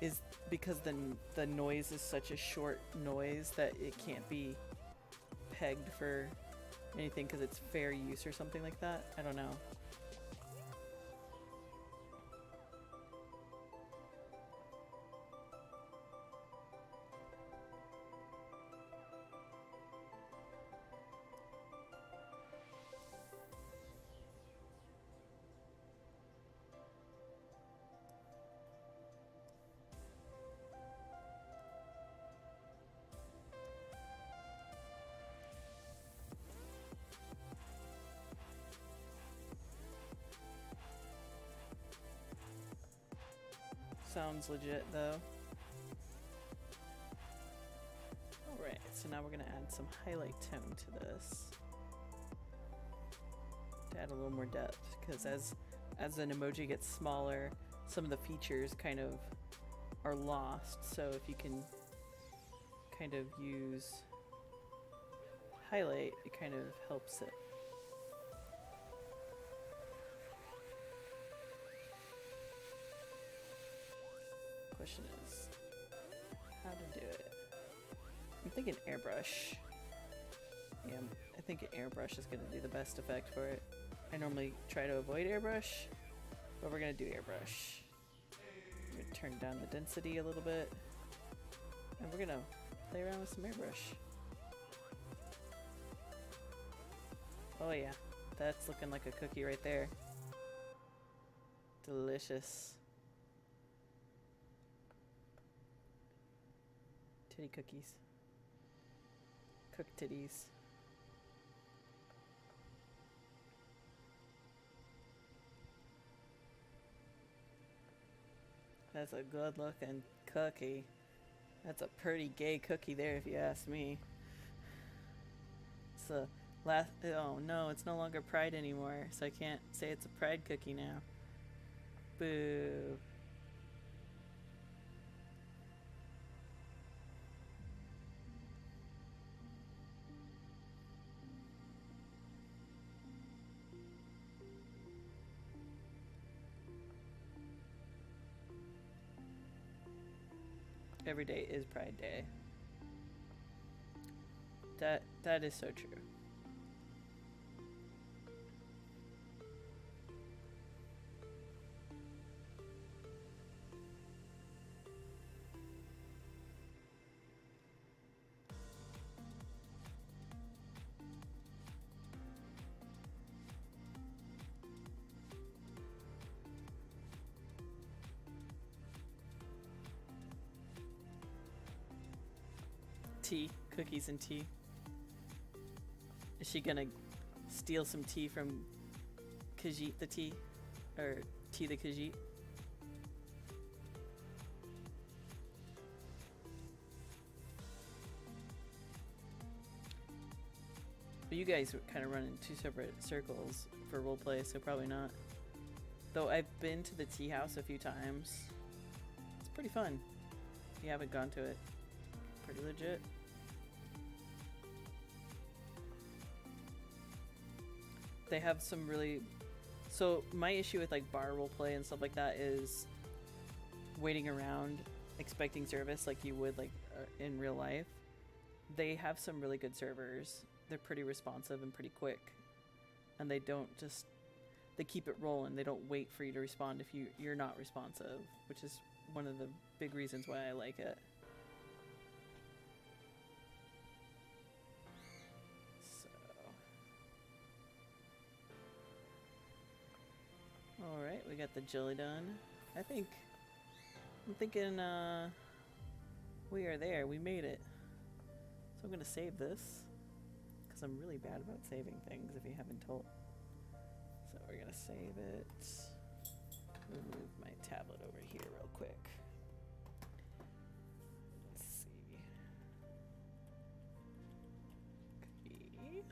is because the noise is such a short noise that it can't be pegged for anything because it's fair use or something like that? I don't know. Sounds legit though. Alright, so now we're gonna add some highlight tone to this. To add a little more depth, because as an emoji gets smaller, some of the features kind of are lost. So if you can kind of use highlight, it kind of helps it. Question is how to do it. I'm thinking airbrush. Yeah, I think an airbrush is going to do the best effect for it. I normally try to avoid airbrush, but we're going to do airbrush. I'm going to turn down the density a little bit, and we're going to play around with some airbrush. Oh yeah, that's looking like a cookie right there. Delicious. Titty cookies. Cooked titties. That's a good looking cookie. That's a pretty gay cookie there if you ask me. It's a last, oh no, it's no longer Pride anymore, so I can't say it's a Pride cookie now. Boo. Every day is Pride Day. That is so true. Tea, cookies and tea. Is she gonna steal some tea from Khajiit the tea? Or Tea the Khajiit? But you guys kind of run in two separate circles for roleplay, so probably not. Though I've been to the tea house a few times. It's pretty fun. If you haven't gone to it. Pretty legit. They have some really... So my issue with like bar roleplay and stuff like that is waiting around expecting service like you would like in real life. They have some really good servers. They're pretty responsive and pretty quick. And they don't just... They keep it rolling. They don't wait for you to respond if you're not responsive, which is one of the big reasons why I like it. Alright, we got the jelly done. I'm thinking, we are there. We made it. So I'm gonna save this. Because I'm really bad about saving things, if you haven't told. So we're gonna save it. Move my tablet over here real quick. Let's see. Copy.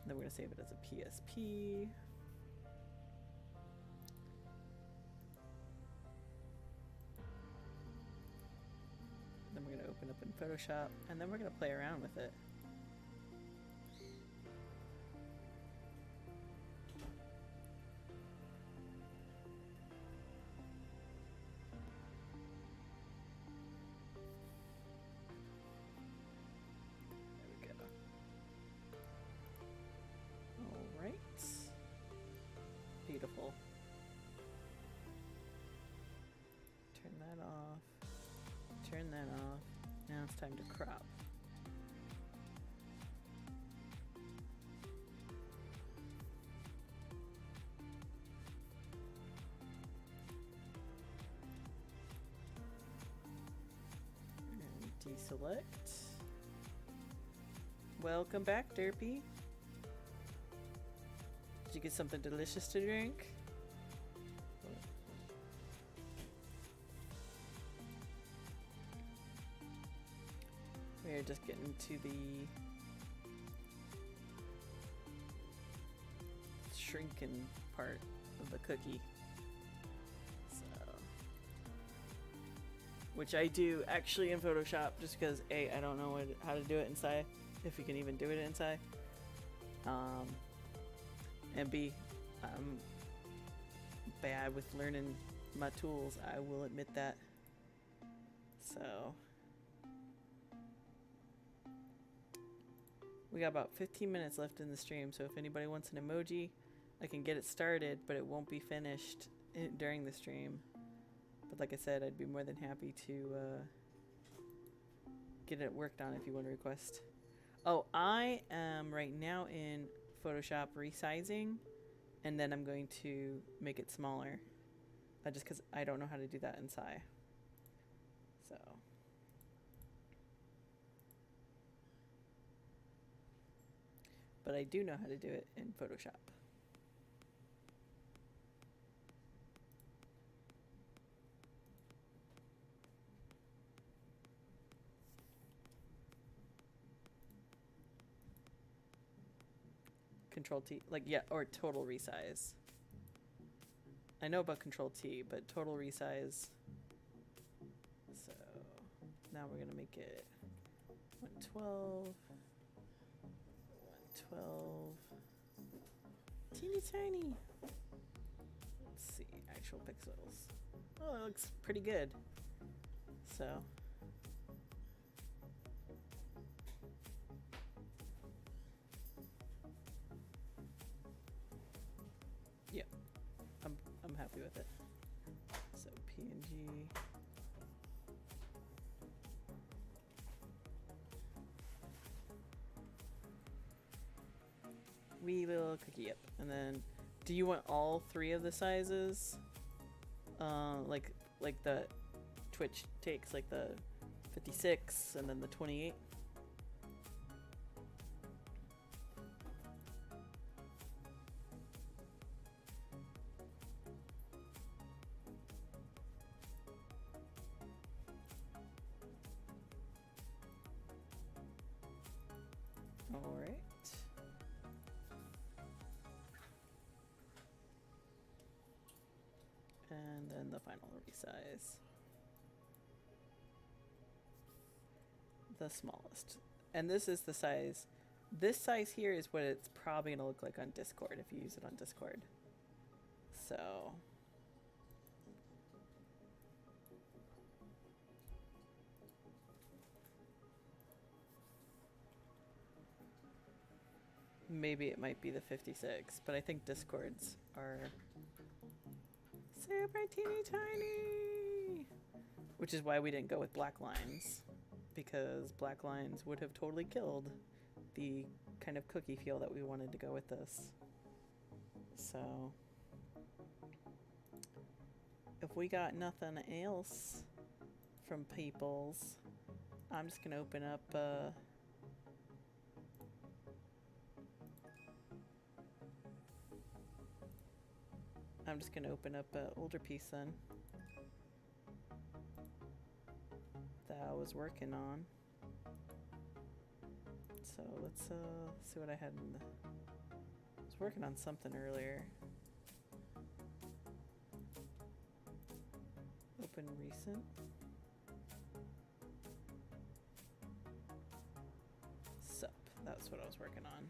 Then we're gonna save it as a PSP. Then we're going to open up in Photoshop, and then we're going to play around with it. There we go. All right. Beautiful. Turn that off. Turn that off. Now it's time to crop. And deselect. Welcome back, Derpy. Did you get something delicious to drink? We're just getting to the shrinking part of the cookie. So, which I do actually in Photoshop just because A, I don't know how to do it inside, if you can even do it inside. And B, I'm bad with learning my tools, I will admit that. So we got about 15 minutes left in the stream, so if anybody wants an emoji, I can get it started, but it won't be finished during the stream. But like I said, I'd be more than happy to get it worked on if you want to request. Oh, I am right now in Photoshop resizing, and then I'm going to make it smaller. Just because I don't know how to do that in Sci. So... but I do know how to do it in Photoshop. Control T, like, yeah, or total resize. I know about Control T, but total resize. So now we're gonna make it 112. 12. Teeny tiny. Let's see, actual pixels. Oh, it looks pretty good. So. Yeah, I'm happy with it. So PNG. Wee little cookie, yep. And then, do you want all three of the sizes? Like the Twitch takes, like the 56 and then the 28? All right. final resize. The smallest. And this is the size. This size here is what it's probably going to look like on Discord if you use it on Discord. So... maybe it might be the 56, but I think Discords are super teeny tiny. Which is why we didn't go with black lines, because black lines would have totally killed the kind of cookie feel that we wanted to go with this. So if we got nothing else from peoples, I'm just gonna open up an older piece then that I was working on. So let's see what I had in the... I was working on something earlier. Open recent. Sup, that's what I was working on.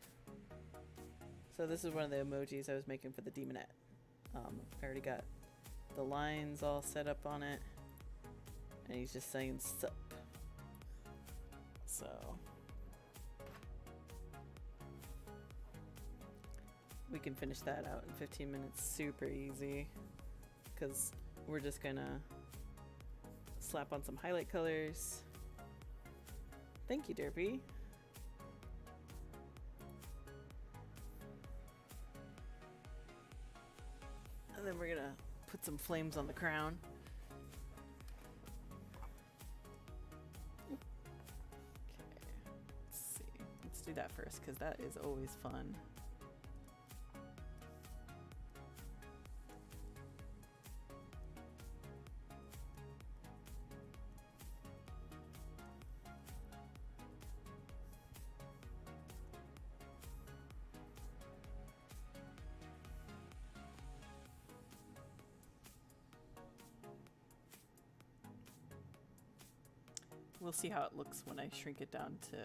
So this is one of the emojis I was making for the demonette. I already got the lines all set up on it, and he's just saying sup. So we can finish that out in 15 minutes super easy, because we're just gonna slap on some highlight colors. Thank you, Derpy. And then we're gonna put some flames on the crown. Okay, let's see. Let's do that first, because that is always fun. We'll see how it looks when I shrink it down to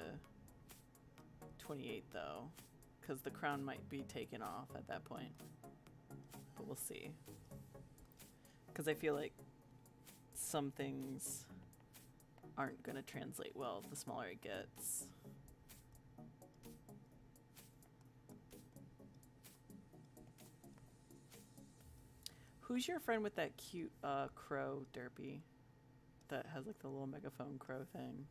28 though, because the crown might be taken off at that point, but we'll see, because I feel like some things aren't going to translate well the smaller it gets. Who's your friend with that cute crow, Derpy? That has like the little megaphone crow thing.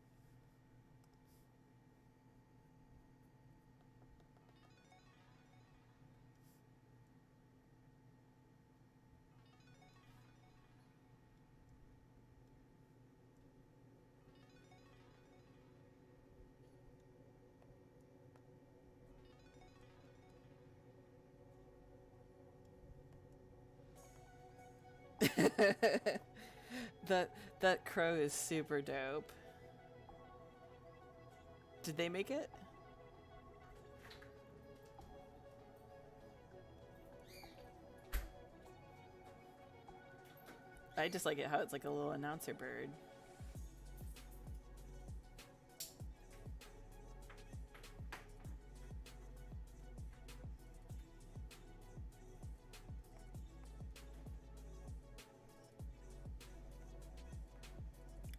That crow is super dope. Did they make it? I just like it how it's like a little announcer bird.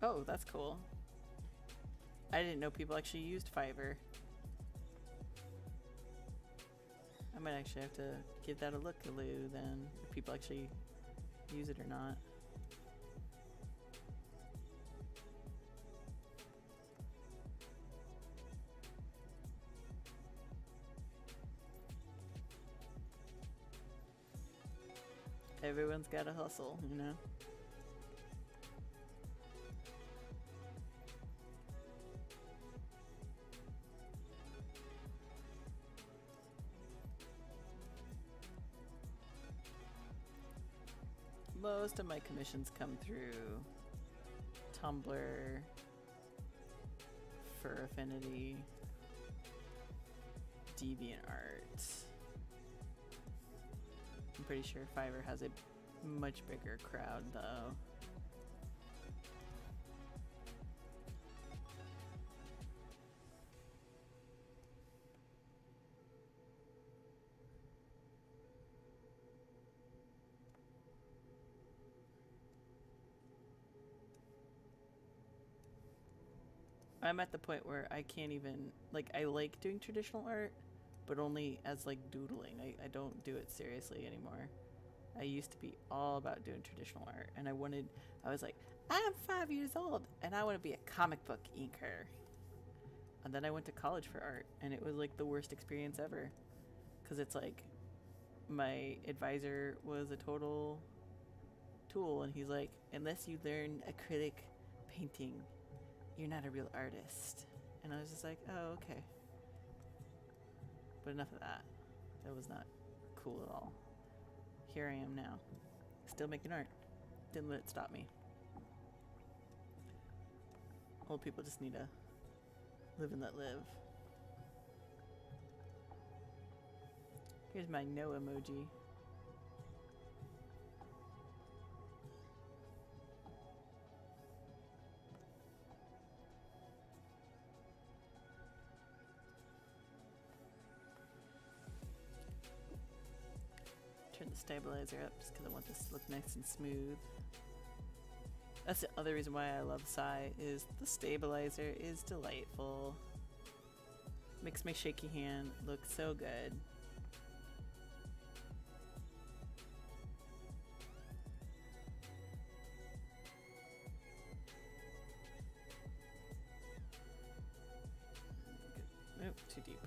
Oh, that's cool. I didn't know people actually used Fiverr. I might actually have to give that a look-a-loo then, if people actually use it or not. Everyone's got a hustle, you know? Most of my commissions come through Tumblr, Fur Affinity, DeviantArt. I'm pretty sure Fiverr has a Much bigger crowd though. I'm at the point where I can't even, like, I like doing traditional art, but only as like doodling. I don't do it seriously anymore. I used to be all about doing traditional art, and I was like, I'm 5 years old and I want to be a comic book inker. And then I went to college for art, and it was like the worst experience ever. Because it's like, my advisor was a total tool, and he's like, unless you learn acrylic painting, you're not a real artist. And I was just like, oh, okay. But enough of that. That was not cool at all. Here I am now, still making art. Didn't let it stop me. Old people just need to live and let live. Here's my no emoji. Turn the stabilizer up just because I want this to look nice and smooth. That's the other reason why I love Psy, is the stabilizer is delightful. Makes my shaky hand look so good. Nope, too deep.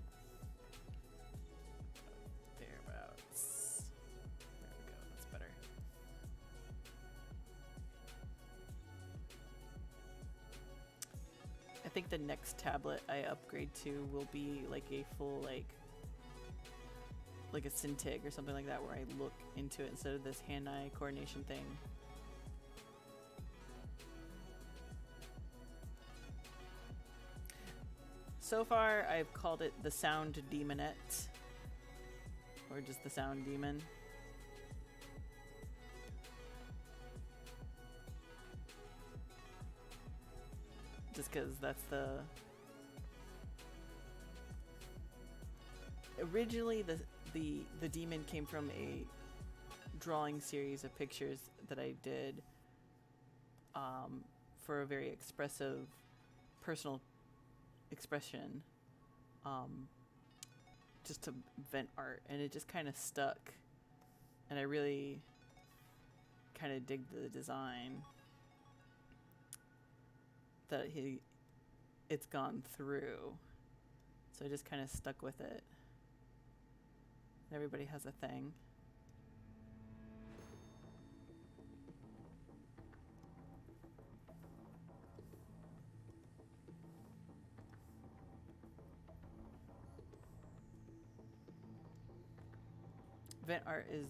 Thereabouts. There we go, that's better. I think the next tablet I upgrade to will be like a full like a Cintiq or something like that, where I look into it instead of this hand-eye coordination thing. So far, I've called it the Sound Demonette, or just the Sound Demon. Just because that's originally the demon came from a drawing series of pictures that I did for a very expressive personal expression, just to vent art, and it just kind of stuck, and I really kind of dig the design that it's gone through, so I just kind of stuck with it. Everybody has a thing. Vent art is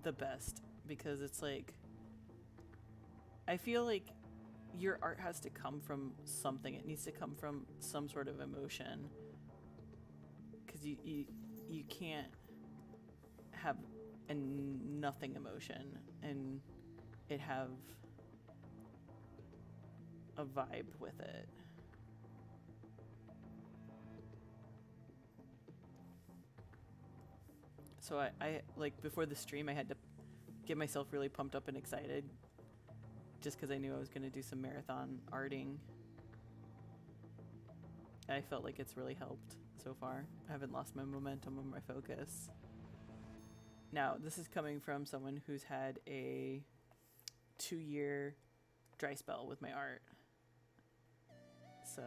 the best because it's like, I feel like your art has to come from something. It needs to come from some sort of emotion, because you can't have a nothing emotion and it have a vibe with it. So I like, before the stream I had to get myself really pumped up and excited, just because I knew I was going to do some marathon arting. I felt like it's really helped so far. I haven't lost my momentum or my focus. Now, this is coming from someone who's had a 2-year dry spell with my art. So,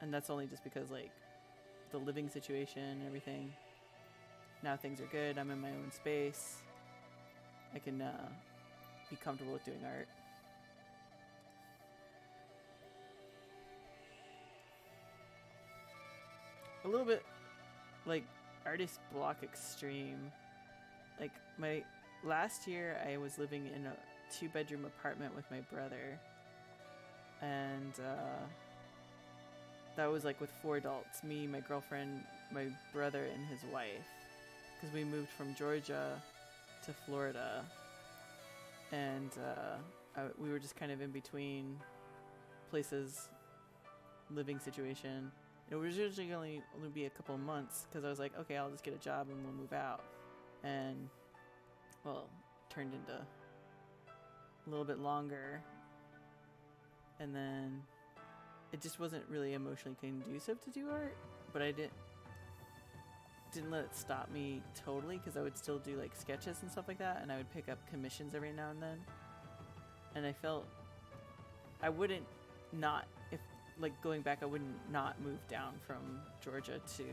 and that's only just because, like, the living situation and everything. Now things are good. I'm in my own space. I can be comfortable with doing art. A little bit like artist block extreme. Like, my last year I was living in a 2-bedroom apartment with my brother, and that was like with 4 adults, me, my girlfriend, my brother, and his wife. because we moved from Georgia to Florida, and we were just kind of in between places, living situation. It was usually only be a couple of months because I was like, okay, I'll just get a job and we'll move out. And, well, turned into a little bit longer. And then it just wasn't really emotionally conducive to do art, but I didn't let it stop me totally because I would still do like sketches and stuff like that, and I would pick up commissions every now and then. And I felt I wouldn't not, if like going back, I wouldn't not move down from Georgia to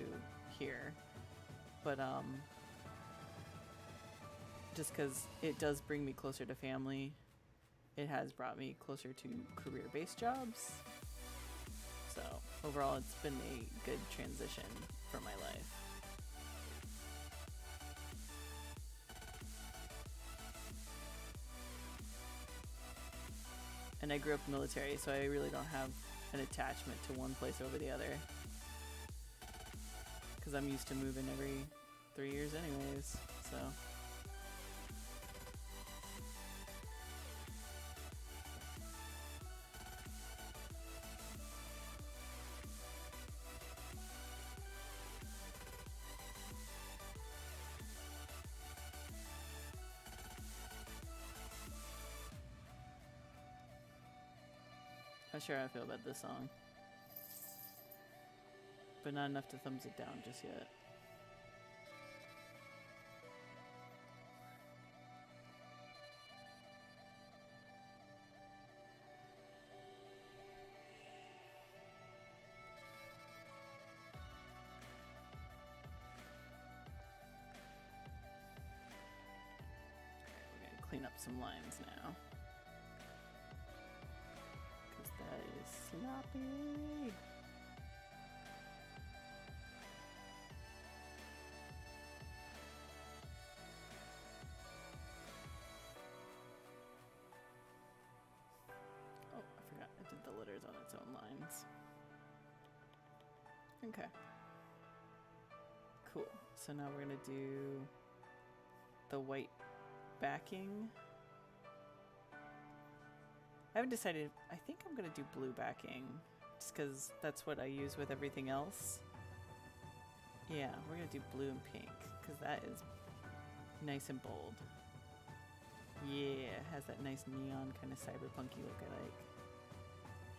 here, but just because it does bring me closer to family, it has brought me closer to career-based jobs. So overall, it's been a good transition for my life. And I grew up military, so I really don't have an attachment to one place over the other. Because I'm used to moving every 3 years anyways, so. Not sure how I feel about this song, but not enough to thumbs it down just yet. We're gonna clean up some lines now. That is sloppy. Oh, I forgot I did the letters on its own lines. Okay. Cool. So now we're gonna do the white backing. I haven't decided. I think I'm going to do blue backing just because that's what I use with everything else. Yeah, we're going to do blue and pink because that is nice and bold. Yeah, it has that nice neon kind of cyberpunky look I like.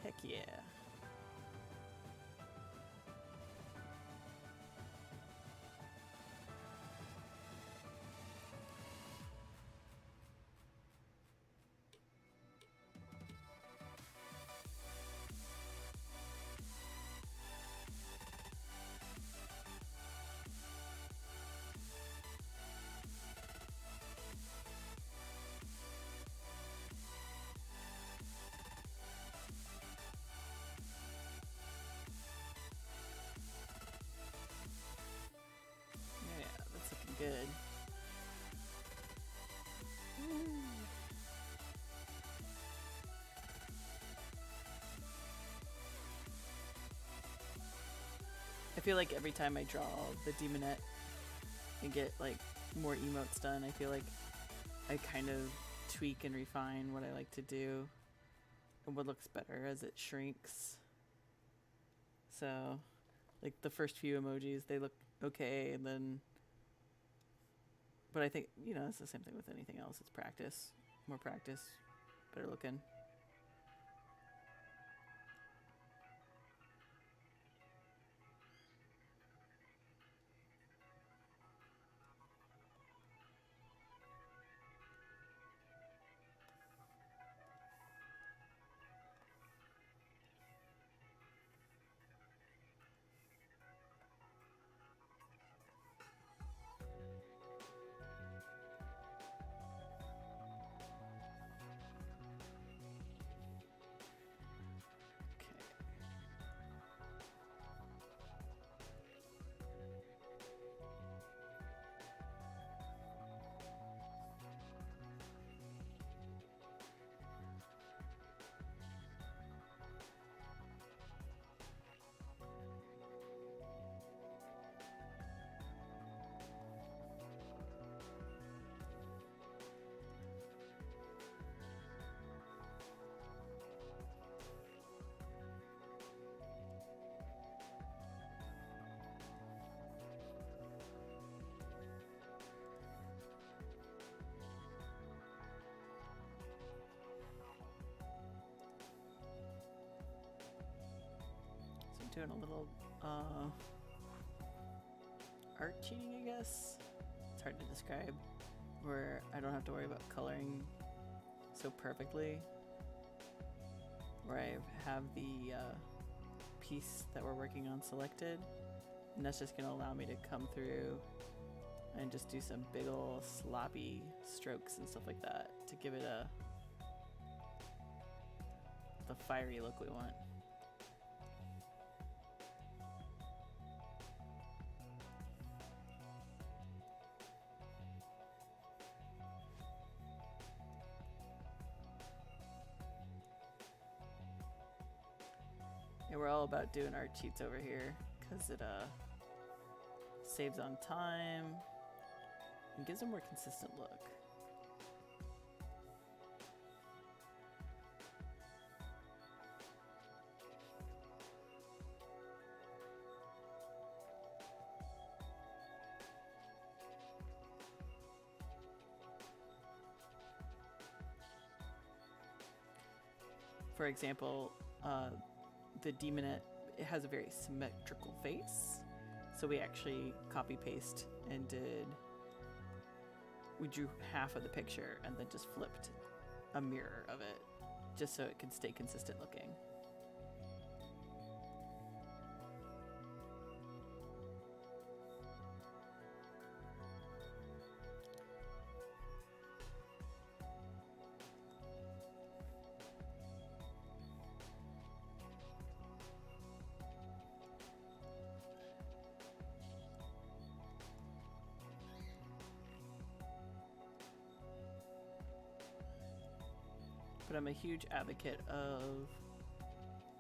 Heck yeah. Good. I feel like every time I draw the demonette and get like more emotes done, I feel like I kind of tweak and refine what I like to do and what looks better as it shrinks. So like the first few emojis, they look okay, and then but I think, you know, it's the same thing with anything else. It's practice. More practice. Better looking. doing a little art cheating, I guess. It's hard to describe, where I don't have to worry about coloring so perfectly, where I have the piece that we're working on selected, and that's just going to allow me to come through and just do some big ol' sloppy strokes and stuff like that to give it the fiery look we want. Yeah, we're all about doing art cheats over here because it saves on time and gives a more consistent look. For example, the demonette, it has a very symmetrical face, so we actually copy paste and we drew half of the picture and then just flipped a mirror of it just so it could stay consistent looking. But I'm a huge advocate of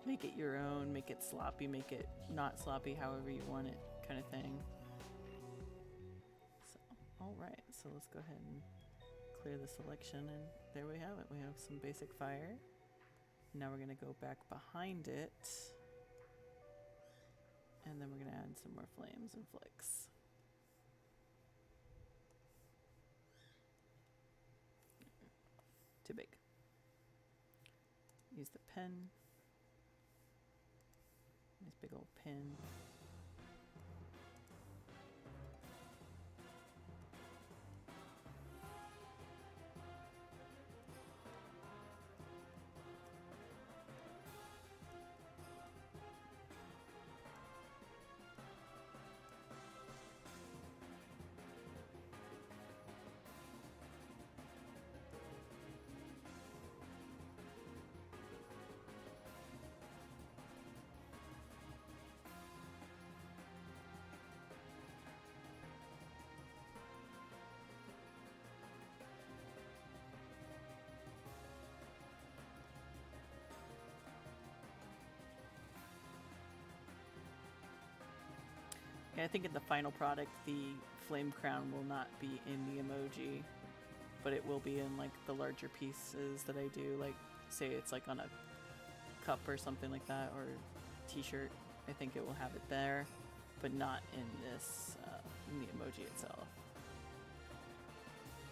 make it your own, make it sloppy, make it not sloppy, however you want it, kind of thing. So, all right, so let's go ahead and clear the selection, and there we have it. We have some basic fire. Now we're gonna go back behind it, and then we're gonna add some more flames and flicks. Too big. Use the pen. Nice big old pen. Yeah, I think in the final product, the flame crown will not be in the emoji, but it will be in like the larger pieces that I do. Like, say it's like on a cup or something like that, or t-shirt. I think it will have it there, but not in this, in the emoji itself.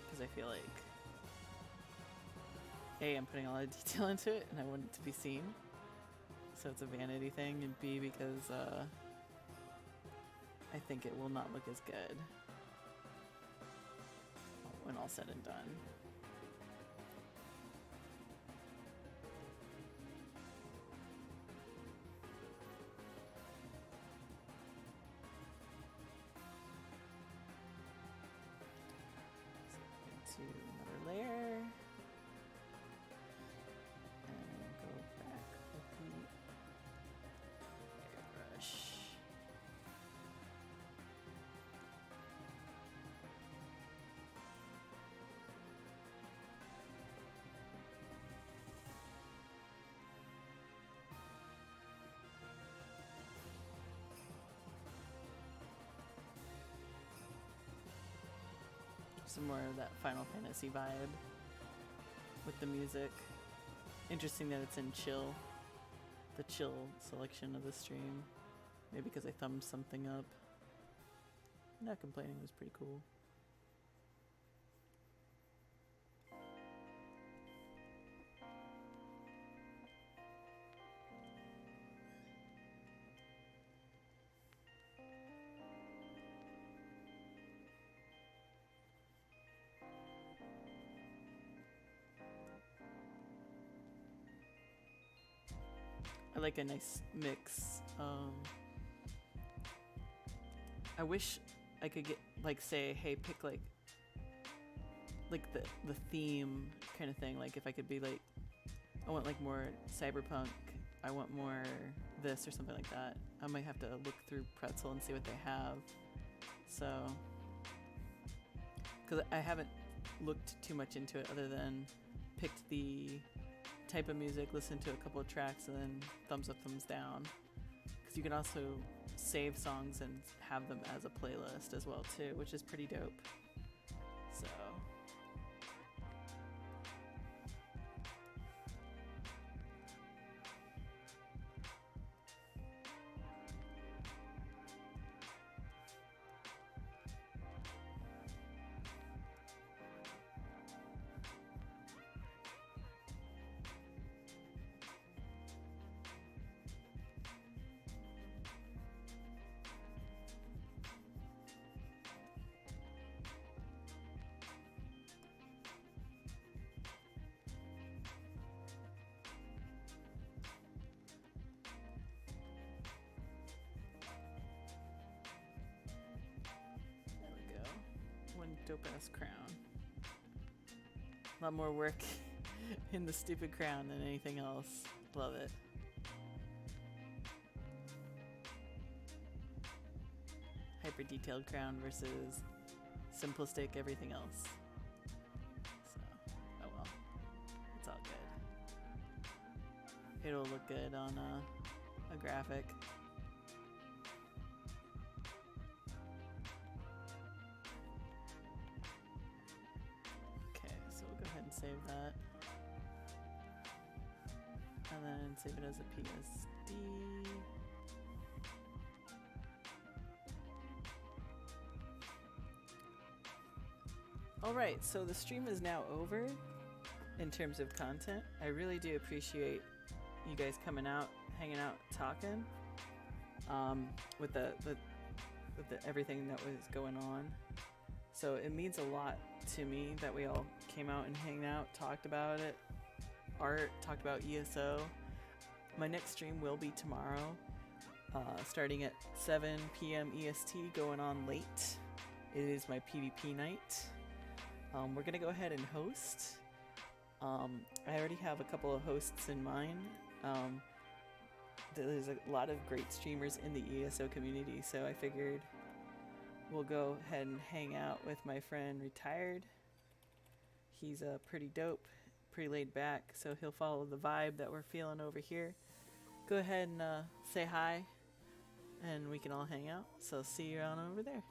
Because I feel like, A, I'm putting a lot of detail into it, and I want it to be seen. So it's a vanity thing, and B, because, I think it will not look as good when all said and done. So into another layer, and go back with the airbrush. Some more of that Final Fantasy vibe with the music. Interesting that it's in chill, the chill selection of the stream. Maybe because I thumbed something up. Not complaining, it was pretty cool. I like a nice mix. I wish I could get like say, hey, pick like the theme kind of thing. Like if I could be like, I want like more cyberpunk. I want more this or something like that. I might have to look through Pretzel and see what they have. So, because I haven't looked too much into it other than picked the type of music, listened to a couple of tracks, and then thumbs up, thumbs down. Because you can also save songs and have them as a playlist as well too, which is pretty dope. So. Dope ass crown. A lot more work in the stupid crown than anything else. Love it. Hyper detailed crown versus simplistic everything else. So, oh well. It's all good. It'll look good on a graphic. Save that, and then save it as a PSD. Alright, so the stream is now over in terms of content. I really do appreciate you guys coming out, hanging out, talking with the everything that was going on. So it means a lot to me that we all came out and hanged out, talked about it, art, talked about ESO. My next stream will be tomorrow, starting at 7 p.m. EST, going on late. It is my PvP night. We're gonna go ahead and host. I already have a couple of hosts in mind. There's a lot of great streamers in the ESO community, so I figured we'll go ahead and hang out with my friend Retired. He's pretty dope, pretty laid back, so he'll follow the vibe that we're feeling over here. Go ahead and say hi, and we can all hang out. So see you on over there.